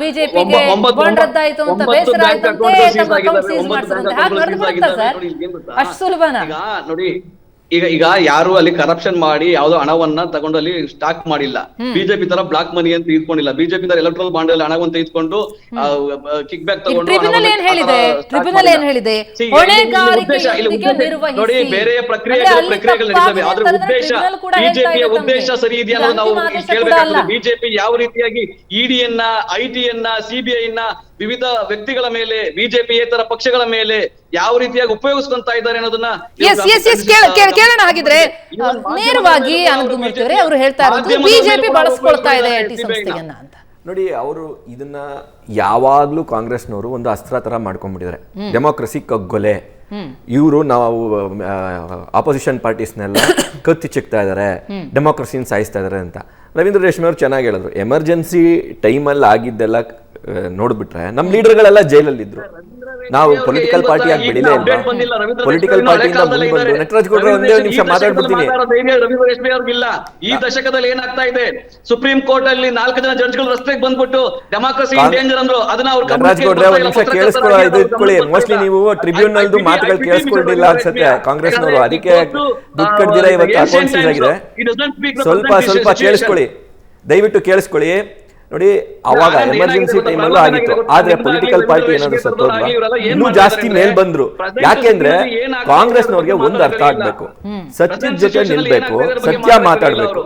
ಬಿಜೆಪಿಗೆ ಬಾಂಡ್ ರದ್ದಾಯ್ತು ಅಂತ ಬೇಸರ ಆಯ್ತು ಅಂತ ತಮ್ಮ ಅಕೌಂಟ್ ಸೀಸ್ ಮಾಡ್ಸಂತೆ ಹಾಗೆ ನಡೆದು ಬಿಡುತ್ತಾ ಸರ್? ಅಷ್ಟು ಸುಲಭನಾ? ನೋಡಿ, ಈಗ ಯಾರು ಅಲ್ಲಿ ಕರಪ್ಷನ್ ಮಾಡಿ ಯಾವ್ದೋ ಹಣವನ್ನ ತಗೊಂಡು ಅಲ್ಲಿ ಸ್ಟಾಕ್ ಮಾಡಿಲ್ಲ. ಬಿಜೆಪಿ ತರ ಬ್ಲಾಕ್ ಮನಿ ಅಂತ ಇಟ್ಕೊಂಡಿಲ್ಲ. ಬಿಜೆಪಿ ತರ ಎಲೆಕ್ಟ್ರಲ್ ಬಾಂಡ್ ಅಲ್ಲಿ ಹಣವಂತ ಇಟ್ಕೊಂಡು ಕಿಕ್ ಬ್ಯಾಕ್ ತಗೊಂಡು ಟ್ರಿಬ್ಯುನಲ್ ಏನ್ ಹೇಳಿದೆ? ನೋಡಿ, ಬೇರೆ ಪ್ರಕ್ರಿಯೆಗಳು ನಡೀತವೆ, ಆದ್ರೆ ಉದ್ದೇಶ ಬಿಜೆಪಿಯ ಉದ್ದೇಶ ಸರಿ ಇದೆಯಾ ಅನ್ನೋದು ನಾವು ಕೇಳಬೇಕಾಗ್ತದೆ. ಬಿಜೆಪಿ ಯಾವ ರೀತಿಯಾಗಿ ಇಡಿಯನ್ನ, ಐಟಿಯನ್ನ, ಸಿಬಿಐನ ವಿವಿಧ ವ್ಯಕ್ತಿಗಳ ಮೇಲೆ, ಬಿಜೆಪಿಯೇತರ ಪಕ್ಷಗಳ ಮೇಲೆ ಯಾವ ರೀತಿಯಾಗಿ ಉಪಯೋಗಿಸ್ಕೊಂತ ಇದ್ದಾರೆ ಅನ್ನೋದನ್ನ ಕೇಳೋಣ. ಹಾಗಿದ್ರೆ ನೇರವಾಗಿ ಅನಂತಕುಮಾರ್ ಅವರೇ ಅವರು ಹೇಳ್ತಾ ಇರೋದು ಬಿಜೆಪಿ ಬಳಸ್ಕೊಳ್ತಾ ಇದೆ ಐಟಿ ಸಂಸ್ಥೆಯನ್ನ ಅಂತ. ನೋಡಿ, ಅವರು ಇದನ್ನ ಯಾವಾಗ್ಲೂ ಕಾಂಗ್ರೆಸ್ನವರು ಒಂದು ಅಸ್ತ್ರ ತರ ಮಾಡ್ಕೊಂಡ್ಬಿಟ್ಟಿದ್ದಾರೆ. ಡೆಮೋಕ್ರಸಿ ಕಗ್ಗೊಲೆ, ಇವರು ನಾವು ಆಪೋಸಿಷನ್ ಪಾರ್ಟೀಸ್ನೆಲ್ಲ ಕತ್ತಿ ಚಿಕ್ತಾ ಇದ್ದಾರೆ, ಡೆಮೋಕ್ರಸಿನ ಸಾಯಿಸ್ತಾ ಇದಾರೆ ಅಂತ. ರವೀಂದ್ರ ರೇಷ್ಮೆ ಅವರು ಚೆನ್ನಾಗಿ ಹೇಳಿದ್ರು. ಎಮರ್ಜೆನ್ಸಿ ಟೈಮಲ್ಲಿ ಆಗಿದ್ದೆಲ್ಲ ನೋಡ್ಬಿಟ್ರೆ ನಮ್ಮ ಲೀಡರ್ಗಳೆಲ್ಲ ಜೈಲಲ್ಲಿದ್ರು. ನಾವು ಪೊಲಿಟಿಕಲ್ ಪಾರ್ಟಿ ಆಗಿ ಬೆಳಿಲೇ ಇಲ್ಲ. ಪೊಲಿಟಿಕಲ್ ಪಾರ್ಟಿಯಿಂದ ಮುಂದೆ ಬಂದು ನಟರಾಜ್ ಗೌಡ್ರ ಒಂದೇ ನಿಮಿಷ ಮಾತಾಡ್ಬಿಡ್ತೀನಿ. ಈ ದಶಕದಲ್ಲಿ ಏನಾಗ್ತಾ ಇದೆ, ಸುಪ್ರೀಂ ಕೋರ್ಟ್ ಅಲ್ಲಿ 4 ಜನ ಜಡ್ಜ್ಗಳು ರಸ್ತೆಗೆ ಬಂದ್ಬಿಟ್ಟು ಡೆಮಾಕ್ರಸಿ ಡೇಂಜರ್ ಅಂದ್ರು. ಅದನ್ನ ಅವ್ರು ನಟರಾಜ್ ಗೌಡ್ರೆ ಒಂದ್ ನಿಮಿಷ ಕೇಳಿಸ್ಕೊಳ್ಳೋ ಇದು ಇಟ್ಕೊಳ್ಳಿ. ಮೋಸ್ಟ್ಲಿ ನೀವು ಟ್ರಿಬ್ಯುನಲ್ದು ಮಾತುಗಳು ಕೇಳಿಸ್ಕೊಂಡಿಲ್ಲ ಅನ್ಸುತ್ತೆ ಕಾಂಗ್ರೆಸ್ನವರು, ಅದಕ್ಕೆ ದುಡ್ಡು ಕಡ್ದಿರ ಇವತ್ತು ಅಕೌಂಟ್ ಸೀಸ್ ಆಗಿದೆ. ಸ್ವಲ್ಪ ಕೇಳಿಸ್ಕೊಳ್ಳಿ, ದಯವಿಟ್ಟು ಕೇಳಿಸ್ಕೊಳ್ಳಿ. ನೋಡಿ, ಅವಾಗ ಎಮರ್ಜೆನ್ಸಿ ಟೈಮಲ್ಲೂ ಆಗಿತ್ತು, ಆದ್ರೆ ಪೊಲಿಟಿಕಲ್ ಪಾರ್ಟಿ ಏನಾದ್ರು ಸತ್ತೋದ್ವಾ? ಇನ್ನೂ ಜಾಸ್ತಿ ಮೇಲ್ ಬಂದ್ರು. ಯಾಕೆಂದ್ರೆ ಕಾಂಗ್ರೆಸ್ನವ್ರಿಗೆ ಒಂದು ಅರ್ಥ ಆಗ್ಬೇಕು, ಸತ್ಯದ ಜೊತೆ ನಿಲ್ಬೇಕು, ಸತ್ಯ ಮಾತಾಡ್ಬೇಕು.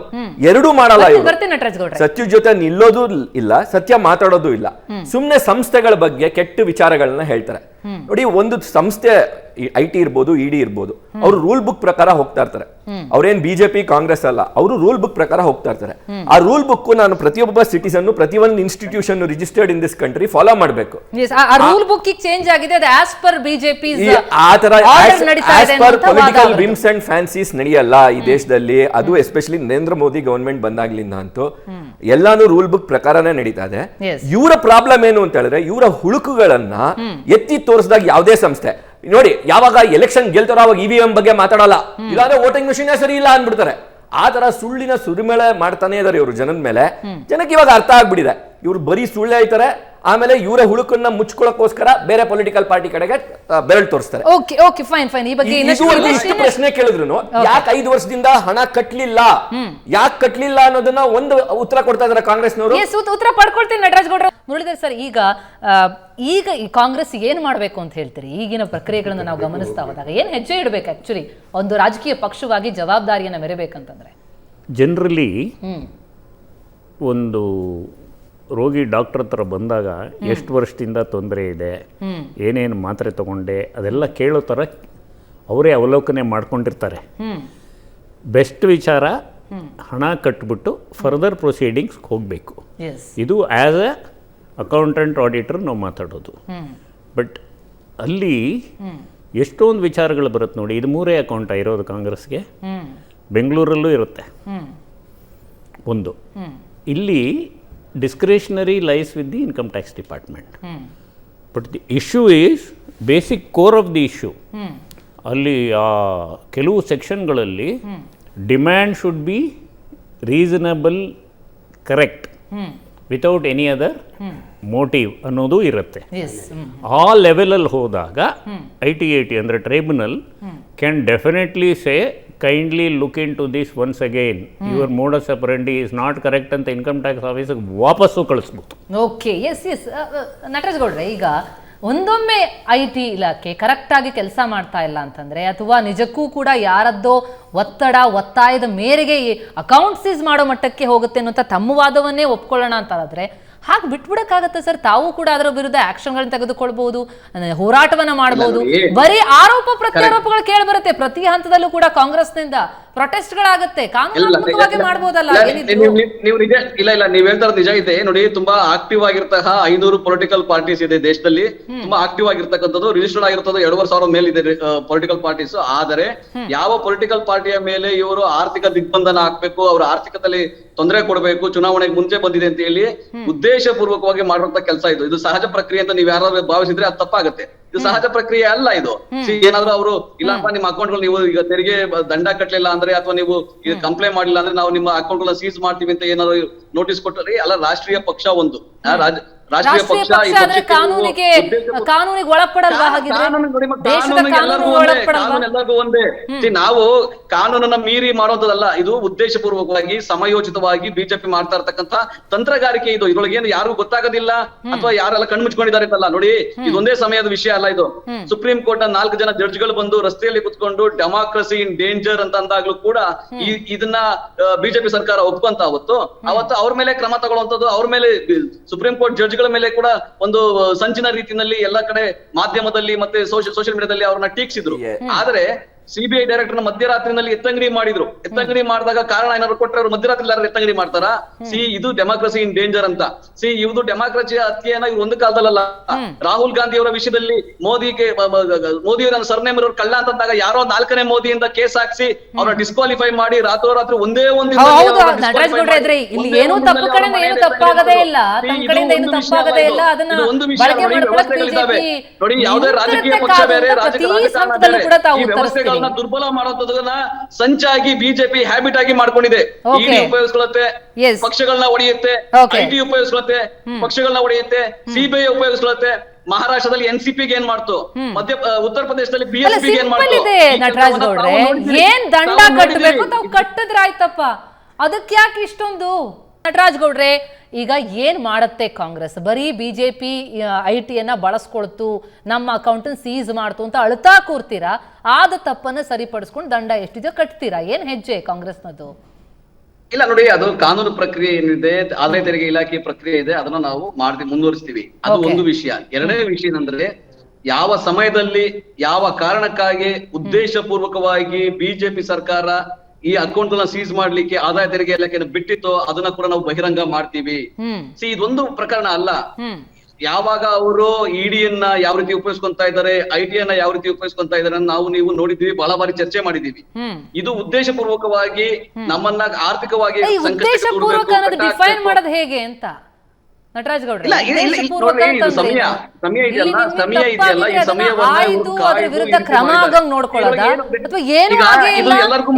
ಎರಡೂ ಮಾಡಲ್ಲ ಇವರು. ಸತ್ಯದ ಜೊತೆ ನಿಲ್ಲೋದು ಇಲ್ಲ, ಸತ್ಯ ಮಾತಾಡೋದು ಇಲ್ಲ. ಸುಮ್ನೆ ಸಂಸ್ಥೆಗಳ ಬಗ್ಗೆ ಕೆಟ್ಟ ವಿಚಾರಗಳನ್ನ ಹೇಳ್ತಾರೆ. ನೋಡಿ, ಒಂದು ಸಂಸ್ಥೆ ಐಟಿ ಇರ್ಬೋದು, ಇಡಿ ಇರ್ಬೋದು, ಅವರು ರೂಲ್ ಬುಕ್ ಪ್ರಕಾರ ಹೋಗ್ತಾ ಇರ್ತಾರೆ. ಅವ್ರೇನ್ ಬಿಜೆಪಿ ಕಾಂಗ್ರೆಸ್ ಅಲ್ಲ, ಅವರು ರೂಲ್ ಬುಕ್ ಪ್ರಕಾರ ಹೋಗ್ತಾ ಇರ್ತಾರೆ. ಆ ರೂಲ್ ಬುಕ್ ನಾನು ಪ್ರತಿಯೊಬ್ಬ ಸಿಟಿಸನ್, ಪ್ರತಿಯೊಂದು institution registered in this country follow ಮಾಡಬೇಕು. ರೂಲ್ ಬುಕ್ ಚೇಂಜ್ ಆಗಿದೆ, ಅದು as per BJP political VIMS and fancies ನಡೆಯಲ್ಲ ಈ ದೇಶದಲ್ಲಿ. ಅದು ಎಸ್ಪೆಷಲಿ ನರೇಂದ್ರ ಮೋದಿ ಗವರ್ಮೆಂಟ್ ಬಂದಾಗ್ಲಿಂದ ಅಂತೂ ಎಲ್ಲಾನು ರೂಲ್ ಬುಕ್ ಪ್ರಕಾರನೇ ನಡೀತಾ ಇದೆ. ಇವರ ಪ್ರಾಬ್ಲಮ್ ಏನು ಅಂತ ಹೇಳಿದ್ರೆ, ಇವರ ಹುಳುಕುಗಳನ್ನ ಎತ್ತಿ ತೋರಿಸಿದಾಗ ಯಾವುದೇ ಸಂಸ್ಥೆ ನೋಡಿ, ಯಾವಾಗ ಎಲೆಕ್ಷನ್ ಗೆಲ್ತಾರೋ ಅವಾಗ ಇವಿಎಂ ಬಗ್ಗೆ ಮಾತಾಡಲ್ಲ, ಇಲ್ಲಾಂದ್ರೆ ವೋಟಿಂಗ್ ಮಿಷಿನ್ ಸರಿ ಇಲ್ಲ ಅಂದ್ಬಿಡ್ತಾರೆ. ಆ ತರ ಸುಳ್ಳಿನ ಸುರಿಮೇಳೆ ಮಾಡ್ತಾನೆ ಇದಾರೆ ಇವರು ಜನದ ಮೇಲೆ. ಜನಕ್ಕೆ ಇವಾಗ ಅರ್ಥ ಆಗ್ಬಿಟ್ಟಿದೆ, ಇವ್ರು ಬರೀ ಸುಳ್ಳೆ ಆಯ್ತಾರೆ. ಆಮೇಲೆ ಇವರ ಹುಳುಕನ್ನ ಮುಚ್ಕೊಳ್ಳೋಕೋಸ್ಕರ ಬೇರೆ ಪೊಲಿಟಿಕಲ್ ಪಾರ್ಟಿ ಕಡೆಗೆ ಬೆರಳು ತೋರಿಸ್ತಾರೆ. ಈ ಬಗ್ಗೆ ಇಷ್ಟು ಪ್ರಶ್ನೆ ಕೇಳಿದ್ರು, ಯಾಕೆ 5 ವರ್ಷದಿಂದ ಹಣ ಕಟ್ಲಿಲ್ಲ, ಯಾಕೆ ಕಟ್ಲಿಲ್ಲ ಅನ್ನೋದನ್ನ ಒಂದು ಉತ್ತರ ಕೊಡ್ತಾ ಇದಾರೆ ಕಾಂಗ್ರೆಸ್ನವರು. ಉತ್ತರ ಪಡ್ಕೊಳ್ತೀನಿ ನಟರಾಜ್ ಗೌಡ್ರ. ಮುರಳೀಧರ್ ಸರ್, ಈಗ ಈ ಕಾಂಗ್ರೆಸ್ ಏನ್ ಮಾಡ್ಬೇಕು ಅಂತ ಹೇಳ್ತೀರಿ? ಈಗಿನ ಪ್ರಕ್ರಿಯೆಗಳನ್ನ ನಾವು ಗಮನಿಸ್ತಾ ಹೋದಾಗ ಏನ್ ಹೆಜ್ಜೆ ಇಡಬೇಕು ಆಕ್ಚುಲಿ ಒಂದು ರಾಜಕೀಯ ಪಕ್ಷವಾಗಿ ಜವಾಬ್ದಾರಿಯನ್ನ ಮೆರೆಬೇಕಂತಂದ್ರೆ? ಜನರಲಿ ಒಂದು ರೋಗಿ ಡಾಕ್ಟರ್ ಹತ್ರ ಬಂದಾಗ ಎಷ್ಟು ವರ್ಷದಿಂದ ತೊಂದರೆ ಇದೆ, ಏನೇನು ಮಾತ್ರೆ ತಗೊಂಡೆ, ಅದೆಲ್ಲ ಕೇಳೋ ಥರ ಅವರೇ ಅವಲೋಕನೆ ಮಾಡ್ಕೊಂಡಿರ್ತಾರೆ. ಬೆಸ್ಟ್ ವಿಚಾರ ಹಣ ಕಟ್ಬಿಟ್ಟು ಫರ್ದರ್ ಪ್ರೊಸೀಡಿಂಗ್ಸ್ ಹೋಗಬೇಕು. ಇದು ಆ್ಯಸ್ ಎ ಅಕೌಂಟೆಂಟ್ ಆಡಿಟರ್ ನಾವು ಮಾತಾಡೋದು. ಬಟ್ ಅಲ್ಲಿ ಎಷ್ಟೊಂದು ವಿಚಾರಗಳು ಬರುತ್ತೆ ನೋಡಿ. ಇದು 3 ಅಕೌಂಟ ಇರೋದು ಕಾಂಗ್ರೆಸ್ಗೆ, ಬೆಂಗಳೂರಲ್ಲೂ ಇರುತ್ತೆ ಒಂದು. ಇಲ್ಲಿ discretionary lies with the income tax department. But the issue is basic core of the issue. ಅಲ್ಲಿ ಕೆಲವು ಸೆಕ್ಷನ್ಗಳಲ್ಲಿ demand should be reasonable, correct, without any other motive ಅನ್ನೋದು ಇರುತ್ತೆ. ಆ ಲೆವೆಲಲ್ಲಿ ಹೋದಾಗ ITAT ಅಂದರೆ tribunal can definitely say kindly look into this once again, your modus operandi is not correct ಅಂತ ಇನ್ಕಮ್ ಟ್ಯಾಕ್ಸ್ ಆಫೀಸಿಗೆ ವಾಪಸ್ಸು ಕಳಿಸ್ಬೋದು. ಓಕೆ, ಎಸ್ ನಟರಾಜ್ ಗೌಡ್ರೆ, ಈಗ ಒಂದೊಮ್ಮೆ IT ಇಲಾಖೆ ಕರೆಕ್ಟಾಗಿ ಕೆಲಸ ಮಾಡ್ತಾ ಇಲ್ಲ ಅಂತಂದ್ರೆ, ಅಥವಾ ನಿಜಕ್ಕೂ ಕೂಡ ಯಾರದ್ದೋ ಒತ್ತಾಯದ ಮೇರೆಗೆ ಅಕೌಂಟ್ ಸೀಸ್ ಮಾಡೋ ಮಟ್ಟಕ್ಕೆ ಹೋಗುತ್ತೆ ಅನ್ನೋಂಥ ತಮ್ಮ ವಾದವನ್ನೇ ಒಪ್ಕೊಳ್ಳೋಣ ಅಂತಾದ್ರೆ ಹಾಗೆ ಬಿಟ್ಬಿಡಕ್ಕಾಗತ್ತೆ ಸರ್? ತಾವು ಕೂಡ ಅದರ ವಿರುದ್ಧ ಆಕ್ಷನ್ಗಳನ್ನ ತೆಗೆದುಕೊಳ್ಬಹುದು, ಹೋರಾಟವನ್ನ ಮಾಡಬಹುದು. ಬರೀ ಆರೋಪ ಪ್ರತ್ಯಾರೋಪಗಳು ಕೇಳಿ ಬರುತ್ತೆ. ಪ್ರತಿ ಹಂತದಲ್ಲೂ ಕೂಡ ಕಾಂಗ್ರೆಸ್ನಿಂದ ಪ್ರೊಟೆಸ್ಟ್ಗಳಾಗತ್ತೆ. ಕಾನೂನಾತ್ಮಕವಾಗಿ ಮಾಡಬಹುದಲ್ಲ? ನೀವು ನಿಜ ಇಲ್ಲ ನೀವ್ ಹೇಳ್ತಾರ ನಿಜ ಇದೆ ನೋಡಿ. ತುಂಬಾ ಆಕ್ಟಿವ್ ಆಗಿರ್ತಕ್ಕ 500 ಪೊಲಿಟಿಕಲ್ ಪಾರ್ಟೀಸ್ ಇದೆ ದೇಶದಲ್ಲಿ. ತುಂಬಾ ಆಕ್ಟಿವ್ ಆಗಿರ್ತಕ್ಕಂಥದ್ದು, ರಿಜಿಸ್ಟರ್ಡ್ ಆಗಿರ್ತದ್ದು 2,500 ಮೇಲೆ ಇದೆ ಪೊಲಿಟಿಕಲ್ ಪಾರ್ಟೀಸ್. ಆದರೆ ಯಾವ ಪೊಲಿಟಿಕಲ್ ಪಾರ್ಟಿಯ ಮೇಲೆ ಇವರು ಆರ್ಥಿಕ ದಿಗ್ಬಂಧನ ಹಾಕ್ಬೇಕು, ಅವ್ರ ಆರ್ಥಿಕತೆಯಲ್ಲಿ ತೊಂದರೆ ಕೊಡಬೇಕು, ಚುನಾವಣೆಗೆ ಮುಂಚೆ ಬಂದಿದೆ ಅಂತ ಹೇಳಿ ಉದ್ದೇಶ ಪೂರ್ವಕವಾಗಿ ಮಾಡುವಂತ ಕೆಲಸ ಇದು. ಇದು ಸಹಜ ಪ್ರಕ್ರಿಯೆ ಅಂತ ನೀವ್ ಯಾರಾದ್ರೂ ಭಾವಿಸಿದ್ರೆ ಅದು ತಪ್ಪಾಗುತ್ತೆ. ಇದು ಸಹಜ ಪ್ರಕ್ರಿಯೆ ಅಲ್ಲ. ಇದು ಏನಾದ್ರೂ ಅವರು ಇಲ್ಲಪ್ಪ ನಿಮ್ಮ ಅಕೌಂಟ್ಗಳು ನೀವು ಈಗ ತೆರಿಗೆ ದಂಡ ಕಟ್ಟಲಿಲ್ಲ ಅಂದ್ರೆ, ಅಥವಾ ನೀವು ಕಂಪ್ಲೇಂಟ್ ಮಾಡಿಲ್ಲ ಅಂದ್ರೆ ನಾವು ನಿಮ್ಮ ಅಕೌಂಟ್ಗಳನ್ನ ಸೀಸ್ ಮಾಡ್ತೀವಿ ಅಂತ ಏನಾದ್ರು ನೋಟಿಸ್ ಕೊಟ್ಟರೆ, ಅಲ್ಲ ರಾಷ್ಟ್ರೀಯ ಪಕ್ಷ ಒಂದು ರಾಷ್ಟ್ರೀಯ ಪಕ್ಷ ಕಾನೂನಿಗೆ ಒಳಪಡಲ್ವಾ? ಎಲ್ಲರಿಗೂ ಒಂದೇ. ನಾವು ಕಾನೂನನ್ನ ಮೀರಿ ಮಾಡೋದಲ್ಲ, ಇದು ಉದ್ದೇಶ ಪೂರ್ವಕವಾಗಿ ಸಮಯೋಚಿತವಾಗಿ ಬಿಜೆಪಿ ಮಾಡ್ತಾ ಇರ್ತಕ್ಕಂಥ ತಂತ್ರಗಾರಿಕೆ ಇದು. ಇದ್ರೊಳಗೇನು ಯಾರು ಗೊತ್ತಾಗೋದಿಲ್ಲ ಅಥವಾ ಯಾರೆಲ್ಲ ಕಣ್ಮುಚ್ಕೊಂಡಿದ್ದಾರೆ ಅಂತಲ್ಲ ನೋಡಿ. ಇದೊಂದೇ ಸಮಯದ ವಿಷಯ ಅಲ್ಲ ಇದು. ಸುಪ್ರೀಂ ಕೋರ್ಟ್ ನ 4 ಜನ ಜಡ್ಜ್ಗಳು ಬಂದು ರಸ್ತೆಯಲ್ಲಿ ಕುತ್ಕೊಂಡು ಡೆಮಾಕ್ರಸಿ ಇನ್ ಡೇಂಜರ್ ಅಂತ ಅಂದಾಗ್ಲೂ ಕೂಡ ಇದನ್ನ ಬಿಜೆಪಿ ಸರ್ಕಾರ ಒಪ್ಕೊಂತ ಅವತ್ತು ಅವ್ರ ಮೇಲೆ ಕ್ರಮ ತಗೊಳ್ಳುವಂತದ್ದು, ಅವ್ರ ಮೇಲೆ ಸುಪ್ರೀಂ ಕೋರ್ಟ್ ಜಡ್ಜ್ ಮೇಲೆ ಕೂಡ ಒಂದು ಸಂಚಿನ ರೀತಿಯಲ್ಲಿ ಎಲ್ಲಾ ಕಡೆ ಮಾಧ್ಯಮದಲ್ಲಿ ಮತ್ತೆ ಸೋಷಿಯಲ್ ಮೀಡಿಯಾದಲ್ಲಿ ಅವ್ರನ್ನ ಟೀಕಿಸಿದ್ರು. ಆದ್ರೆ CBI ಡೈರೆಕ್ಟರ್ ಮಧ್ಯರಾತ್ರಿನಲ್ಲಿ ಎತ್ತಂಗಡಿ ಮಾಡಿದ್ರು. ಎತ್ತಂಗಡಿ ಮಾಡಿದಾಗ ಕಾರಣ ಏನಾದ್ರು ಕೊಟ್ಟರೆ ಅವ್ರು ಮಧ್ಯರಾತ್ರಿ ಎತ್ತಂಗಡಿ ಮಾಡ್ತಾರ? ಇದು ಡೆಮಾಕ್ರಸಿ ಇನ್ ಡೇಂಜರ್ ಅಂತ. ಇದು ಡೆಮಾಕ್ರಸಿ ಹತ್ಯೆಯನ್ನ ಇವ್ರು ಒಂದು ಕಾಲದಲ್ಲ. ರಾಹುಲ್ ಗಾಂಧಿ ಅವರ ವಿಷಯದಲ್ಲಿ ಮೋದಿಯವರ ಸರ್ನೇಮ್ ಇರೋರು ಕಳ್ಳ ಅಂತಂದಾಗ ಯಾರೋ 4ನೇ ಮೋದಿಯಿಂದ ಕೇಸ್ ಹಾಕ್ಸಿ ಅವ್ರ ಡಿಸ್ಕ್ವಾಲಿಫೈ ಮಾಡಿ ರಾತ್ರೋರಾತ್ರಿ ಒಂದೇ ಒಂದು ನೋಡಿ, ಯಾವುದೇ ರಾಜಕೀಯ ಪಕ್ಷ ಬೇರೆ, ರಾಜಕಾರಣ ಬೇರೆ, ದುರ್ಬಲ ಮಾಡೋದನ್ನ ಸಂಚಾಗಿ ಬಿಜೆಪಿ ಹ್ಯಾಬಿಟ್ ಆಗಿ ಮಾಡ್ಕೊಂಡಿದೆ. ಇಡಿ ಉಪಯೋಗಿಸ್ಕೊಳ್ಳುತ್ತೆ, ಪಕ್ಷಗಳನ್ನ ಹೊಡೆಯುತ್ತೆ. IT ಉಪಯೋಗಿಸ್ಕೊಳ್ಳುತ್ತೆ, ಪಕ್ಷಗಳನ್ನ ಹೊಡೆಯುತ್ತೆ. CBI ಉಪಯೋಗಿಸ್ಕೊಳ್ಳುತ್ತೆ. ಮಹಾರಾಷ್ಟ್ರದಲ್ಲಿ NCPಗೆ ಏನ್ ಮಾಡ್ತು, ಉತ್ತರ ಪ್ರದೇಶದಲ್ಲಿ BSPಗೆ ಏನ್ ಮಾಡ್ತು. ನಟರಾಜ್ ಗೌಡ್ರೆ, ಏನ್ ದಂಡ ಕಟ್ಟಬೇಕು ತಾವು ಕಟ್ಟಿದ್ರೆ ಆಯ್ತಪ್ಪ, ಅದಕ್ಕೆ ಯಾಕೆ ಇಷ್ಟೊಂದು? ನಟರಾಜ್ ಗೌಡ್ರೆ, ಈಗ ಏನ್ ಮಾಡತ್ತೆ ಕಾಂಗ್ರೆಸ್? ಬರೀ ಬಿಜೆಪಿ ITಯನ್ನ ಬಳಸ್ಕೊಳ್ತು, ನಮ್ಮ ಅಕೌಂಟನ್ನ ಸೀಸ್ ಮಾಡ್ತು ಅಂತ ಅಳ್ತಾ ಕೂರ್ತೀರಾ? ಆದ ತಪ್ಪನ್ನ ಸರಿಪಡಿಸ್ಕೊಂಡು ದಂಡ ಎಷ್ಟಿದೆಯೋ ಕಟ್ತೀರಾ? ಏನ್ ಹೆಜ್ಜೆ ಕಾಂಗ್ರೆಸ್ನದು? ಇಲ್ಲ ನೋಡಿ, ಅದು ಕಾನೂನು ಪ್ರಕ್ರಿಯೆ ಏನಿದೆ, ಆದಾಯ ತೆರಿಗೆ ಇಲಾಖೆ ಪ್ರಕ್ರಿಯೆ ಇದೆ, ಅದನ್ನ ನಾವು ಮುಂದುವರಿಸ್ತೀವಿ. ಅದು ಒಂದು ವಿಷಯ. ಎರಡನೇ ವಿಷಯ ಏನಂದ್ರೆ, ಯಾವ ಸಮಯದಲ್ಲಿ ಯಾವ ಕಾರಣಕ್ಕಾಗಿ ಉದ್ದೇಶ ಪೂರ್ವಕವಾಗಿ ಬಿಜೆಪಿ ಸರ್ಕಾರ ಈ ಅಕೌಂಟ್ ಗಳನ್ನ ಸೀಸ್ ಮಾಡ್ಲಿಕ್ಕೆ ಆದಾಯ ತೆರಿಗೆ ಇಲಾಖೆಯನ್ನು ಬಿಟ್ಟಿತ್ತು, ಅದನ್ನ ಕೂಡ ನಾವು ಬಹಿರಂಗ ಮಾಡ್ತೀವಿ. ಇದೊಂದು ಪ್ರಕರಣ ಅಲ್ಲ. ಯಾವಾಗ ಅವರು ಇಡಿಯನ್ನ ಯಾವ ರೀತಿ ಉಪಯೋಗಿಸ್ಕೊಂತಾ ಇದ್ದಾರೆ, ITಯನ್ನ ಯಾವ ರೀತಿ ಉಪಯೋಗಿಸ್ಕೊಂತಾ ಇದ್ದಾರೆ ನಾವು ನೀವು ನೋಡಿದೀವಿ, ಬಹಳ ಬಾರಿ ಚರ್ಚೆ ಮಾಡಿದೀವಿ. ಇದು ಉದ್ದೇಶ ಪೂರ್ವಕವಾಗಿ ನಮ್ಮನ್ನ ಆರ್ಥಿಕವಾಗಿ ಡಿಫೈನ್ ಮಾಡೋದು ಹೇಗೆ ಅಂತ ನಟರಾಜ್ ಗೌಡ್ರೆ? ಸಮಯ ಇದೆಯಲ್ಲ, ಸಮಯ ಇದೆಯಲ್ಲ, ಈ ಸಮಯವನ್ನ ಕ್ರಮ ನೋಡ್ಕೊಳ್ಳೋದ ಅಥವಾ ಏನು ಎಲ್ಲರಿಗೂ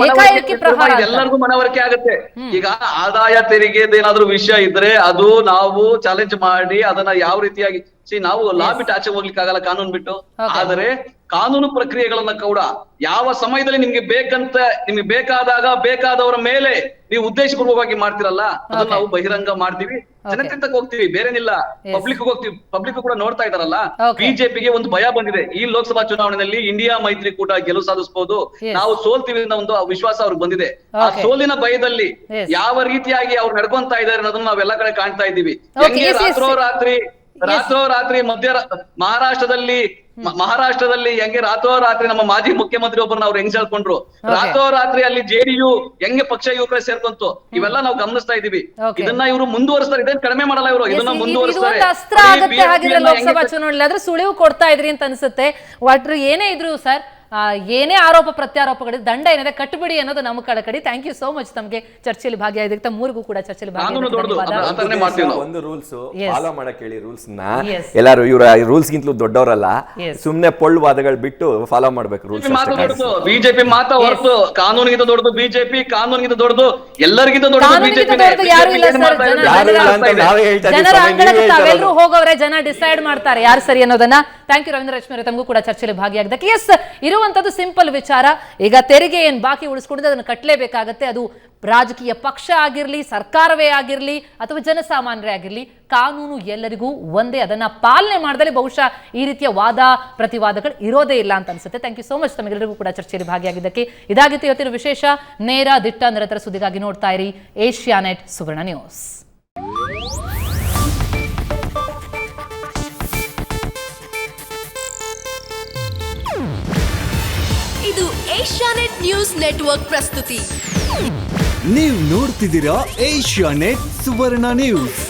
ಮನವರಿಕೆ ಆಗುತ್ತೆ. ಈಗ ಆದಾಯ ತೆರಿಗೆದೇನಾದ್ರೂ ವಿಷಯ ಇದ್ರೆ ಅದು ನಾವು ಚಾಲೆಂಜ್ ಮಾಡಿ ಅದನ್ನ ಯಾವ ರೀತಿಯಾಗಿ ನಾವು ಲಾ ಬಿಟ್ಟು ಆಚೆ ಹೋಗ್ಲಿಕ್ಕೆ ಆಗಲ್ಲ, ಕಾನೂನು ಬಿಟ್ಟು. ಆದರೆ ಕಾನೂನು ಪ್ರಕ್ರಿಯೆಗಳನ್ನ ಕೂಡ ಯಾವ ಸಮಯದಲ್ಲಿ ನಿಮ್ಗೆ ಬೇಕಾದಾಗ ಬೇಕಾದವರ ಮೇಲೆ ನೀವು ಉದ್ದೇಶಪೂರ್ವಕವಾಗಿ ಮಾಡ್ತಿರಲ್ಲ, ಅದನ್ನ ನಾವು ಬಹಿರಂಗ ಮಾಡ್ತೀವಿ, ಜನತೆಗೆ ಹೋಗ್ತೀವಿ, ಬೇರೇನಿಲ್ಲ. ಪಬ್ಲಿಕ್ ಕೂಡ ನೋಡ್ತಾ ಇದಾರಲ್ಲ. ಬಿಜೆಪಿಗೆ ಒಂದು ಭಯ ಬಂದಿದೆ, ಈ ಲೋಕಸಭಾ ಚುನಾವಣೆಯಲ್ಲಿ ಇಂಡಿಯಾ ಮೈತ್ರಿಕೂಟ ಗೆಲುವು ಸಾಧಿಸಬಹುದು, ನಾವು ಸೋಲ್ತೀವಿ ಅನ್ನೋ ಒಂದು ವಿಶ್ವಾಸ ಅವ್ರಿಗೆ ಬಂದಿದೆ. ಆ ಸೋಲಿನ ಭಯದಲ್ಲಿ ಯಾವ ರೀತಿಯಾಗಿ ಅವ್ರು ನಡ್ಕೊಂತಾ ಇದಾರೆ ಅನ್ನೋದನ್ನ ನಾವೆಲ್ಲ ಕಡೆ ಕಾಣ್ತಾ ಇದ್ದೀವಿ. ರಾತ್ರೋರಾತ್ರಿ ಮಹಾರಾಷ್ಟ್ರದಲ್ಲಿ ಹೆಂಗೆ ರಾತ್ರೋರಾತ್ರಿ ನಮ್ಮ ಮಾಜಿ ಮುಖ್ಯಮಂತ್ರಿ ಒಬ್ಬರನ್ನ ಅವ್ರು ಹೆಂಗ್ ಸೇರ್ಕೊಂಡ್ರು, ರಾತ್ರೋರಾತ್ರಿ ಅಲ್ಲಿ JDU ಹೆಂಗೆ ಪಕ್ಷ ಯುವಕರೇ ಸೇರ್ಕೊಂತು, ಇವೆಲ್ಲ ನಾವು ಗಮನಿಸ್ತಾ ಇದೀವಿ. ಇದನ್ನ ಇವರು ಮುಂದುವರಿಸ್ತಾರೆ, ಇದನ್ನ ಕಡಿಮೆ ಮಾಡಲ್ಲ ಇವರು, ಇದನ್ನ ಮುಂದುವರಿಸ್ತಾರೆ. ಲೋಕಸಭಾ ಚುನಾವಣೆ ಆದ್ರೆ ಸುಳಿವು ಕೊಡ್ತಾ ಇದ್ರಿ ಅಂತ ಅನ್ಸುತ್ತೆ. ಒಟ್ರು ಏನೇ ಇದ್ರು ಸರ್, ಏನೇ ಆರೋಪ ಪ್ರತ್ಯಾರೋಪಗಳಿದೆ ದಂಡ ಏನಿದೆ ಕಟ್ಟಬಿಡಿ ಅನ್ನೋದು ನಮ್ಮ ಕಳಕಳಿ. ಥ್ಯಾಂಕ್ ಯು ಸೋ ಮಚ್ ತಮಗೆ ಚರ್ಚೆಯಲ್ಲಿ ಭಾಗಿಯಾಗಿದ್ದಕ್ಕೆ. ತಮ್ಮೂರಿಗೂ ಕೂಡ ಚರ್ಚೆಯಲ್ಲಿ ಒಂದು ರೂಲ್ಸ್ ಫಾಲೋ ಮಾಡಕ್ ಹೇಳಿ ರೂಲ್ಸ್ ನ Yes. ಎಲ್ಲಾರು ಇವ್ರ ರೂಲ್ಸ್ ಗಿಂತಲೂ ದೊಡ್ಡವರಲ್ಲ, ಸುಮ್ನೆ ಪೊಳ್ಳು ವಾದಗಳು ಬಿಟ್ಟು ಫಾಲೋ ಮಾಡ್ಬೇಕು ರೂಲ್ಸ್. ಬಿಜೆಪಿ ಮಾತಾ ಹೊರತು ಕಾನೂನಿಗಿಂತ ದೊಡ್ಡದು ಬಿಜೆಪಿ, ಕಾನೂನಿಗಿಂತ ದೊಡ್ಡದು ಎಲ್ಲರಿಗಿಂತ ದೊಡ್ಡದು ಬಿಜೆಪಿ. ಯಾರು ಇಲ್ಲ ಸರ್, ಜನರ ಅಂಗಳಕ್ಕೆ ತಾವೆಲ್ಲರೂ ಹೋಗೋರೆ, ಜನ ಡಿಸೈಡ್ ಮಾಡ್ತಾರೆ ಯಾರು ಸರಿ ಅನ್ನೋದನ್ನ. ಥ್ಯಾಂಕ್ ಯು ರವೀಂದ್ರ ಲಕ್ಷ್ಮಿ ಅವರೇ, ತಮಗೂ ಕೂಡ ಚರ್ಚೆಯಲ್ಲಿ ಭಾಗಿಯಾಗಿದ್ದಕ್ಕೆ. ಎಸ್, ಇರುವಂತದ್ದು ಸಿಂಪಲ್ ವಿಚಾರ. ಈಗ ತೆರಿಗೆ ಏನ್ ಬಾಕಿ ಉಳಿಸ್ಕೊಂಡಿದೆ ಅದನ್ನು ಕಟ್ಟಲೇಬೇಕಾಗತ್ತೆ. ಅದು ರಾಜಕೀಯ ಪಕ್ಷ ಆಗಿರ್ಲಿ, ಸರ್ಕಾರವೇ ಆಗಿರ್ಲಿ, ಅಥವಾ ಜನಸಾಮಾನ್ಯರೇ ಆಗಿರ್ಲಿ, ಕಾನೂನು ಎಲ್ಲರಿಗೂ ಒಂದೇ. ಅದನ್ನ ಪಾಲನೆ ಮಾಡಿದಲ್ಲಿ ಬಹುಶಃ ಈ ರೀತಿಯ ವಾದ ಪ್ರತಿವಾದಗಳು ಇರೋದೇ ಇಲ್ಲ ಅಂತ ಅನ್ಸುತ್ತೆ. ಥ್ಯಾಂಕ್ ಯು ಸೋ ಮಚ್ ತಮಗೆಲ್ಲರಿಗೂ ಕೂಡ ಚರ್ಚೆಯಲ್ಲಿ ಭಾಗಿಯಾಗಿದ್ದಕ್ಕೆ. ಇದಾಗಿತ್ತು ಇವತ್ತಿನ ವಿಶೇಷ. ನೇರ ದಿಟ್ಟ ನಿರಂತರ ಸುದ್ದಿಗಾಗಿ ನೋಡ್ತಾ ಇರಿ ಏಷ್ಯಾನೆಟ್ ಸುವರ್ಣ ನ್ಯೂಸ್. ಇದು ಏಷ್ಯಾನೆಟ್ ನ್ಯೂಸ್ ನೆಟ್ವರ್ಕ್ ಪ್ರಸ್ತುತಿ. ನೀವು ನೋಡ್ತಿದ್ದೀರಾ ಏಷ್ಯಾನೆಟ್ ಸುವರ್ಣ ನ್ಯೂಸ್.